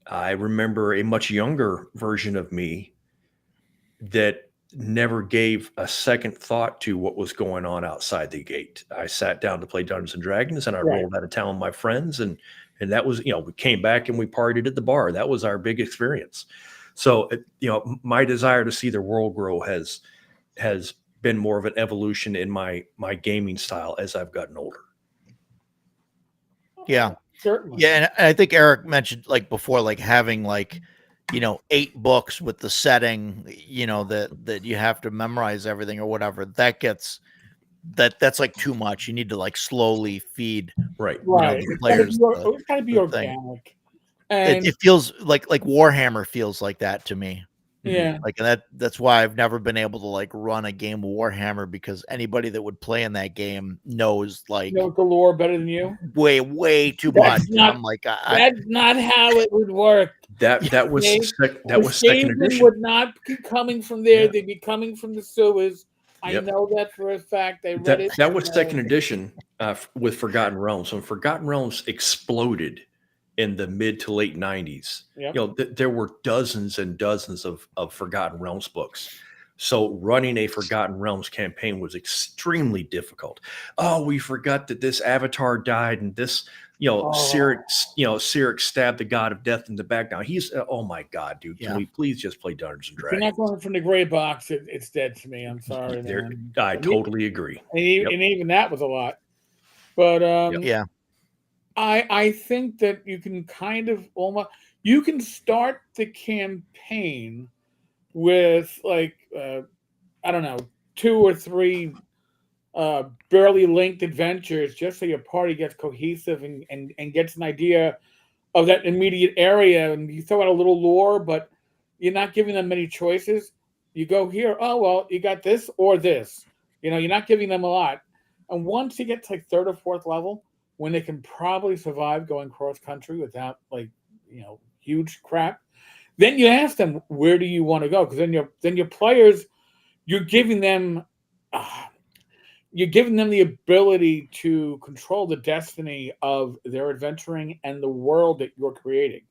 I remember a much younger version of me that never gave a second thought to what was going on outside the gate. I sat down to play Dungeons and Dragons, and I Right. rolled out of town with my friends, and that was, we came back and we partied at the bar. That was our big experience. So, my desire to see the world grow has been more of an evolution in my gaming style as I've gotten older. Yeah. Certainly. Yeah, and I think Eric mentioned like before, like having like 8 books with the setting, that you have to memorize everything or whatever. That's like too much. You need to like slowly feed Right. Right. the players. It's got to be the thing. organic. And It feels like Warhammer feels like that to me. yeah, Like that's why I've never been able to like run a game of Warhammer, because anybody that would play in that game knows like you know the lore better than you. way too That's much. And not- I'm like, That's not how it would work. That was Okay. that was The second Skaven edition. would not be coming from there. Yeah. They'd be coming from the sewers. I Yep. know that for a fact. I read it. That was second edition with Forgotten Realms. When Forgotten Realms exploded in the mid to late 90s, Yep. there were dozens and dozens of Forgotten Realms books. So running a Forgotten Realms campaign was extremely difficult. Oh, we forgot that this avatar died, and this, Cyric stabbed the god of death in the back. Now he's, oh my God, dude, can we please just play Dungeons and If you're Dragons? not going from the gray box, it's dead to me. I'm sorry. Man. I totally agree. And even that was a lot. But yeah. I think that you can kind of you can start the campaign with like I don't know, 2 or 3 barely linked adventures, just so your party gets cohesive and gets an idea of that immediate area, and you throw out a little lore, but you're not giving them many choices. You go here, oh well, you got this or this. You're not giving them a lot. And once you get to like 3rd or 4th level, when they can probably survive going cross country without like huge crap, then you ask them, where do you want to go? Because then your players, you're giving them the ability to control the destiny of their adventuring and the world that you're creating.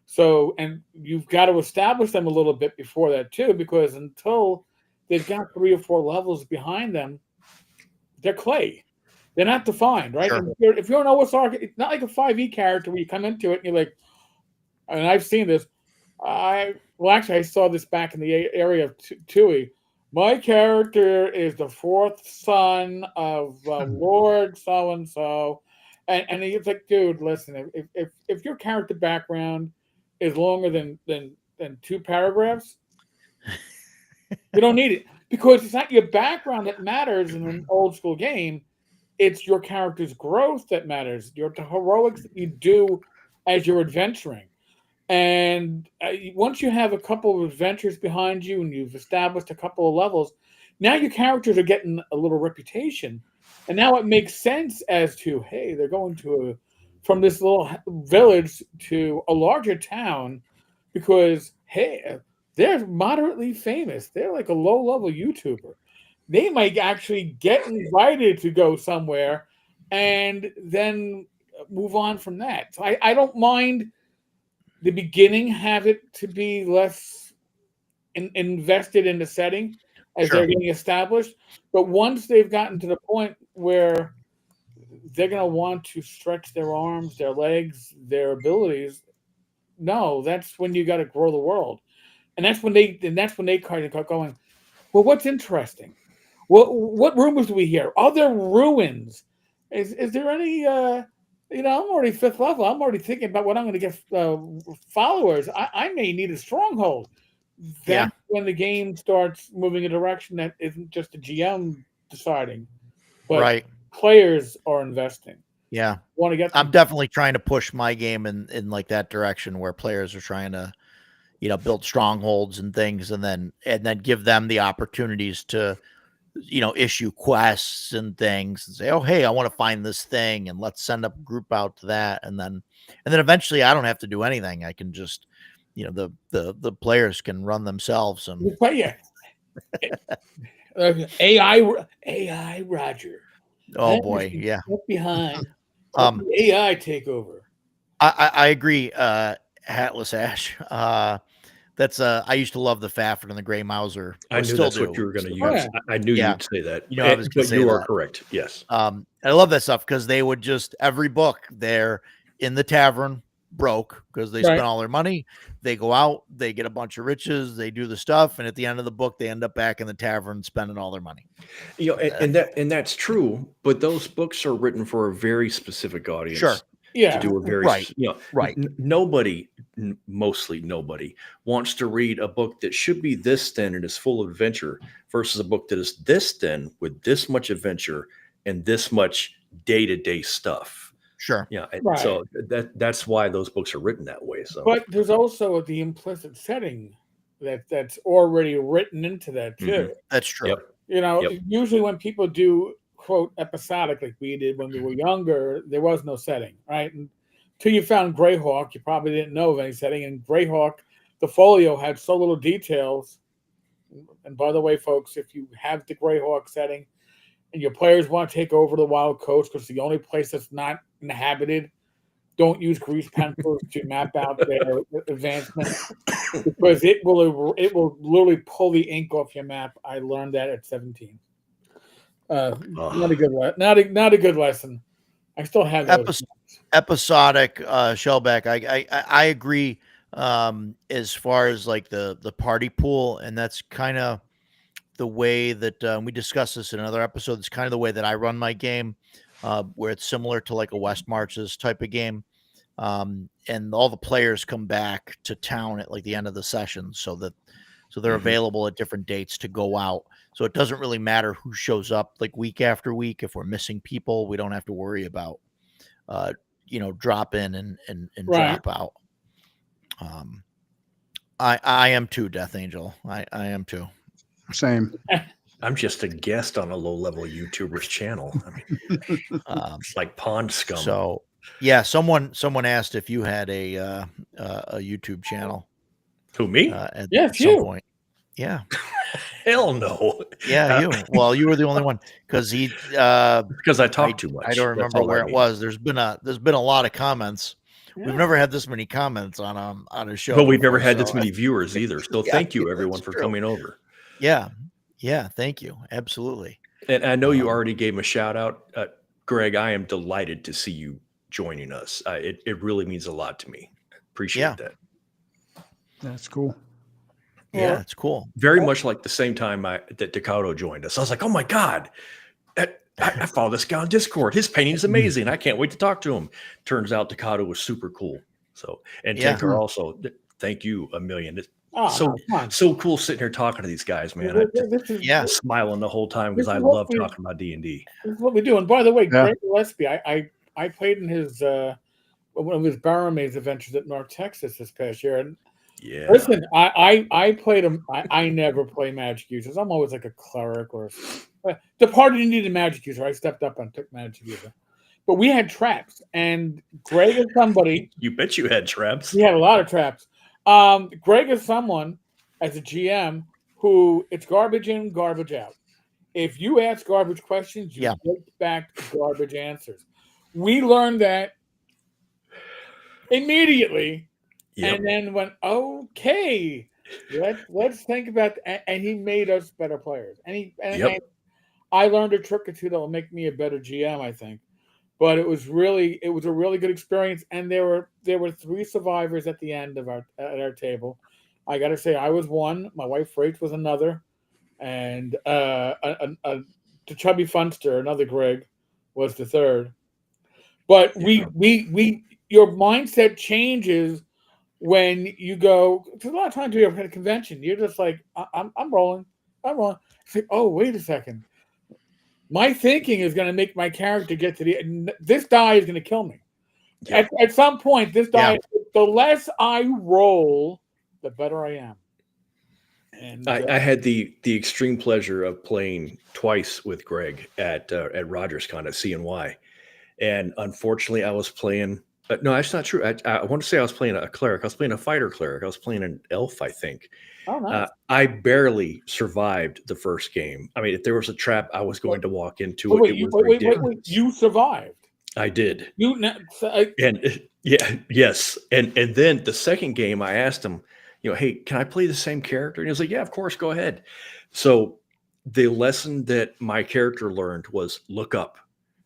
So, and you've got to establish them a little bit before that too, because until they've got 3 or 4 levels behind them, they're clay. They're not defined, right? Sure. If you're an OSR, it's not like a 5e character where you come into it and you're like, and I've seen this. I saw this back in the area of Tui. My character is the 4th son of Lord so and so, and it's like, dude, listen, if your character background is longer than 2 paragraphs, you don't need it, because it's not your background that matters in an old school game. It's your character's growth that matters. The heroics that you do as you're adventuring. And once you have a couple of adventures behind you and you've established a couple of levels, now your characters are getting a little reputation. And now it makes sense as to, hey, they're going from this little village to a larger town because, hey, they're moderately famous. They're like a low-level YouTuber. They might actually get invited to go somewhere and then move on from that. So I don't mind the beginning have it to be less invested in the setting as they're getting established. But once they've gotten to the point where they're going to want to stretch their arms, their legs, their abilities, no, that's when you got to grow the world. And that's when they kind of going, well, what's interesting? What rumors do we hear? Are there ruins? Is there any I'm already 5th level. I'm already thinking about what I'm going to get followers. I may need a stronghold. That's when the game starts moving a direction that isn't just a GM deciding, but players are investing. Yeah. Want to get? I'm definitely trying to push my game in like that direction where players are trying to, build strongholds and things, and then give them the opportunities to, issue quests and things and say, oh, hey, I want to find this thing, and let's send a group out to that. And then eventually I don't have to do anything. I can just, the players can run themselves. And AI Roger. Oh boy. Yeah. Get behind. AI take over. I agree. Hatless Ash, That's I used to love the Fafford and the Gray Mauser. I knew still that's do. what you were going to Still use. do. I knew Yeah. you'd say that. You know, I was gonna but say you are that. correct. Yes. I love that stuff because they would just every book they're in the tavern broke because they Right. spent all their money. They go out, they get a bunch of riches, they do the stuff, and at the end of the book, they end up back in the tavern spending all their money. You know, and that's true. But those books are written for a very specific audience. Sure. Yeah. To do a very Right. you know, Right. nobody, mostly nobody, wants to read a book that should be this thin and is full of adventure versus a book that is this thin with this much adventure and this much day-to-day stuff. Sure. Yeah. Right. So that's why those books are written that way. So But there's also the implicit setting that's already written into that too. Mhm. That's true. Yep. You know, Yep. usually when people do quote episodic like we did when we were younger, there was no setting, right? Until you found Greyhawk, you probably didn't know of any setting. And Greyhawk, the folio had so little details. And by the way, folks, if you have the Greyhawk setting and your players want to take over the Wild Coast because it's the only place that's not inhabited, don't use grease pencils to map out their advancement because it will literally pull the ink off your map. I learned that at 17. Not a good lesson. I still have those. Episodic Shellback. I agree as far as like the party pool, and that's kind of the way that we discussed this in another episode. It's kind of the way that I run my game, where it's similar to like a West Marches type of game. And all the players come back to town at like the end of the session so they're available at different dates to go out. So it doesn't really matter who shows up like week after week. If we're missing people, we don't have to worry about, drop in and Right. drop out. I am too, Death Angel. I am too. Same. I'm just a guest on a low-level YouTuber's channel. I mean, it's like pond scum. So yeah, someone asked if you had a YouTube channel. Who, me? At Yes, some you. point. Yeah. Hell no. Yeah, you. Well, you were the only one because he. Because I talk too much. I don't That's remember all I where it mean. was. There's been a lot of comments. Yeah. We've never had this many comments on a show. But we've never before, had this so many viewers either. So Yeah, thank you, yeah, everyone, that's for true. coming over. Yeah, thank you. Absolutely. And I know you already gave him a shout out. Greg, I am delighted to see you joining us. It really means a lot to me. Appreciate that. That's cool. Yeah, it's cool. Very much like the same time that Dakota joined us. I was like, oh my God, I follow this guy on Discord. His painting is amazing. I can't wait to talk to him. Turns out Dakota was super cool. So, and Yeah. Tinker also, thank you a million. It's Oh, so come on. so cool sitting here talking to these guys, man. This is, Yeah. Smiling the whole time because This I is what love we- talking about D&D. this is what we do. And by the way, Yeah. Greg Gillespie, I played in his one of his Barrowmaze adventures at North Texas this past year. And Yeah. listen, I played him. I never play magic users. I'm always like a cleric or the party needed magic user. I stepped up and took magic user. But we had traps, and Greg is somebody. You bet you had traps. We had a lot of traps. Greg is someone as a GM who it's garbage in, garbage out. If you ask garbage questions, you Yeah. get back garbage answers. We learned that immediately, Yep. and then went, okay, let's think about. And he made us better players. And Yep. I learned a trick or two that will make me a better GM, I think. But it was a really good experience. And there were 3 survivors at the end of at our table. I got to say, I was one. My wife Rach was another, and the chubby funster, another Greg, was the third. But Yeah. we your mindset changes when you go. Because a lot of times you're at a convention, you're just like, I'm rolling. It's like, oh, wait a second. My thinking is going to make my character get to this die is going to kill me. Yeah. At some point, this die. The less I roll, the better I am. And I had the extreme pleasure of playing twice with Greg at RogersCon at CNY, and unfortunately, I was playing. No, that's not true. I want to say I was playing a cleric. I was playing a fighter cleric. I was playing an elf, I think. oh, nice. I barely survived the first game. I mean, if there was a trap, I was going to walk into Oh, it. It was ridiculous. wait. You survived. I did. You And yes, and then the second game, I asked him, hey, can I play the same character? And he was like, yeah, of course, go ahead. So the lesson that my character learned was look up,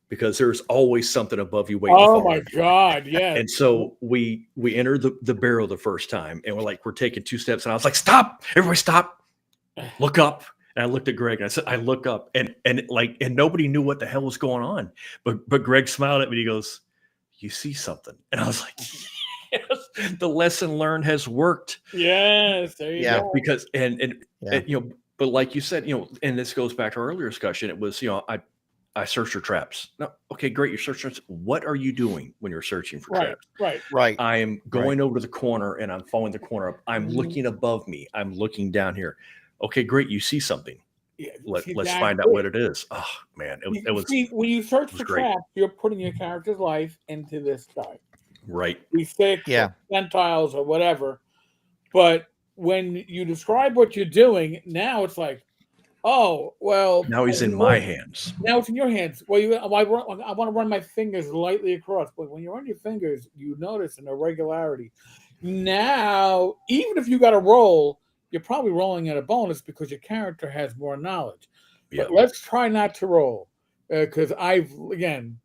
because there's always something above you waiting to Oh fall. my God, yeah. And so we entered the barrel the first time, and we're taking 2 steps, and I was like, stop, everybody stop, look up. And I looked at Greg and I said, I look up, and nobody knew what the hell was going on. But Greg smiled at me. He goes, you see something. And I was like, yes, the lesson learned has worked. Yes, there you go. Because and but like you said, and this goes back to our earlier discussion. It was, I search for traps. No, okay, great. You're searching. What are you doing when you're searching for traps? Right. I am going over to the corner and I'm following the corner up. I'm looking above me. I'm looking down here. Okay, great. You see something. Yeah, Let's find out what it is. Oh man, it was. See, when you search for great. traps, you're putting your character's life into this guy. Right. D6, centiles, or whatever. But when you describe what you're doing, now it's like, oh, well. Now he's in my hands. Now it's in your hands. Well, I want to run my fingers lightly across. But when you run your fingers, you notice an irregularity. Now, even if you got a roll, you're probably rolling at a bonus because your character has more knowledge. But let's try not to roll, because again,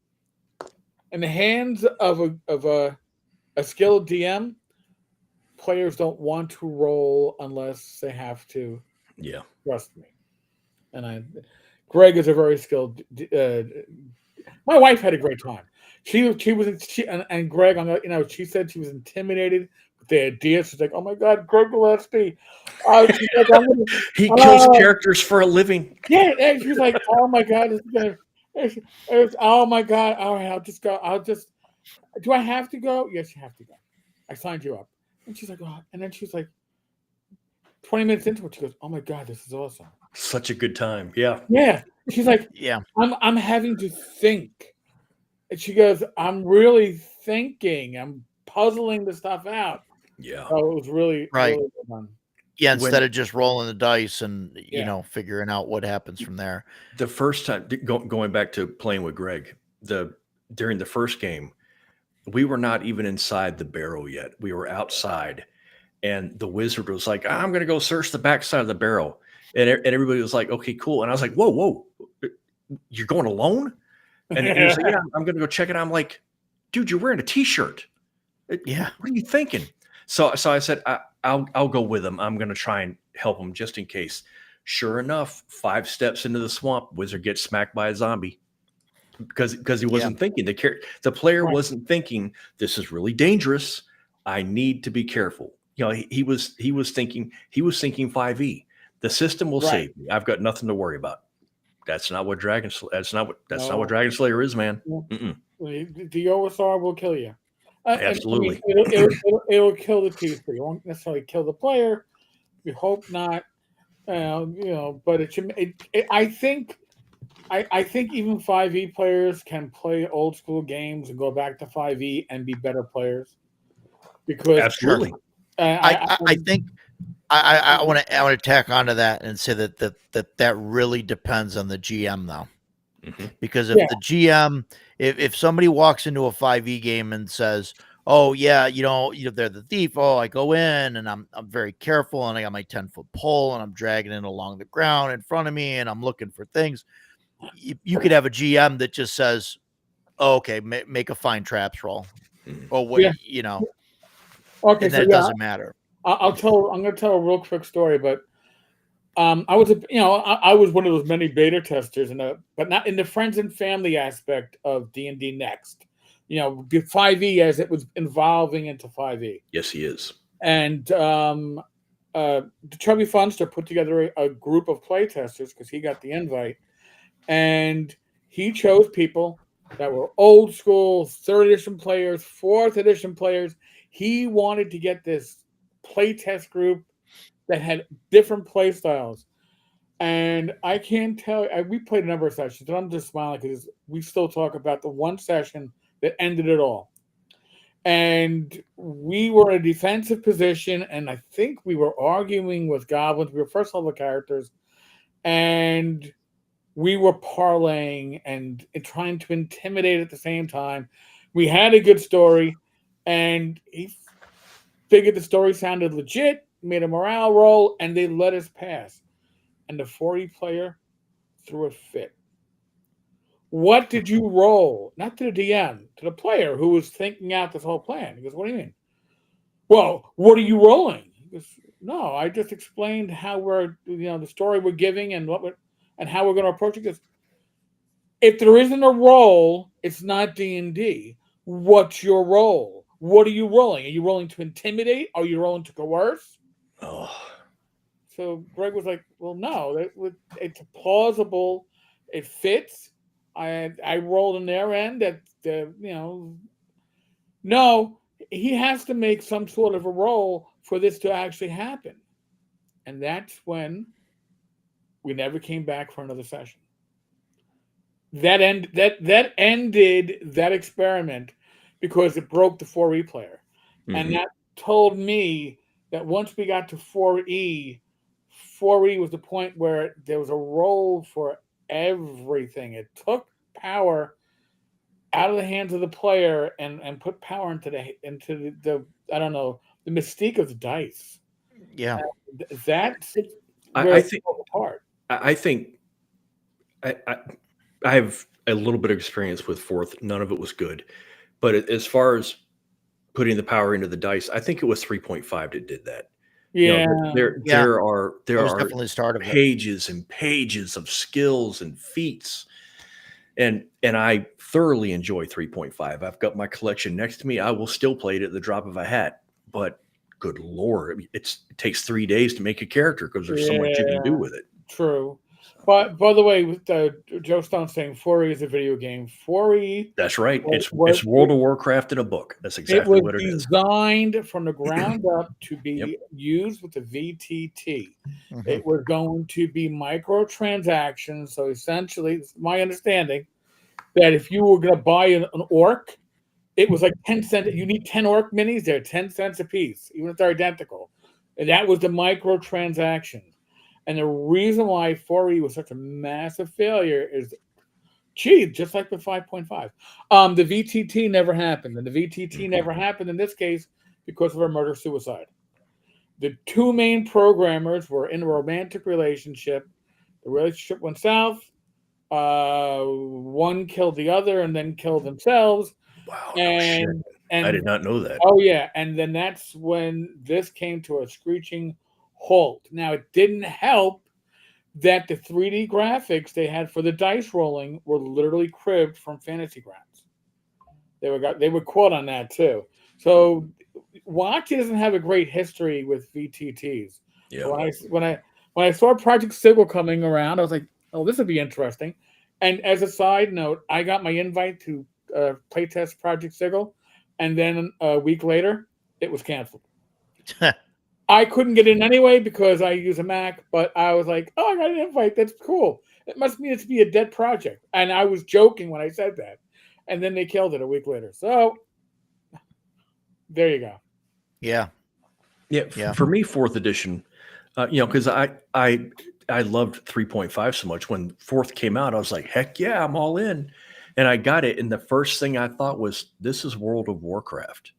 in the hands of a skilled DM, players don't want to roll unless they have to. Yeah, trust me. And Greg is a very skilled. My wife had a great time. She and Greg, she said she was intimidated with the idea. She's like, "Oh my God, Greg Gillespie! He kills characters for a living." Yeah, and she's like, "Oh my God, oh my God! All right, I'll just go. Do I have to go? Yes, you have to go. I signed you up." And she's like, "Oh," and then she's like, 20 minutes into it, she goes, "Oh my God, this is awesome! Such a good time." Yeah. Yeah. She's like, "Yeah, I'm having to think." And she goes, "I'm really thinking. I'm puzzling the stuff out." Yeah. So it was really right. Really fun. Yeah, instead of just rolling the dice and figuring out what happens from there. The first time, going back to playing with Greg, during the first game, we were not even inside the barrel yet. We were outside, and the wizard was like, "I'm going to go search the backside of the barrel," and everybody was like, "Okay, cool." And I was like, "Whoa, you're going alone?" And he was like, "Yeah, I'm going to go check it out." I'm like, "Dude, you're wearing a t-shirt. Yeah, what are you thinking?" So I said, I'll go with him. I'm going to try and help him just in case. Sure enough, 5 steps into the swamp, wizard gets smacked by a zombie because he wasn't thinking. The player wasn't thinking, this is really dangerous. I need to be careful. He was thinking 5e. The system will save me. I've got nothing to worry about. That's not what Dragon Slayer is, man. The Oathar will kill you. Absolutely. It'll kill the TC. It won't necessarily kill the player. We hope not. But it should. I think even 5e players can play old school games and go back to 5e and be better players. Because absolutely, I think I want to tack onto that and say that really depends on the GM though. Mm-hmm. Because if the GM, if somebody walks into a 5e game and says, "Oh yeah, they're the thief. Oh, I go in and I'm very careful and I got my 10-foot pole and I'm dragging it along the ground in front of me and I'm looking for things," you could have a GM that just says, "Oh, okay, make a fine traps roll," or what Okay, and then it doesn't matter. I'm going to tell a real quick story, but. I was one of those many beta testers, but not in the friends and family aspect of D&D Next. 5e as it was evolving into 5e. Yes, he is. And Chubby Funster put together a group of play testers because he got the invite, and he chose people that were old school 3rd edition players, 4th edition players. He wanted to get this play test group that had different play styles. And I can't tell, we played a number of sessions, and I'm just smiling because we still talk about the one session that ended it all. And we were in a defensive position, and I think we were arguing with goblins. We were first level characters, and we were parlaying and trying to intimidate at the same time. We had a good story, and he figured the story sounded legit. made a morale roll, and they let us pass. And the 4E player threw a fit. What did you roll? Not to the DM, to the player who was thinking out this whole plan. He goes, what do you mean? Well, what are you rolling? He goes, no, I just explained how we're, the story we're giving and and how we're going to approach it. Because if there isn't a roll, it's not D&D. What's your roll? What are you rolling? Are you rolling to intimidate? Are you rolling to coerce? Oh. So Greg was like, well, no, it's plausible. It fits. I rolled in their end that, no, he has to make some sort of a roll for this to actually happen. And that's when we never came back for another session. That ended that experiment because it broke the 4E player. Mm-hmm. And that told me that once we got to 4E was the point where there was a role for everything. It took power out of the hands of the player and put power into the I don't know, the mystique of the dice. Yeah, that's I think apart. I think I have a little bit of experience with fourth. None of it was good, but as far as putting the power into the dice, I think it was 3.5 that did that. Yeah, there are definitely the start of pages and pages of skills and feats, and I thoroughly enjoy 3.5. I've got my collection next to me. I will still play it at the drop of a hat. But good Lord, it takes 3 days to make a character because there's so much you can do with it. True. But by the way, with Joe Stone saying 4E is a video game. 4E. That's right. It's World of Warcraft in a book. That's exactly what it is. It was designed from the ground up to be used with the VTT. Mm-hmm. It was going to be microtransactions. So essentially, it's my understanding that if you were going to buy an orc, it was like 10 cents. You need 10 orc minis. They're 10 cents a piece, even if they're identical. And that was the microtransactions. And the reason why 4E was such a massive failure is, just like with 5.5. The VTT never happened. And the VTT never happened in this case because of a murder-suicide. The two main programmers were in a romantic relationship. The relationship went south. One killed the other and then killed themselves. Wow. And I did not know that. Oh, yeah. And then that's when this came to a screeching halt. Now, it didn't help that the 3D graphics they had for the dice rolling were literally cribbed from Fantasy Grounds. They were caught on that too. So WotC doesn't have a great history with VTTs. Yeah. So when I saw Project Sigil coming around, I was like, oh, this would be interesting. And as a side note, I got my invite to playtest Project Sigil, and then a week later, it was canceled. I couldn't get in anyway because I use a Mac, but I was like, oh, I got an invite. That's cool. It must mean it's be a dead project. And I was joking when I said that. And then they killed it a week later. So there you go. Yeah. For me, 4th edition, because I loved 3.5 so much. When 4th came out, I was like, heck yeah, I'm all in. And I got it. And the first thing I thought was, this is World of Warcraft.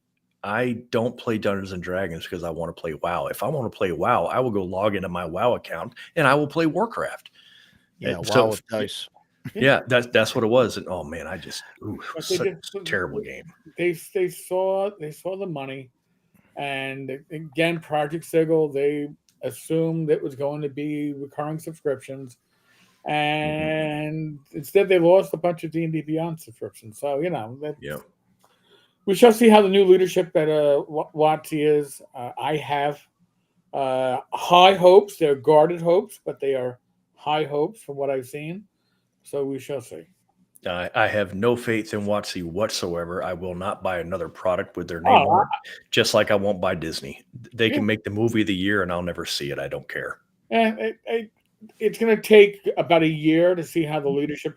I don't play Dungeons and Dragons because I want to play WoW. If I want to play WoW, I will go log into my WoW account and I will play Warcraft. Yeah, WoW with dice. Yeah, that's what it was. And oh man, such a terrible game. They saw the money, and again, Project Sigil, they assumed it was going to be recurring subscriptions, and instead they lost a bunch of D&D Beyond subscriptions. So we shall see how the new leadership at WotC is. I have high hopes. They're guarded hopes, but they are high hopes from what I've seen. So we shall see. I have no faith in WotC whatsoever. I will not buy another product with their name on it, just like I won't buy Disney. They can make the movie of the year, and I'll never see it. I don't care. It's going to take about a year to see how the leadership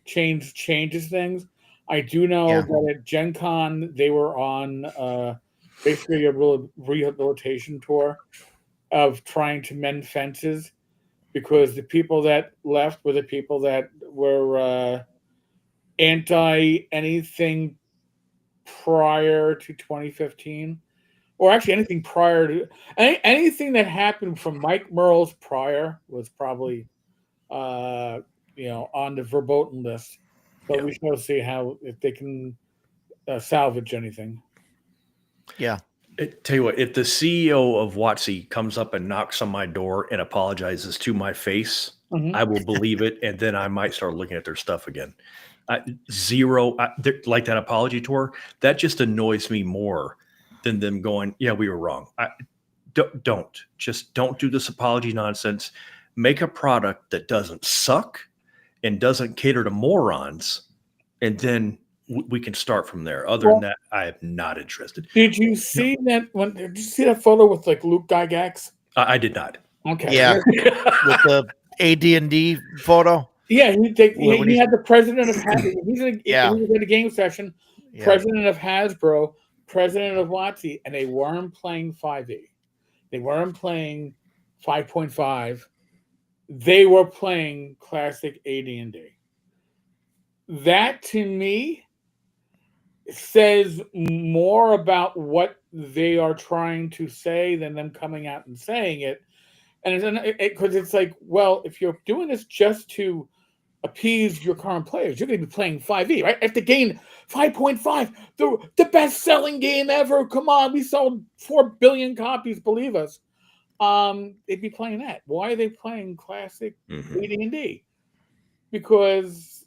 changes things. I do know that at Gen Con, they were on basically a rehabilitation tour of trying to mend fences because the people that left were the people that were anti anything prior to 2015 or actually anything prior to anything that happened from Mike Merle's prior was probably on the verboten list. But we shall see if they can salvage anything. Yeah. Tell you what, if the CEO of WotC comes up and knocks on my door and apologizes to my face, I will believe it, and then I might start looking at their stuff again. Like that apology tour, that just annoys me more than them going, yeah, we were wrong. Don't do this apology nonsense. Make a product that doesn't suck and doesn't cater to morons, and then we can start from there. Other than that, I am not interested. Did you see that? Did you see that photo with like Luke Gygax? I did not. Okay. Yeah. With the AD&D photo. Yeah, he had the president of Hasbro. He was at a game session. Yeah. President of Hasbro, president of WotC, and they weren't playing 5e. They weren't playing 5.5. They were playing classic AD&D. That to me says more about what they are trying to say than them coming out and saying it. And because it's like, well, if you're doing this just to appease your current players, you're going to be playing 5e, right? If the game 5.5, the best-selling game ever, come on, we sold 4 billion copies, believe us. They'd be playing that. Why are they playing classic AD&D? Because,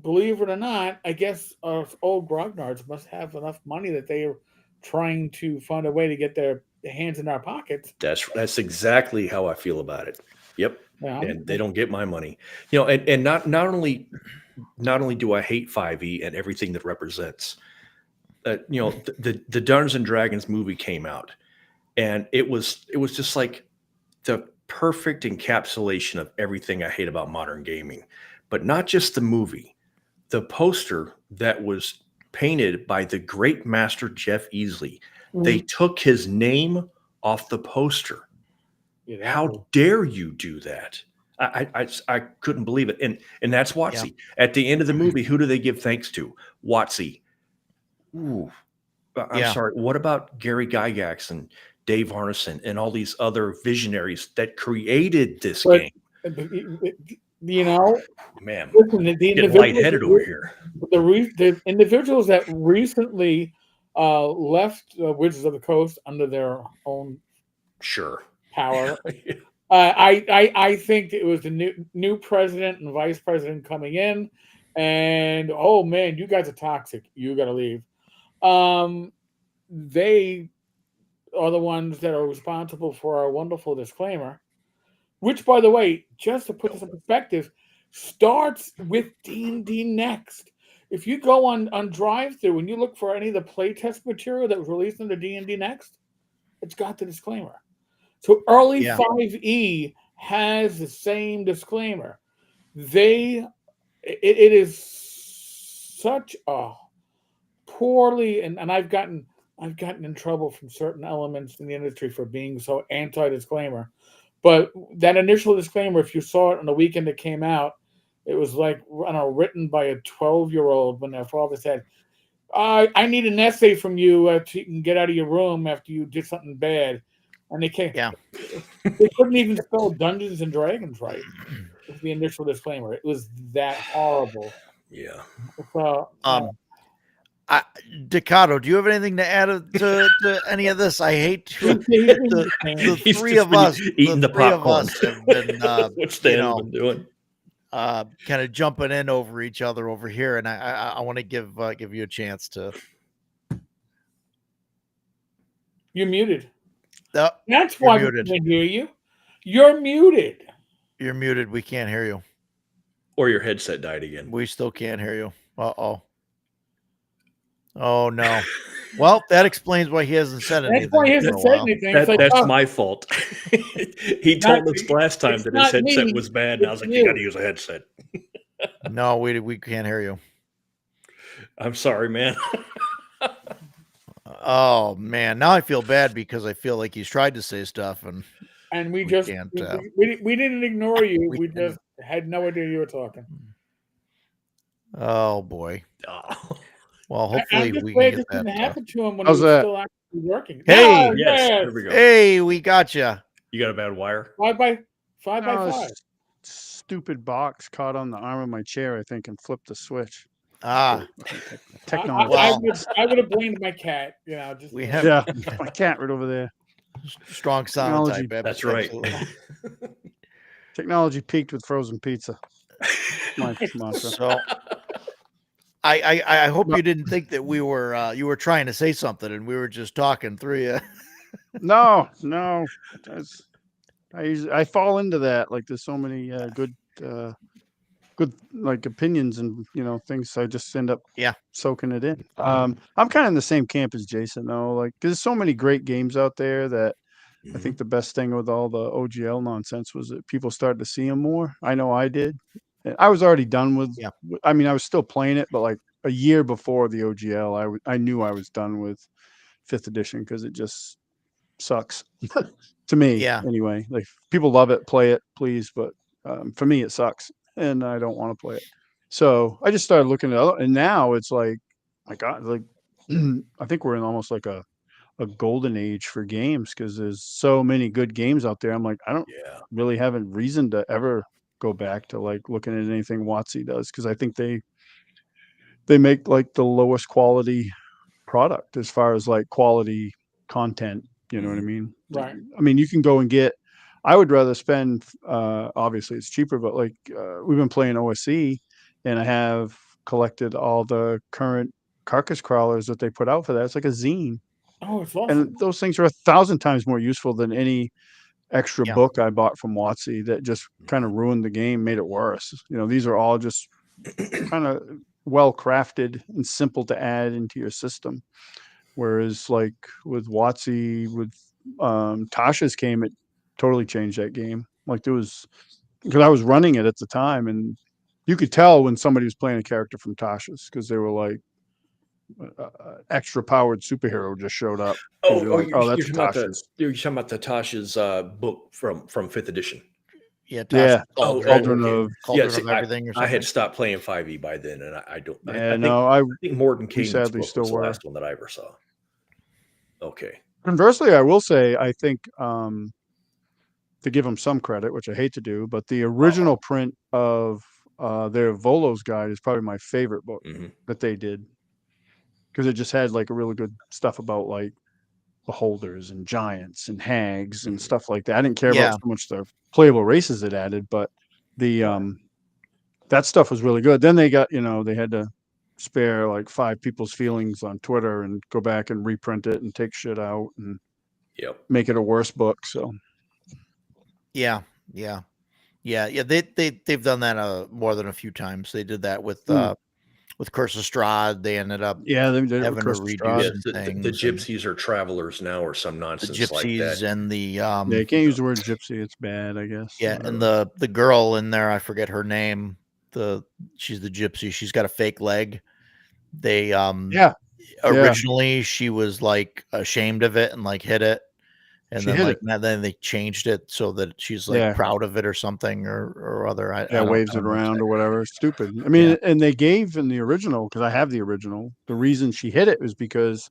believe it or not, I guess old grognards must have enough money that they are trying to find a way to get their hands in our pockets. That's exactly how I feel about it. Yep. Yeah. And they don't get my money. And not only do I hate 5e and everything that represents, the Dungeons and Dragons movie came out, and it was just like the perfect encapsulation of everything I hate about modern gaming. But not just the movie, the poster that was painted by the great master Jeff Easley. They took his name off the poster. Yeah, how dare you do that? I couldn't believe it. And that's WotC. Yeah. At the end of the movie, who do they give thanks to? WotC. Ooh. I'm sorry. What about Gary Gygax and Dave Arneson and all these other visionaries that created this game? Man, getting lightheaded over here. The individuals that recently left Wizards of the Coast under their own power. I think it was the new president and vice president coming in, and oh man, you guys are toxic. You got to leave. They are the ones that are responsible for our wonderful disclaimer, which, by the way, just to put this in perspective, starts with D&D Next. If you go on drive-thru and you look for any of the playtest material that was released under D&D Next, it's got the disclaimer. So early 5e has the same disclaimer. It is such a poorly, and I've gotten in trouble from certain elements in the industry for being so anti-disclaimer. But that initial disclaimer, if you saw it on the weekend it came out, it was like, I don't know, written by a 12-year-old when their father said, I need an essay from you so you can get out of your room after you did something bad. And they came. Yeah. They couldn't even spell Dungeons and Dragons right. It was the initial disclaimer. It was that horrible. Yeah. So, Decado, do you have anything to add to any of this? I hate the three of us eating the popcorn. Have been, What's been doing? Kind of jumping in over each other over here, and I want to give you a chance to. You're muted. That's why we can't hear you. You're muted. You're muted. We can't hear you. Or your headset died again. We still can't hear you. Uh-oh. Oh, no. Well, that explains why he hasn't said anything. That's why he hasn't said anything. That's my fault. He told us last time that his headset was bad, and I was like, you got to use a headset. No, we can't hear you. I'm sorry, man. Oh man, now I feel bad because I feel like he's tried to say stuff and we just can't, we didn't ignore you. We just had no idea you were talking. Oh boy. Well, I'm hopefully just we glad can this get that. didn't happen to him when How's he was that? still actually working. Hey! Oh, Yes, yes. there we go. Hey, we got you. You got a bad wire? 5x5. Oh, this stupid box caught on the arm of my chair, I think, and flipped the switch. Ah, Technology. Well- I would have blamed my cat. You know, just we have Yeah, my cat right over there. strong sound Technology. type. That's right. Absolutely. Technology peaked with frozen pizza. My mantra. So I hope you didn't think that we were you were trying to say something and we were just talking through you. No. I fall into that. Like there's so many good like opinions and things. I just end up soaking it in. I'm kind of in the same camp as Jason though. Like there's so many great games out there that I think the best thing with all the OGL nonsense was that people started to see them more. I know I did. And I was already done with. Yeah. I mean, I was still playing it, but like a year before the OGL, I knew I was done with 5th edition because it just sucks to me. Yeah. Anyway, like people love it, play it, please, but for me, it sucks, and I don't want to play it. So I just started looking at other, and now it's like, my God, like I think we're in almost like a golden age for games because there's so many good games out there. I'm like, I don't really have a reason to ever go back to like looking at anything WotC does because I think they make like the lowest quality product as far as like quality content. You know what I mean? Right. I mean, you can go and get. I would rather spend. Obviously, it's cheaper, but like we've been playing OSE, and I have collected all the current carcass crawlers that they put out for that. It's like a zine. Oh, it's awesome. And those things are 1,000 times more useful than any extra book I bought from WotC that just kind of ruined the game, made it worse. These are all just kind of well crafted and simple to add into your system. Whereas like with WotC, with Tasha's came, it totally changed that game. Like there was, because I was running it at the time, and you could tell when somebody was playing a character from Tasha's because they were like, extra powered superhero just showed up. You're That's talking about Tasha's. you're talking about the Tasha's book from 5th edition. Yeah. Yeah. Cauldron of everything or something. I had stopped playing 5e by then, and I don't. Yeah, I think Morton King's sadly book still was the were. last one that I ever saw. Okay. Conversely, I will say I think to give them some credit, which I hate to do, but the original print of their Volo's guide is probably my favorite book that they did because it just had like a really good stuff about like beholders and giants and hags and stuff like that. I didn't care about so much the playable races it added, but the that stuff was really good. Then they got they had to spare like 5 people's feelings on Twitter and go back and reprint it and take shit out and make it a worse book. So they've done that more than a few times. They did that with Curse of Strahd. They ended up they did having to redo some the things. gypsies are travelers now, or some nonsense The gypsies like that. and the you can't use the word gypsy. It's bad, I guess. Yeah, and the girl in there, I forget her name. She's the gypsy. She's got a fake leg. They originally she was like ashamed of it and like hid it. And then they changed it so that she's like proud of it or something or other. I waves it around or whatever. It's stupid. I mean, and they gave in the original, because I have the original, the reason she hid it was because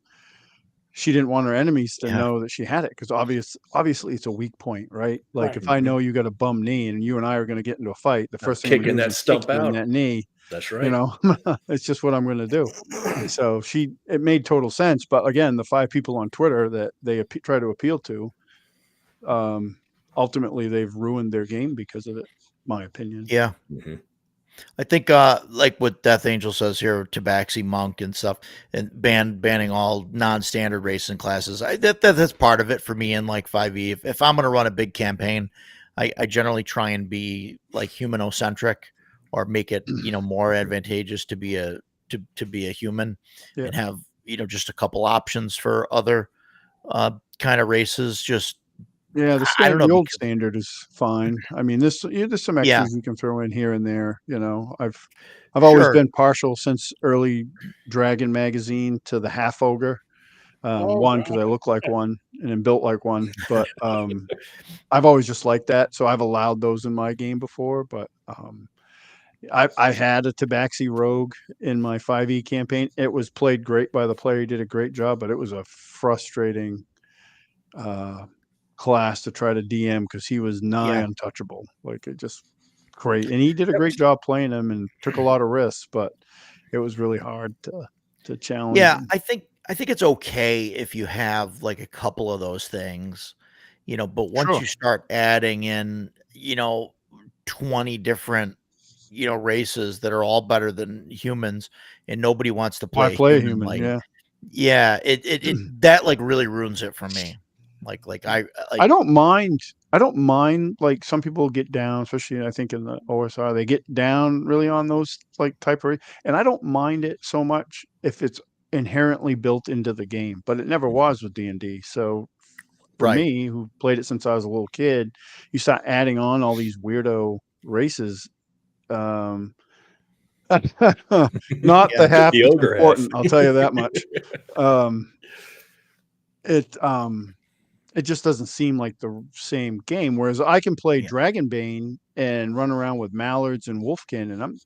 she didn't want her enemies to know that she had it. Because obviously it's a weak point, right? Like if I know you got a bum knee and you and I are going to get into a fight, the first thing I'm kicking gonna do that is stump kick you in out. that knee. That's right. It's just what I'm going to do. So it made total sense. But again, the 5 people on Twitter that they try to appeal to, ultimately they've ruined their game because of it, my opinion. Yeah. I think like what Death Angel says here, Tabaxi Monk and stuff, and banning all non-standard racing classes. That's part of it for me in like 5e. If I'm going to run a big campaign, I generally try and be like humanocentric or make it more advantageous to be a human and have just a couple options for other kind of races. Just the old standard is fine. I mean, there's some extras you can throw in here and there. I've always been partial since early Dragon magazine to the half ogre. One, because I look like one and am built like one, but I've always just liked that, so I've allowed those in my game before. But I had a Tabaxi Rogue in my 5e campaign. It was played great by the player. He did a great job, but it was a frustrating class to try to DM because he was nigh untouchable. Like it just great, and he did a great job playing him and took a lot of risks, but it was really hard to challenge. Yeah, him. I think it's okay if you have like a couple of those things, but once Sure. you start adding in, 20 different, races that are all better than humans and nobody wants to Why play play a human, human? like, Yeah. it that like really ruins it for me. Like I I don't mind. I don't mind, like some people get down, especially I think in the OSR, they get down really on those like type of, and I don't mind it so much if it's inherently built into the game, but it never was with D&D. So for Right. me, who played it since I was a little kid, you start adding on all these weirdo races. Not the half the that's ogre important, has. I'll tell you that much. It just doesn't seem like the same game. Whereas I can play Dragonbane and run around with mallards and wolfkin, and that's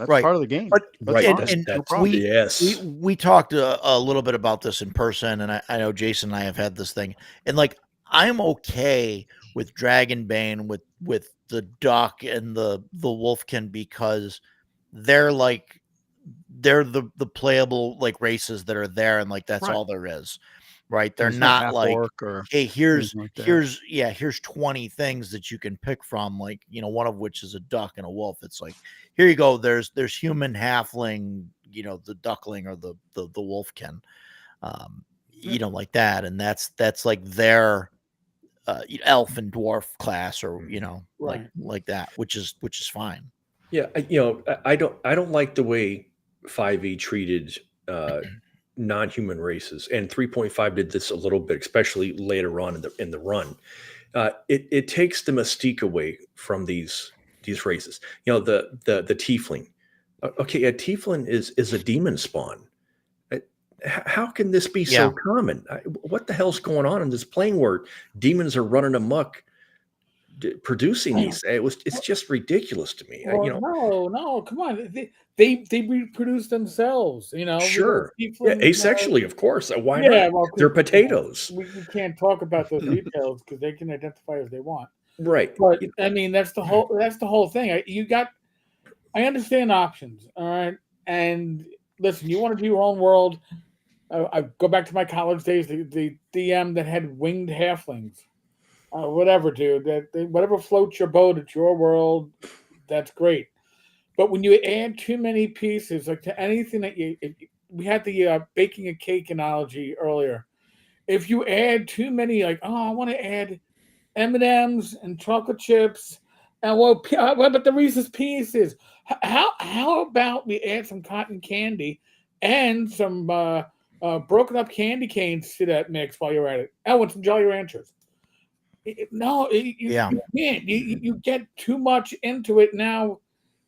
Right. part of the game. But That's right, fine. No that's problem. yes. we talked a little bit about this in person, and I know Jason and I have had this thing, and like I'm okay with Dragonbane with the duck and the wolfkin because they're the playable like races that are there, and like that's Right. all there is. Right. They're There's no not half like, orc or hey, here's anything like that. here's 20 things that you can pick from, like, one of which is a duck and a wolf. It's like, here you go. There's human, halfling, the duckling or the wolfkin, like that. And that's like their elf and dwarf class, or Right. like that, which is fine. Yeah, I don't like the way 5e treated non-human races, and 3.5 did this a little bit, especially later on in the run. It takes the mystique away from these races. The tiefling. Okay, a tiefling is a demon spawn. How can this be so common? What the hell's going on in this plane where demons are running amok, producing these? It's just ridiculous to me. Well, no, come on. They reproduce themselves, Sure. People, asexually, of course. Why yeah, not? well, They're potatoes. We can't talk about those details because they can identify as they want. Right. But I mean, that's the whole thing. I understand options, all right. And listen, you want to do your own world. I go back to my college days. The DM that had winged halflings, whatever, dude. Whatever floats your boat. It's your world. That's great. But when you add too many pieces, like to anything that we had the baking a cake analogy earlier. If you add too many, like, I want to add M&Ms and chocolate chips, and what about the Reese's Pieces? How about we add some cotton candy and some broken up candy canes to that mix while you're at it? Oh, and some Jolly Ranchers. You can't. You get too much into it now.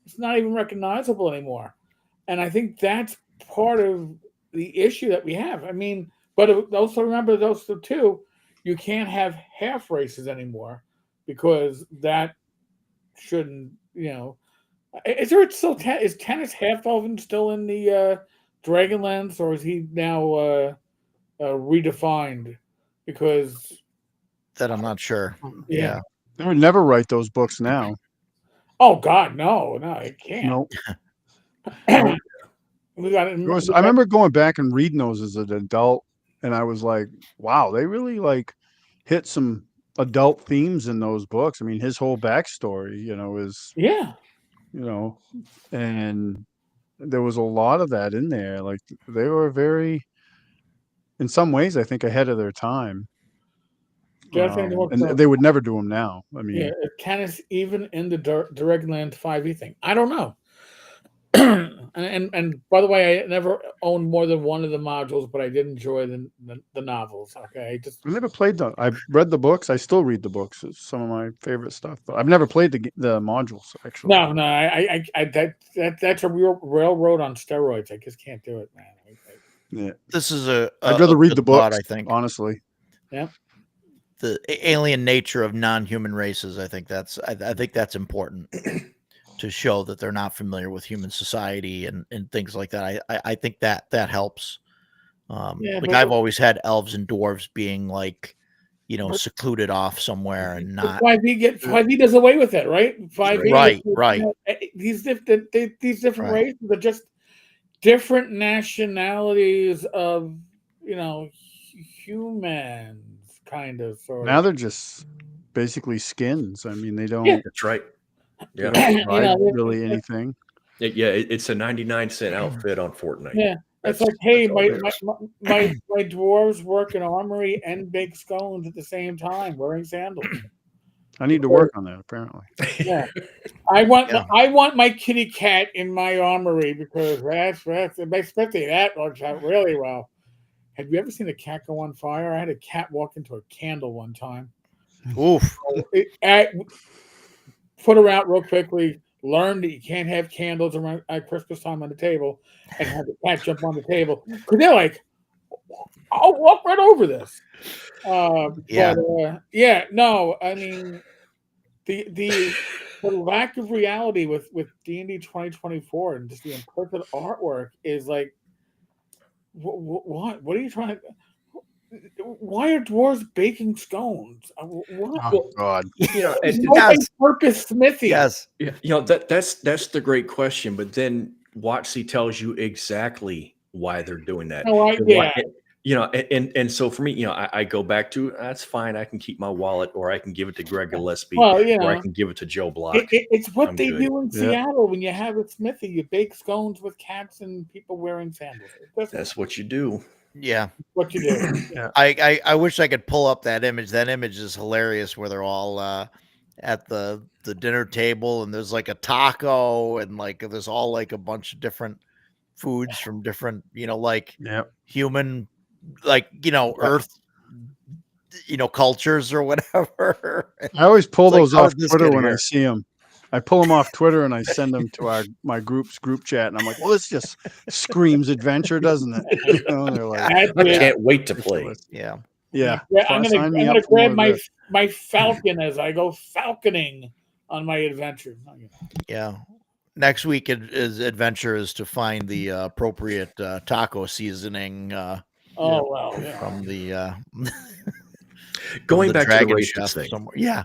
It's not even recognizable anymore. And I think that's part of the issue that we have. I mean, but also remember those two, you can't have half races anymore because that shouldn't, is Tennis Half-Elven still in the Dragonlance, or is he now redefined? Because that I'm not sure. Yeah. They would never write those books now. Oh God, no, it can't. Nope. I remember going back and reading those as an adult, and I was like, wow, they really like hit some adult themes in those books. I mean, his whole backstory, is and there was a lot of that in there. Like they were very, in some ways, I think ahead of their time. And they would never do them now. I mean, Tennis even in the Dragonlance 5e thing. I don't know. and by the way, I never owned more than one of the modules, but I did enjoy the novels. Okay, I never played them. I've read the books. I still read the books. It's some of my favorite stuff, but I've never played the modules actually. No, I that's a real railroad on steroids. I just can't do it, man. Yeah, this is I'd rather read the books. I think, honestly. Yeah. The alien nature of non-human races. I think that's important to show that they're not familiar with human society and things like that. I think that helps. Like I've always had elves and dwarves being like, secluded off somewhere and not. 5e does away with it, right? 5e, right. These different Right. races are just different nationalities of humans, kind of sort Now of. they're just basically skins. I mean, they don't. Yeah. That's right. They Yeah, don't provide really anything. it's a 99-cent outfit on Fortnite. Yeah. It's That's- like, hey, that's all it is. my dwarves work in armory and bake scones at the same time, wearing sandals. I need to work on that. Apparently, Yeah, I want my kitty cat in my armory because especially that works out really well. Have you ever seen a cat go on fire? I had a cat walk into a candle one time. Oof. Put her out real quickly. Learned that you can't have candles around at Christmas time on the table, and have the cat jump on the table because they're like, "I'll walk right over this." Yeah. But no, I mean, the lack of reality with D&D 2024 and just the imperfect artwork is like, what are you trying to? Why are dwarves baking scones? What? oh god, Purpose smithy. Yes. Yeah, that's the great question. But then WotC tells you exactly why they're doing that. And so for me, I go back to that's fine. I can keep my wallet, or I can give it to Greg Gillespie, or I can give it to Joe Block. It's what they good. do in Seattle when you have a smithy. You bake scones with cats and people wearing sandals. That's what you do. Yeah. What you do. Yeah. I wish I could pull up that image. That image is hilarious where they're all at the dinner table and there's like a taco and like there's all like a bunch of different foods from different, like human, like, earth, cultures or whatever. I always pull It's like, those how off did this Twitter get when I here? see them. I pull them off Twitter and I send them to my group chat, and I'm like, "Well, this just screams adventure, doesn't it?" They're like, I can't wait to play. Yeah. Yeah, I'm gonna grab my falcon as I go falconing on my adventure. Yeah. Next week adventure is to find the appropriate taco seasoning from the going back to the Dragon races Chef thing. somewhere. Yeah.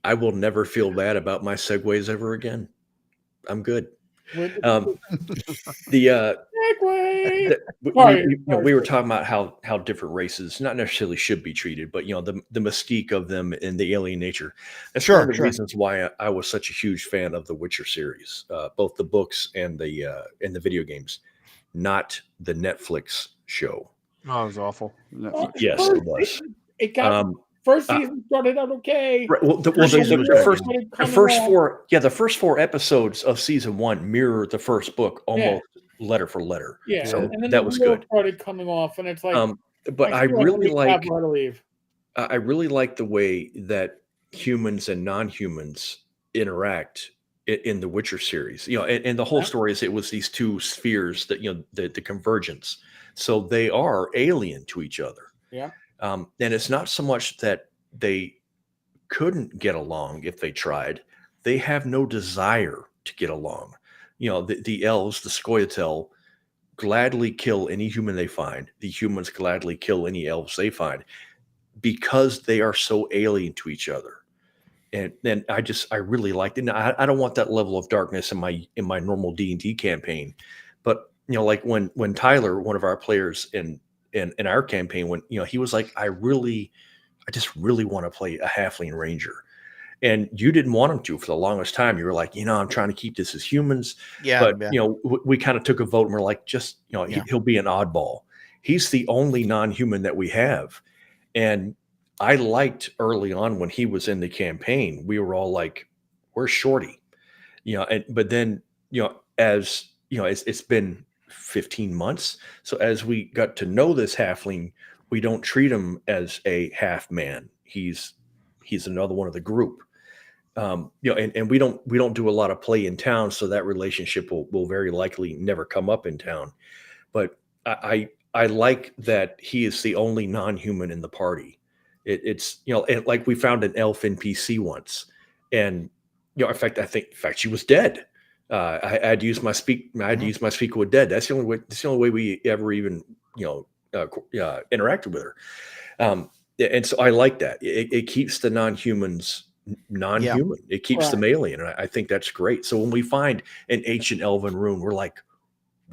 I will never feel bad about my segues ever again. I'm good. We were talking about how different races not necessarily should be treated, but the mystique of them and the alien nature. That's one of the reasons why I was such a huge fan of the Witcher series, both the books and the video games, not the Netflix show. Oh, it was awful. Yes, it was. It got first season started out okay. Right, well, the first four episodes of season 1 mirror the first book almost letter for letter. Yeah, so and then that was good. Started coming off, and it's like, but I really like the way that humans and non-humans interact in the Witcher series. And the whole story is it was these two spheres that the convergence. So they are alien to each other. Yeah. And it's not so much that they couldn't get along if they tried. They have no desire to get along. The elves, the Scoia'tael, gladly kill any human they find. The humans gladly kill any elves they find because they are so alien to each other. And then I really liked it. And I don't want that level of darkness in my normal D&D campaign. But like when Tyler, one of our players in our campaign, when he was like, I just really want to play a halfling ranger, and you didn't want him to for the longest time. You were like, I'm trying to keep this as humans. Yeah, but we kind of took a vote and we're like, just he'll be an oddball. He's the only non-human that we have, and I liked early on when he was in the campaign. We were all like, "Where's Shorty?" But then as it's been 15 months. So as we got to know this halfling, we don't treat him as a half man. He's another one of the group. And we don't do a lot of play in town, so that relationship will very likely never come up in town. But I like that he is the only non-human in the party. It's like we found an elf NPC once, And in fact, she was dead. I had to use my speaker with dead. That's the only way. That's the only way we ever even interacted with her. And so I like that. It keeps the non-humans non-human. It keeps them alien, and I think that's great. So when we find an ancient elven rune, we're like,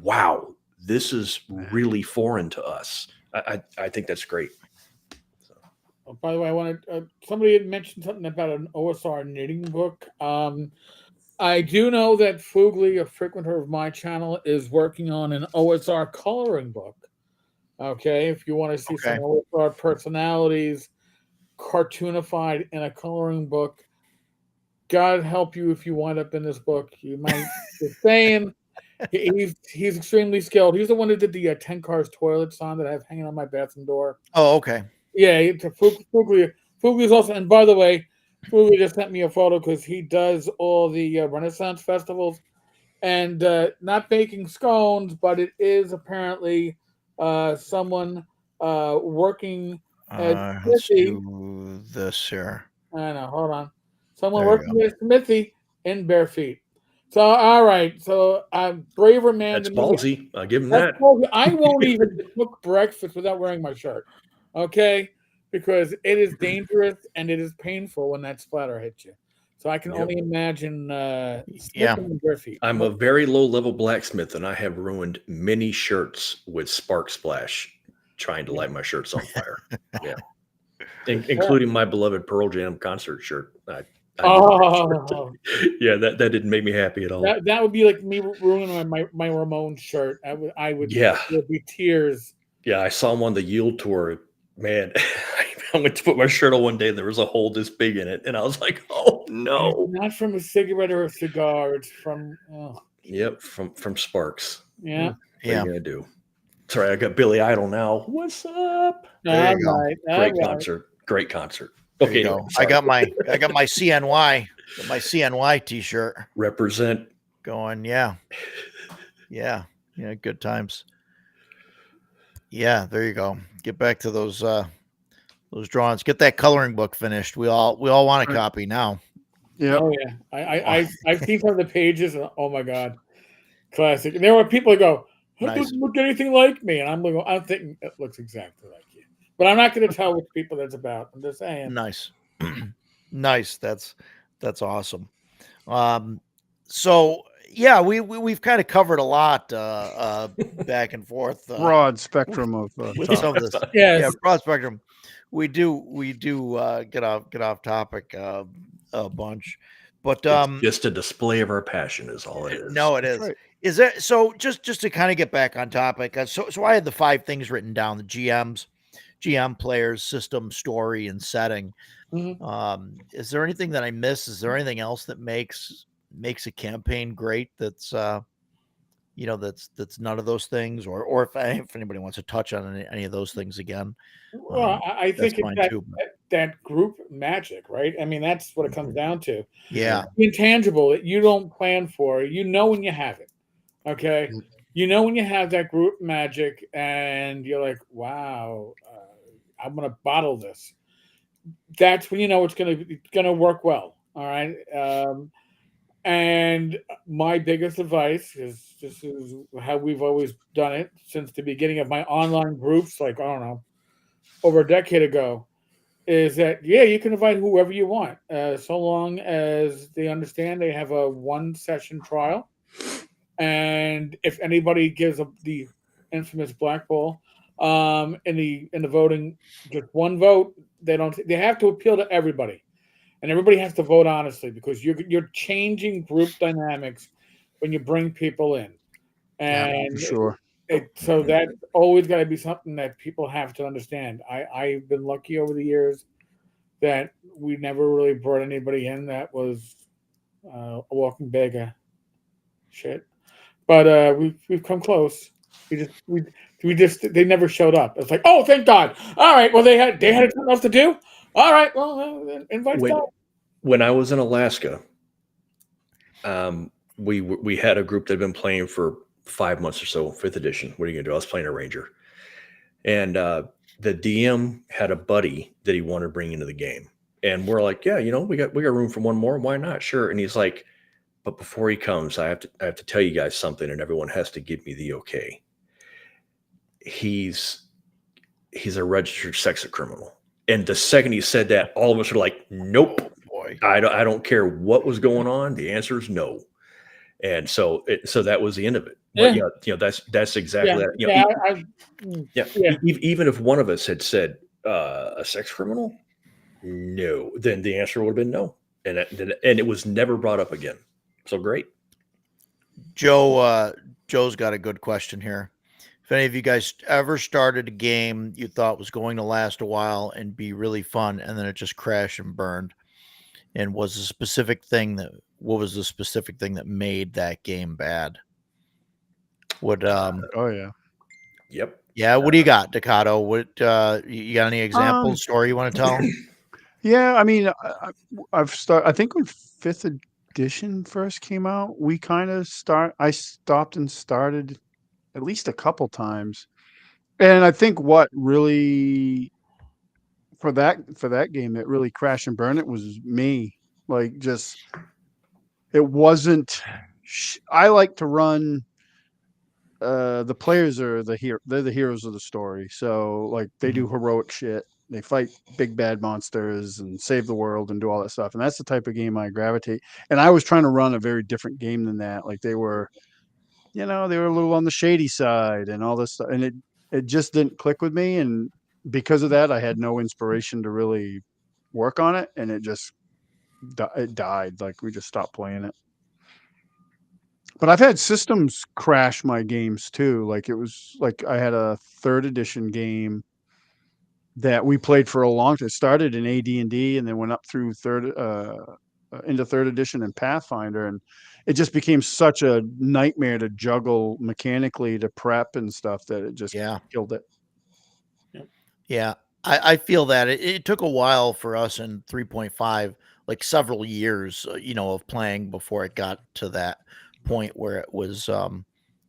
wow, this is really foreign to us. I think that's great. Oh, by the way, I wanted somebody had mentioned something about an OSR knitting book. I do know that Foogly, a frequenter of my channel, is working on an OSR coloring book. Okay, if you want to see some OSR personalities cartoonified in a coloring book, God help you if you wind up in this book. You might be saying he's extremely skilled. He's the one who did the 10 cars toilet sign that I have hanging on my bathroom door. Oh, okay. Yeah, Foogly is also, and by the way, Foogly just sent me a photo because he does all the Renaissance festivals, and not baking scones, but it is apparently someone working at Let's Smithy. do this here. I know. Hold on. Someone working at Smithy in bare feet. So, all right. So, braver man. That's ballsy. I'll give him that. Ballsy. I won't even cook breakfast without wearing my shirt. Okay? Because it is dangerous and it is painful when that splatter hits you. So I can only imagine bare feet. I'm a very low-level blacksmith, and I have ruined many shirts with spark splash trying to light my shirts on fire. Yeah. Including my beloved Pearl Jam concert shirt. Yeah, that didn't make me happy at all. That would be like me ruining my Ramones shirt. I would. Yeah, there would be tears. Yeah, I saw him on the Yield tour. Man, I went to put my shirt on one day, and there was a hole this big in it, and I was like, "Oh no!" It's not from a cigarette or a cigar. It's from. Yep, from sparks. Yeah. What are you gonna do? Sorry, I got Billy Idol now. What's up? There you go. Great concert. Great concert. Okay, go. I got my CNY, my CNY t-shirt. Represent. Going, yeah. Good times. Yeah, there you go. Get back to those drawings. Get that coloring book finished. We all want a copy now. Yeah. Oh yeah. I've seen some of the pages. And, oh my god, classic. And there were people who go, "It doesn't look anything like me," and I'm thinking it looks exactly like you. But I'm not going to tell which people that's about. I'm just saying. Nice. Nice. That's awesome. So yeah, we've kind of covered a lot back and forth. Broad spectrum of with some of this. Yes. Yeah, broad spectrum. We do get off topic a bunch, but it's just a display of our passion is all it is. No, it is. Right. Is there so just to kind of get back on topic? So I had the 5 things written down: the GM, players, system, story, and setting. Mm-hmm. Is there anything that I missed? Is there anything else that makes a campaign great? That's that's none of those things, or if anybody wants to touch on any of those things again. Well, I think it's that group magic, right? I mean, that's what it comes down to. Yeah, the intangible that you don't plan for, when you have it. Okay, when you have that group magic, and you're like, wow, I'm gonna bottle this. That's when you know it's gonna work well. All right. And my biggest advice is this is how we've always done it since the beginning of my online groups, like, I don't know, over a decade ago, is that, you can invite whoever you want, so long as they understand they have a 1-session trial. And if anybody gives the infamous black ball in the voting, just one vote, they have to appeal to everybody. And everybody has to vote honestly, because you're changing group dynamics when you bring people in. And for sure. So that's always got to be something that people have to understand. I've been lucky over the years that we never really brought anybody in that was a walking bag of shit. But we've come close. They never showed up. It's like, oh, thank God. All right, well they had something else to do. All right, well, invite them. When I was in Alaska, we had a group that had been playing for 5 months or so, 5th edition. What are you gonna do? I was playing a ranger, and the DM had a buddy that he wanted to bring into the game, And we're like, yeah, we got room for one more. Why not? Sure. And he's like, but before he comes, I have to tell you guys something, and everyone has to give me the okay. He's a registered sex criminal. And the second he said that, all of us are like, nope. Oh, boy. I don't care what was going on. The answer is no. And so that was the end of it. Yeah. But, that's exactly that. Even if one of us had said a sex criminal, no, then the answer would have been no. And it was never brought up again. So great. Joe's got a good question here. If any of you guys ever started a game you thought was going to last a while and be really fun, and then it just crashed and burned, and what was the specific thing that made that game bad? Oh yeah. Yep. Yeah. What do you got, Ducato? What you got any examples, story you want to tell? Yeah, I mean, I think when 5th edition first came out, I stopped and started at least a couple times. And I think what really for that game that really crashed and burned it was me. Like, just it wasn't I like to run the players are they're the heroes of the story. So like they do heroic shit. They fight big bad monsters and save the world and do all that stuff. And that's the type of game I gravitate. And I was trying to run a very different game than that. Like they were a little on the shady side and all this stuff. And it just didn't click with me. And because of that, I had no inspiration to really work on it. And it died. Like we just stopped playing it. But I've had systems crash my games too. Like it was like I had a 3rd edition game that we played for a long time. It started in AD&D and then went up through into 3rd edition and Pathfinder, and it just became such a nightmare to juggle mechanically to prep and stuff that it just killed it. Yeah, I feel that it took a while for us in 3.5, like several years, of playing before it got to that point where it was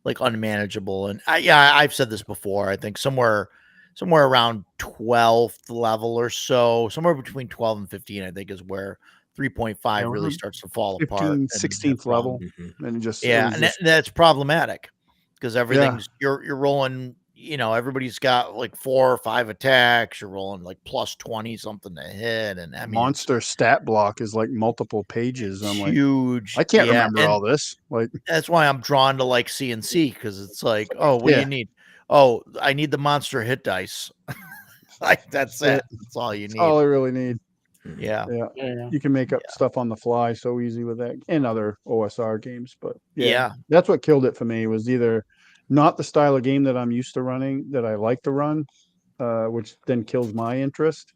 like unmanageable. And I've said this before. I think somewhere around 12th level or so, somewhere between 12 and 15, I think is where 3.5 really starts to fall 15, apart. 16th level, and that's problematic because everything's you're rolling. Everybody's got like 4 or 5 attacks. You're rolling like plus 20 something to hit, and I mean, monster stat block is like multiple pages. I'm huge. I can't remember all this. Like that's why I'm drawn to like CNC because it's like, oh, what do you need? Oh, I need the monster hit dice. Like that's it. That's all you need. All I really need. Yeah. You can make up stuff on the fly so easy with that, and other OSR games. But yeah, that's what killed it for me. Was either not the style of game that I'm used to running, that I like to run, which then kills my interest.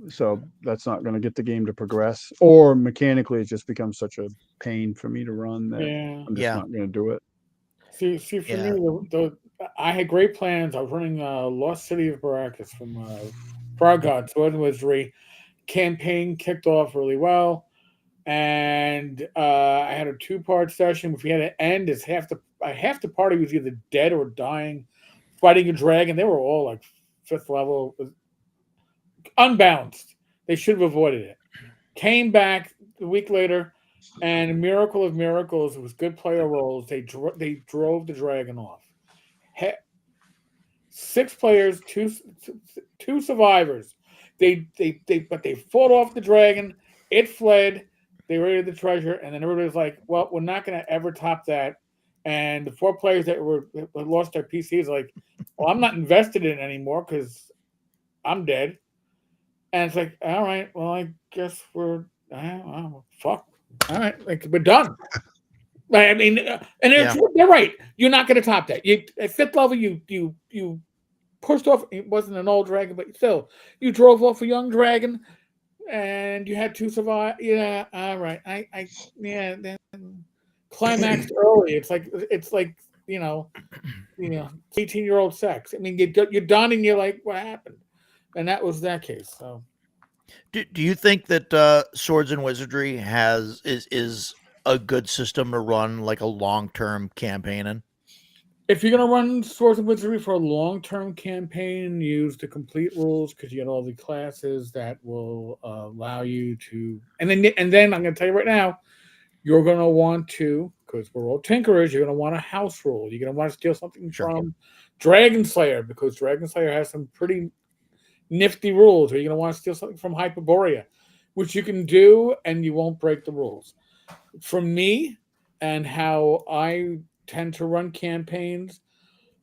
So that's not going to get the game to progress, or mechanically it just becomes such a pain for me to run that I'm just not going to do it. See, for me, I had great plans. I was running Lost City of Baracus from Frogod, Sword and Wizardry. Campaign kicked off really well, and I had a 2-part session, which we had to end as half the party was either dead or dying, fighting a dragon. They were all like 5th level, unbalanced. They should have avoided it. Came back a week later, and a miracle of miracles, it was good player rolls. They drove the dragon off. 6 players, two survivors. They fought off the dragon. It fled. They raided the treasure, and then everybody's like, "Well, we're not going to ever top that." And the 4 players that lost their PCs like, "Well, I'm not invested in it anymore because I'm dead." And it's like, all right, well, I guess we're fuck. All right, like we're done. I mean, and they're right. You're not going to top that. At 5th level, you pushed off. It wasn't an old dragon, but still, you drove off a young dragon, and you had 2 survive. Yeah, all right. Then climaxed early. It's like 18-year-old sex. I mean, you're done, and you're like, what happened? And that was that case. So, do you think that Swords and Wizardry is a good system to run like a long-term campaign in? If you're gonna run Swords of Wizardry for a long-term campaign, use the complete rules because you get all the classes that will allow you to. And then I'm gonna tell you right now, you're gonna want to, because we're all tinkerers, you're gonna want a house rule. You're gonna want to steal something from Dragon Slayer because Dragon Slayer has some pretty nifty rules. Or you're gonna want to steal something from Hyperborea, which you can do and you won't break the rules. For me and how I tend to run campaigns,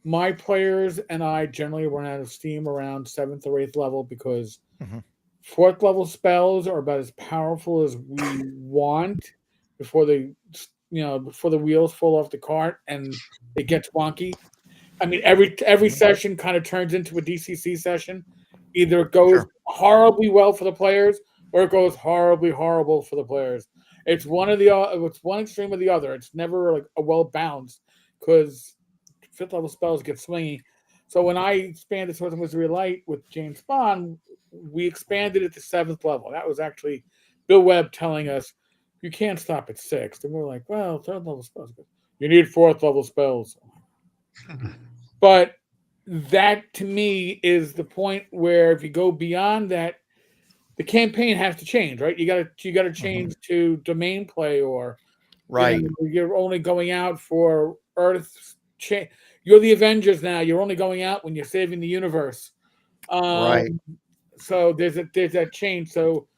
my players and I generally run out of steam around 7th or 8th level because 4th level spells are about as powerful as we want before the wheels fall off the cart and it gets wonky. I mean, every session kind of turns into a DCC session. Either it goes horribly well for the players or it goes horribly horrible for the players. It's one extreme or the other. It's never like a well balanced because 5th level spells get swingy. So when I expanded Swords and Wizardry Light with James Bond, we expanded it to 7th level. That was actually Bill Webb telling us you can't stop at 6th, and we're like, well, 3rd level spells. You need 4th level spells. But that to me is the point where if you go beyond that, the campaign has to change, right? You got to change to domain play, or you're only going out for Earth. You're the Avengers now. You're only going out when you're saving the universe. So there's that change. So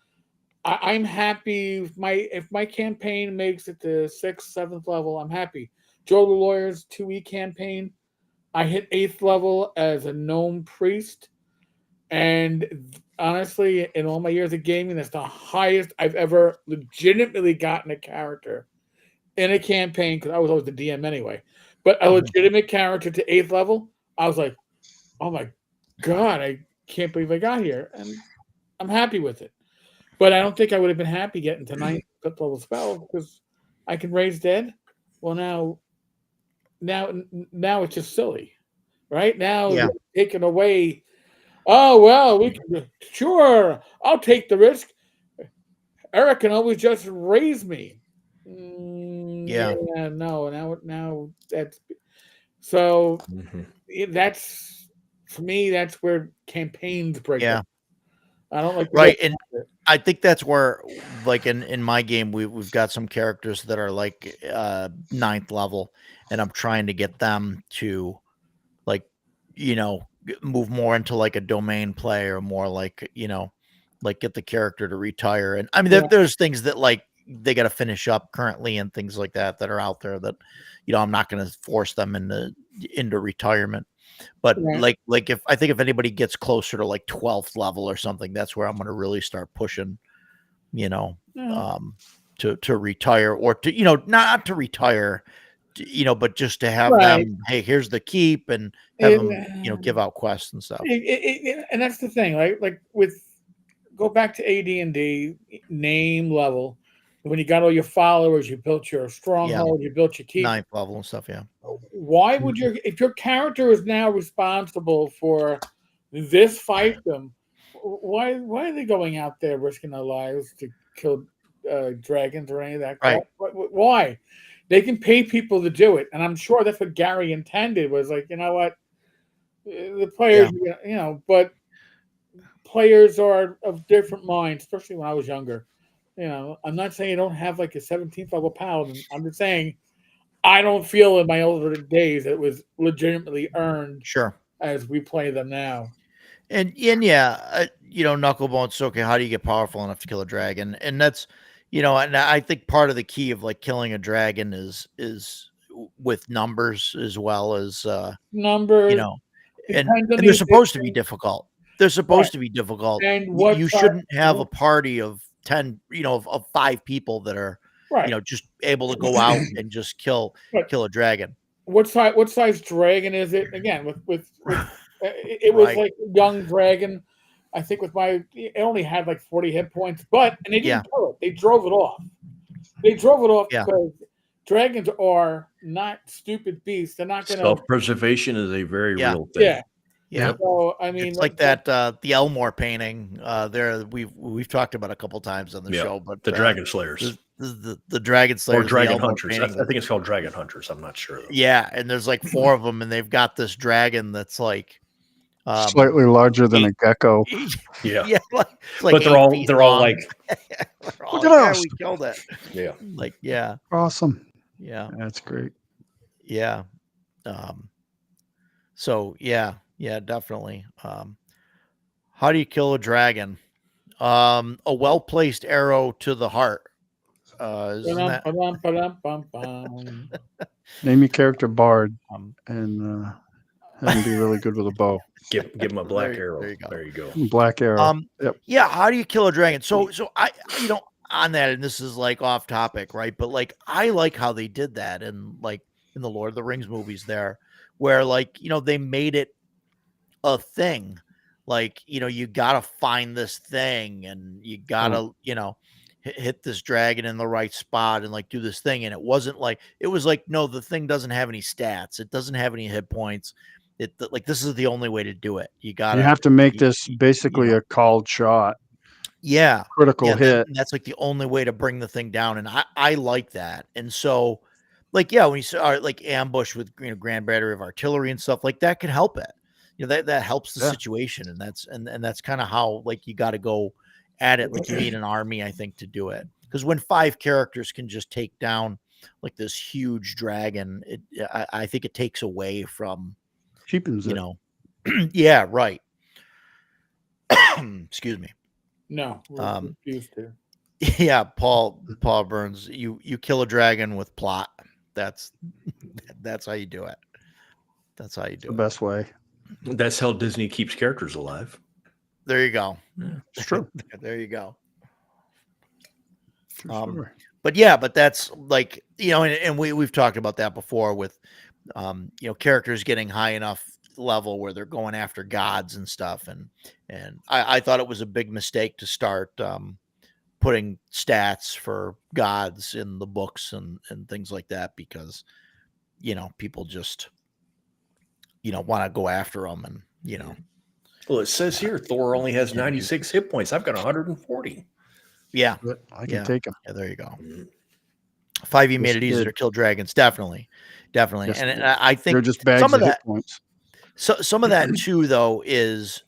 I'm happy if my campaign makes it to 6th, 7th level. I'm happy. Joe the Lawyer's 2E campaign, I hit 8th level as a gnome priest, and honestly, in all my years of gaming, that's the highest I've ever legitimately gotten a character in a campaign, because I was always the DM anyway. But a legitimate character to 8th level, I was like, oh my God, I can't believe I got here. And I'm happy with it. But I don't think I would have been happy getting to 9th level spell because I can raise dead. Well, now it's just silly. Right? Now you're taking away. Oh, well, sure, I'll take the risk. Eric can always just raise me. Now that's so. That's for me. That's where campaigns break. Yeah, up. I don't like and I think that's where, like in my game, we've got some characters that are like 9th level, and I'm trying to get them to, like, move more into like a domain play, or more like, like get the character to retire. And I mean, there's things that like they got to finish up currently and things like that are out there that, I'm not going to force them into retirement. But like if anybody gets closer to like 12th level or something, that's where I'm going to really start pushing, to retire, or to, not to retire, but just to have them, hey, here's the keep, and have them, give out quests and stuff. And that's the thing, right? Like go back to AD&D name level. When you got all your followers, you built your stronghold, you built your keep. 9th level and stuff, Why would if your character is now responsible for this fiefdom, why are they going out there risking their lives to kill dragons or any of that? Right. Why? They can pay people to do it, and I'm sure that's what Gary intended. Was like, you know what, the players, but players are of different minds, especially when I was younger. I'm not saying you don't have like a 17th level paladin. I'm just saying I don't feel in my older days that it was legitimately earned. Sure. As we play them now. And Knucklebone, okay, how do you get powerful enough to kill a dragon? And that's, and I think part of the key of like killing a dragon is with numbers as well as numbers. And they're supposed to be difficult. They're supposed to be difficult. And you shouldn't have a party of 10, of 5 people that are, just able to go out and just kill a dragon. What size dragon is it? Again, with it was like a young dragon. I think it only had like 40 hit points, and they didn't kill it. They drove it off. Because dragons are not stupid beasts. They're not going to. Self-preservation is a very real thing. Yeah. So I mean, it's like that the Elmore painting there we've talked about a couple times on the show, but the Dragon Slayers. the Dragon or Slayers, the Dragon Elmore Hunters. I painting. think it's called Dragon Hunters. I'm not sure. Though. Yeah, and there's like 4 of them, and they've got this dragon that's like Slightly larger than a gecko. Yeah. yeah, like, it's like But they're 8 all feet they're all long. like We're all Look like, at yeah, us. we killed it. yeah. Like, yeah, Awesome. yeah, That's great. yeah. So yeah, definitely. How do you kill a dragon? A well-placed arrow to the heart. Isn't that, Ba-dum. Name your character Bard um, and have him be really good with a bow. Give him a black There- arrow. there you go. There you go. Black arrow. Yep. yeah, how do you kill a dragon? So I, on that, and this is like off topic, right? But like, I like how they did that, and like in the Lord of the Rings movies, there, where like they made it a thing. Like you gotta find this thing, and you gotta hit this dragon in the right spot, and like do this thing. And it wasn't like it was like no, the thing doesn't have any stats. It doesn't have any hit points. Like this is the only way to do it. You gotta. You have to make you- this you- basically a called shot, Yeah. critical hit. That's like the only way to bring the thing down, and I like that. And so, like, yeah, when you say like ambush with grand battery of artillery and stuff like that can help it. That helps the Yeah. situation, and that's kind of how like you got to go at it. Like you need an army, I think, to do it, because when 5 characters can just take down like this huge dragon, I think it takes away from Cheapens it. yeah, right. Excuse me. No, we're used to. Yeah, Paul Burns, you kill a dragon with plot. That's how you do it. That's how you do The it. best way. That's how Disney keeps characters alive. There you go. It's true. There you go. For Um, sure. But yeah, but that's like, and we've talked about that before with characters getting high enough level where they're going after gods and stuff. And I thought it was a big mistake to start putting stats for gods in the books and things like that, because people just want to go after them, and Well, it says here Thor only has 96 hit points. I've got 140. yeah, But I can yeah. take him. yeah, there you go. Mhm. 5e made Yes, it it easier to did. kill dragons, definitely. Yes, And it I think They're just bags some of of hit that points. some of that too, though, is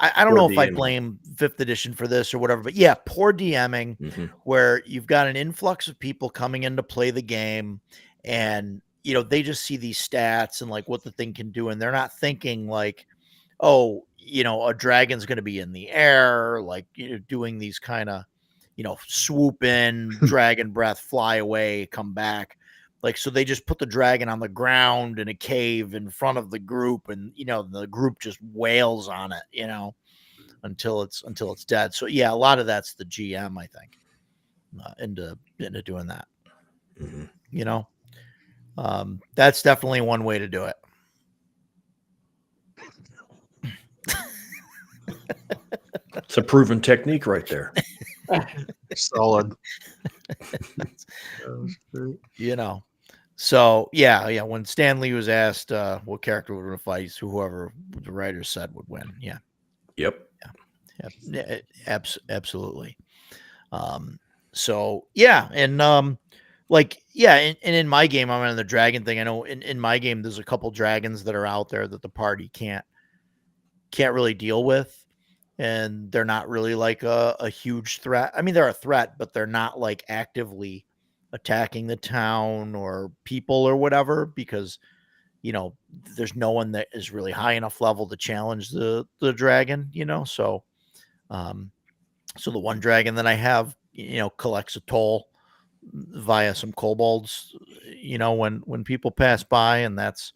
I don't Poor know if I DMing. blame 5th edition for this or whatever, but yeah, poor DMing, Mhm. where you've got an influx of people coming in to play the game, and they just see these stats and like what the thing can do, and they're not thinking like, oh, a dragon's going to be in the air, like doing these kind of swoop in, dragon breath, fly away, come back. Like, so they just put the dragon on the ground in a cave in front of the group, and the group just wails on it, until it's dead. So yeah, a lot of that's the GM, I think, into doing that. Mhm. That's definitely one way to do it. It's a proven technique right there. Solid. So yeah. When Stan Lee was asked what character would win a fight, whoever the writer said would win. Yeah. Yep. Absolutely. So yeah, and like yeah, and in my game, I'm on the dragon thing. I know in my game, there's a couple dragons that are out there that the party can't really deal with, and they're not really like a huge threat. I mean, they're a threat, but they're not like actively attacking the town or people or whatever, because there's no one that is really high enough level to challenge the dragon. So so the one dragon that I have collects a toll via some kobolds when people pass by, and that's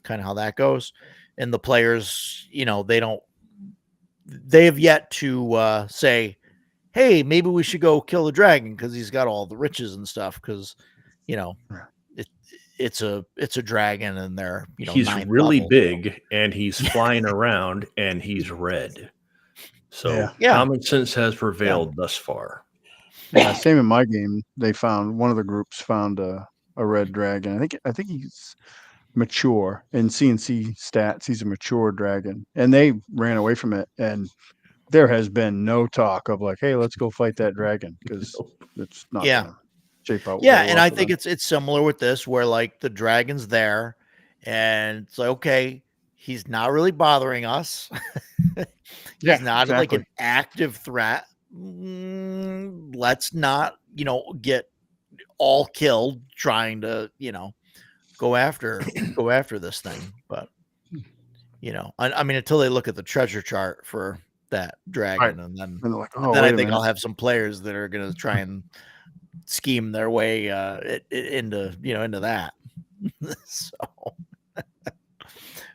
kind of how that goes. And the players they have yet to say, hey, maybe we should go kill the dragon because he's got all the riches and stuff, because it's a dragon, and they're He's 9th really level. big, and he's flying around, and he's red. So Yeah. common sense has prevailed thus far. Yeah, same in my game. They found one of the groups found a red dragon. I think he's mature in CNC stats. He's a mature dragon, and they ran away from it. And there has been no talk of like, hey, let's go fight that dragon, because it's not Yeah. gonna shape out. Yeah, very and well I for think them. it's similar with this, where like the dragon's there, and it's like, okay, he's not really bothering us. Yeah, He's not like exactly. an active threat. Let's not, get all killed trying to, go after this thing. But I mean, until they look at the treasure chart for that dragon, and then And they're like, oh, then I wait a think minute. I'll have some players that are going to try and scheme their way into into that. So,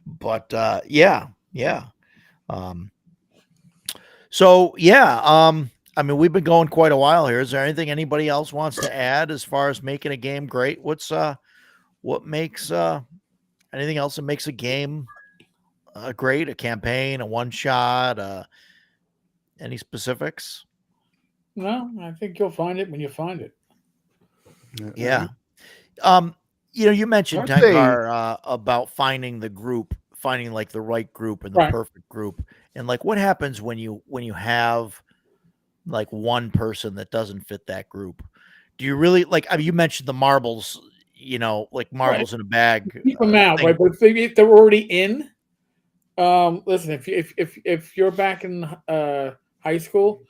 but yeah. So yeah, I mean, we've been going quite a while here. Is there anything anybody else wants to add as far as making a game great? What makes anything else that makes a game great? A campaign, a one shot, any specifics? No, I think you'll find it when you find it. Yeah. You mentioned I'd say- Tenkar about finding the group, finding like the right group and the Right. perfect group, and like what happens when you have like one person that doesn't fit that group. Do you really like? I mean, you mentioned the marbles, like marbles in a bag. Keep them out, thing. right? But if they're already in, listen, if you're back in high school,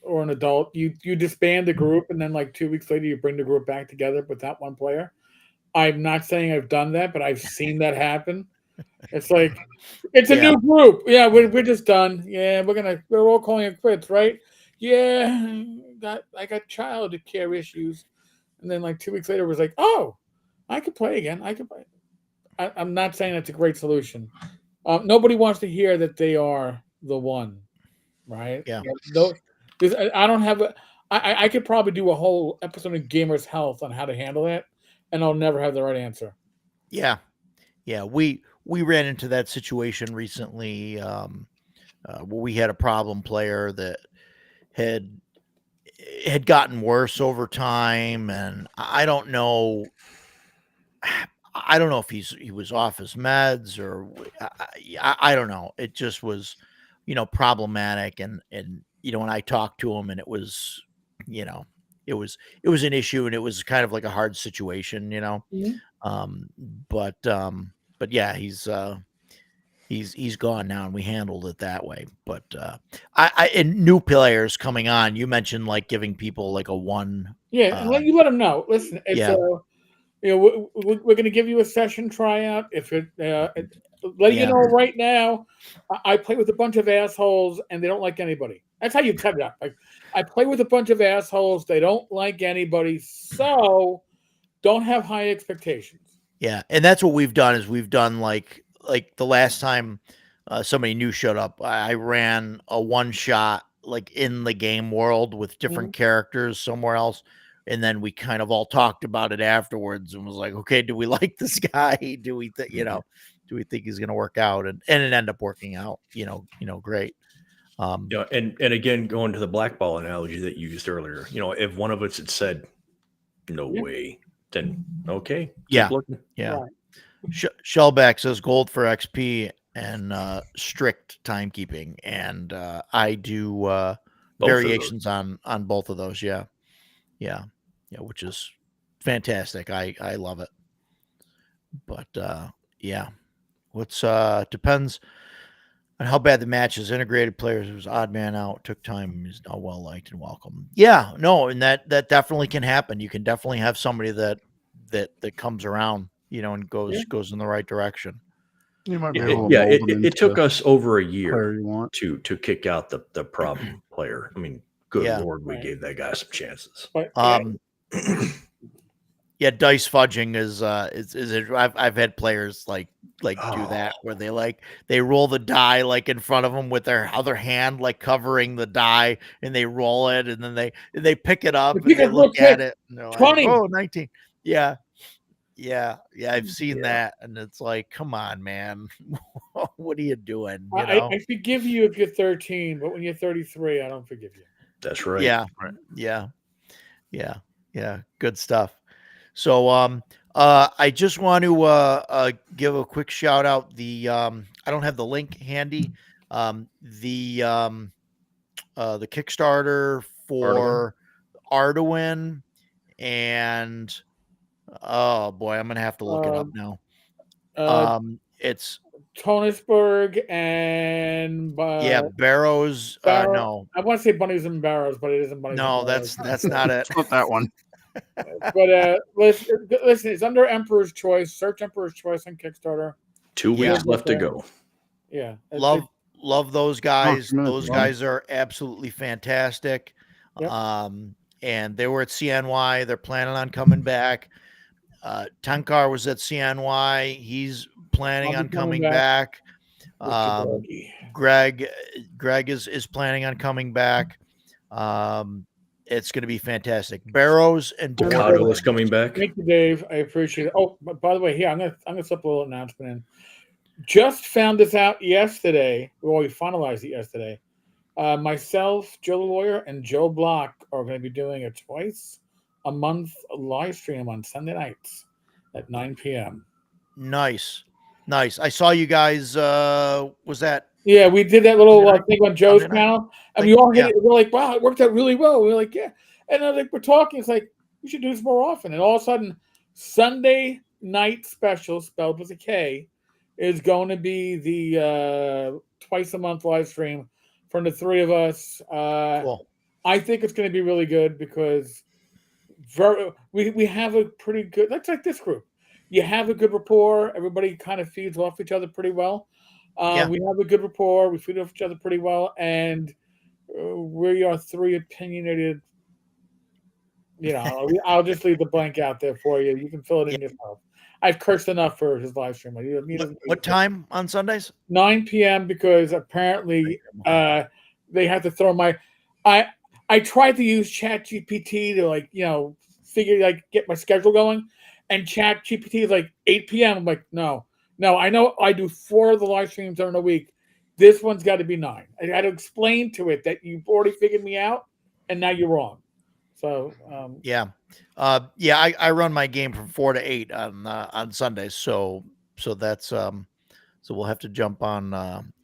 or an adult, you disband the group, and then like 2 weeks later, you bring the group back together with that one player. I'm not saying I've done that, but I've seen that happen. It's like it's a new group. Yeah, we're just done. Yeah, we're all calling it quits, right? Yeah, I got child care issues, and then like 2 weeks later, it was like, oh, I could play again. I could play. I'm not saying that's a great solution. Nobody wants to hear that they are the one, right? Yeah. I don't have a. I could probably do a whole episode of Gamers Health on how to handle it, and I'll never have the right answer. Yeah. We ran into that situation recently. Where we had a problem player that had gotten worse over time, and I don't know. I don't know if he was off his meds or I don't know. It just was, problematic, and when I talked to him, and it was, it was an issue, and it was kind of like a hard situation, Mhm. But yeah, he's gone now, and we handled it that way. But and new players coming on, you mentioned like giving people like a one. Yeah, and let them know. Listen, it's Yeah. we're going to give you a session tryout. If letting you know right now, I play with a bunch of assholes, and they don't like anybody. That's how you cut it up. Like, I play with a bunch of assholes. They don't like anybody, so don't have high expectations. Yeah, and that's what we've done. Is we've done like the last time somebody new showed up, I ran a one shot like in the game world with different characters somewhere else, and then we kind of all talked about it afterwards and was like, okay, do we like this guy? Do we think do we think he's going to work out? And it ended up working out. Great. And again, going to the black ball analogy that you used earlier, if one of us had said no way, then okay, keep looking. Yeah. Right. Shellback says gold for XP and strict timekeeping, and I do variations on both of those. Yeah, which is fantastic. I love it. But yeah, what's depends on how bad the match is. Integrated players who's odd man out, took time, is now well liked and welcome. Yeah, no, and that definitely can happen. You can definitely have somebody that comes around, and goes in the right direction. You might be able to mold them it took into us over a player year you want. to kick out the problem player. I mean, good Lord, we gave that guy some chances. But yeah, dice fudging is I've had players like do that where they roll the die like in front of them with their other hand like covering the die, and they roll it, and then they pick it up and they look at it and they're like, 20. oh, 19. Yeah, I've seen that, and it's like, come on, man. What are you doing? I forgive you if you're 13, but when you're 33, I don't forgive you. That's right. Yeah. Good stuff. So I just want to give a quick shout out. I don't have the link handy, The Kickstarter for Arduin, and oh boy, I'm gonna have to look it up now. It's Tonisberg and Barrows. No, I want to say Bunnies and Barrows, but it isn't Bunnies. No, and Barrows. that's not it. It's not that one. But listen, it's under Emperor's Choice. Search Emperor's Choice on Kickstarter. 2 weeks left to go. Yeah, Love those guys. Oh, Those guys are absolutely fantastic. Yep. And they were at CNY. They're planning on coming back. Tenkar was at CNY. He's planning on coming back. Greg is planning on coming back. It's going to be fantastic. Barrows and Ducato is coming back. Thank you, Dave. I appreciate it. Oh, by the way, here I'm gonna slip a little announcement in. Just found this out yesterday. Well, we finalized it yesterday. Myself, Joe the Lawyer, and Joe Block are going to be doing a twice a month live stream on Sunday nights at 9 p.m. Nice. I saw you guys. Was that? Yeah, we did that little thing on Joe's channel, and we all hit it. We're like, wow, it worked out really well. We were like, yeah. And I we're talking. It's like, we should do this more often. And all of a sudden, Sunday night special, spelled with a K, is going to be the twice a month live stream from the three of us. Cool. I think it's going to be really good because we have a pretty good. That's like this group. You have a good rapport. Everybody kind of feeds off each other pretty well. We have a good rapport. We feed off each other pretty well, and we are three opinionated. I'll just leave the blank out there for you. You can fill it in yourself. I've cursed enough for his live stream. What time on Sundays? 9 p.m. because apparently they have to throw my. I tried to use ChatGPT to figure get my schedule going, and ChatGPT is like 8 p.m. I'm like, no. I know I do 4 of the live streams during the week. This one's got to be 9. I had to explain to it that you've already figured me out, and now you're wrong. So I run my game from 4 to 8 on Sundays. So that's so we'll have to jump on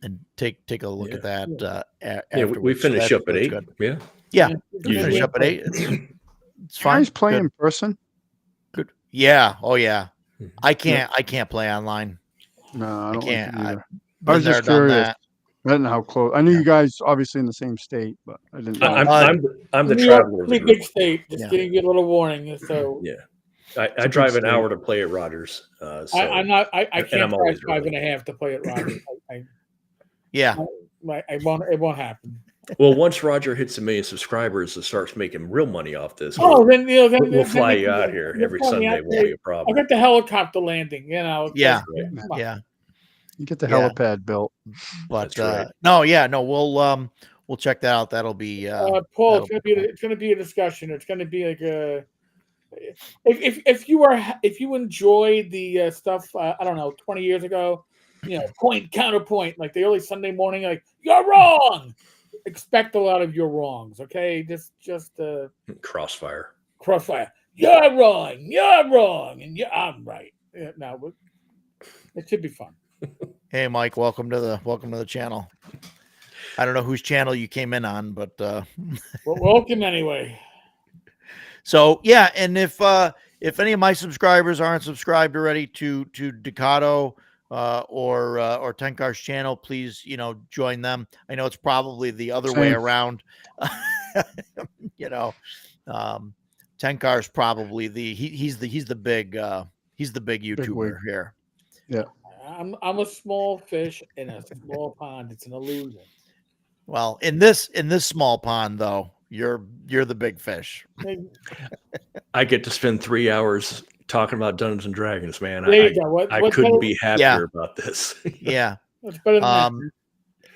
and take a look at that. We finish up at 8. Good. Yeah. We finish up at 8. It's fine. Guys play in person? Good. Yeah. Oh yeah. I can't play online. No, I don't can't. Like it I was just curious. I didn't know how close. I knew you guys obviously in the same state, but I didn't know. I'm the New traveler. York, pretty big state. Just giving you a little warning. So I drive an hour to play at Rogers. So, I'm not. I can't drive 5.5 to play at Rogers. It won't happen. Well, once Roger hits 1 million subscribers and starts making real money off this, then we'll fly you out here every Sunday. Won't be a problem. I'll get the helicopter landing. Yeah. You get the helipad built. But we'll check that out. That'll be Paul. It's going to be a discussion. It's going to be like a. If you enjoyed the stuff, I don't know, 20 years ago, point counterpoint, like the early Sunday morning, like you're wrong. Expect a lot of your wrongs, okay? Just crossfire. You're wrong, and I'm right. No, it should be fun. Hey, Mike, welcome to the channel. I don't know whose channel you came in on, but well, welcome anyway. So yeah, and if any of my subscribers aren't subscribed already to Ducato or Tenkar's channel, please join them. I know it's probably the other way around. Tenkar's probably he's the big YouTuber here. Yeah. I'm a small fish in a small pond. It's an illusion. Well, in this small pond though, you're the big fish. I get to spend 3 hours talking about Dungeons and Dragons, man. There you go. I couldn't be happier about this. Yeah. That's better than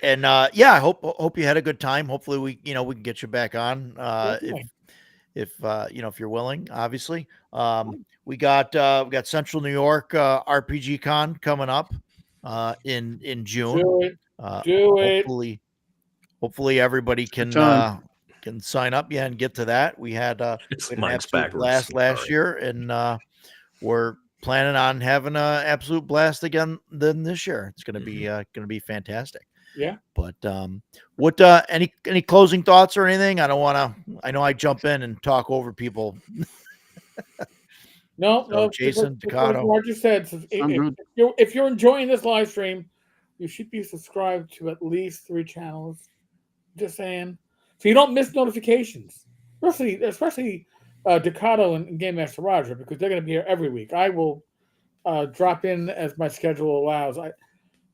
and I hope you had a good time. Hopefully we can get you back on if you're willing, obviously. We got Central New York RPG Con coming up in June. Do it. Hopefully everybody can sign up and get to that. We had an absolute blast last year, and we're planning on having an absolute blast again this year. It's going to be fantastic. Yeah. But what any closing thoughts or anything? I don't want to. I know I jump in and talk over people. No, So, no. Jason, Like Ducato. Roger said, I'm good. if you're enjoying this live stream, you should be subscribed to at least 3 channels. Just saying, so you don't miss notifications. Especially Ducato and Game Master Roger, because they're going to be here every week. I will drop in as my schedule allows.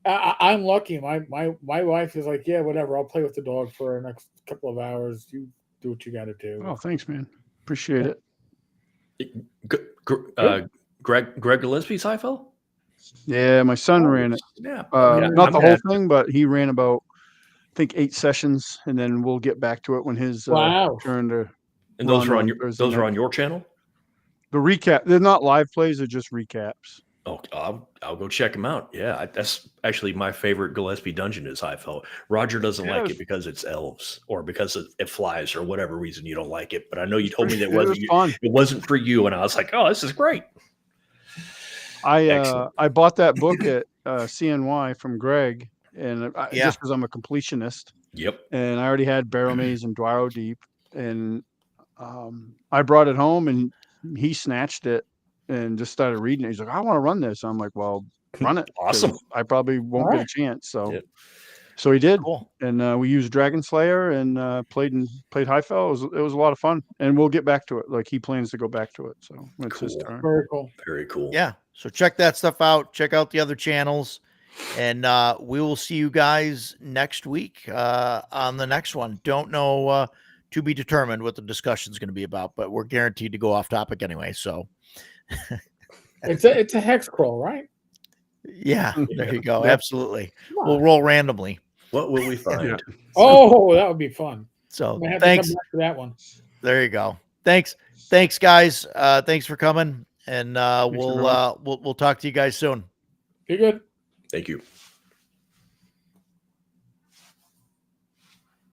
I'm lucky. My wife is like, yeah, whatever. I'll play with the dog for the next couple of hours. You do what you got to do. Oh, thanks, man. Appreciate it. Greg Gillespie's Heifel? Yeah, my son ran it. Yeah. Not I'm the whole gonna- thing, but he ran about, I think, 8 sessions, and then we'll get back to it when his Wow. turn to. And those run are on your Thursday those are night. on your channel? The recap. They're not live plays; they're just recaps. Oh, I'll go check them out. Yeah, that's actually my favorite Gillespie dungeon is Heifel. Roger doesn't like Yes. it because it's elves or because it flies or whatever reason you don't like it. But I know you told me that It was fun. it wasn't for you, and I was like, oh, this is great. Excellent. I bought that book at CNY from Greg, and Yeah. just because I'm a completionist, Yep. and I already had Barrow Maze and Dwaro Deep, and I brought it home, and he snatched it and just started reading it. He's like, I want to run this. I'm like, well, run it. 'cause Awesome. I probably won't All get right. a chance. So, Yep. so he did, Cool. and we used Dragon Slayer and played Heifel. It was a lot of fun, and we'll get back to it. Like he plans to go back to it, so it's his Cool. turn. Very cool. Very cool. Yeah. So check that stuff out. Check out the other channels, and we will see you guys next week on the next one. Don't know, to be determined what the discussion is going to be about, but we're guaranteed to go off topic anyway. So It's a hex crawl, right? yeah, there you go. Yeah. Absolutely. Come on. We'll roll randomly. What will we find? Yeah. Oh, that would be fun. So I'm gonna have thanks. to come back to that one. There you go. Thanks, guys. Thanks for coming, and everyone. we'll talk to you guys soon. Be good. Thank you.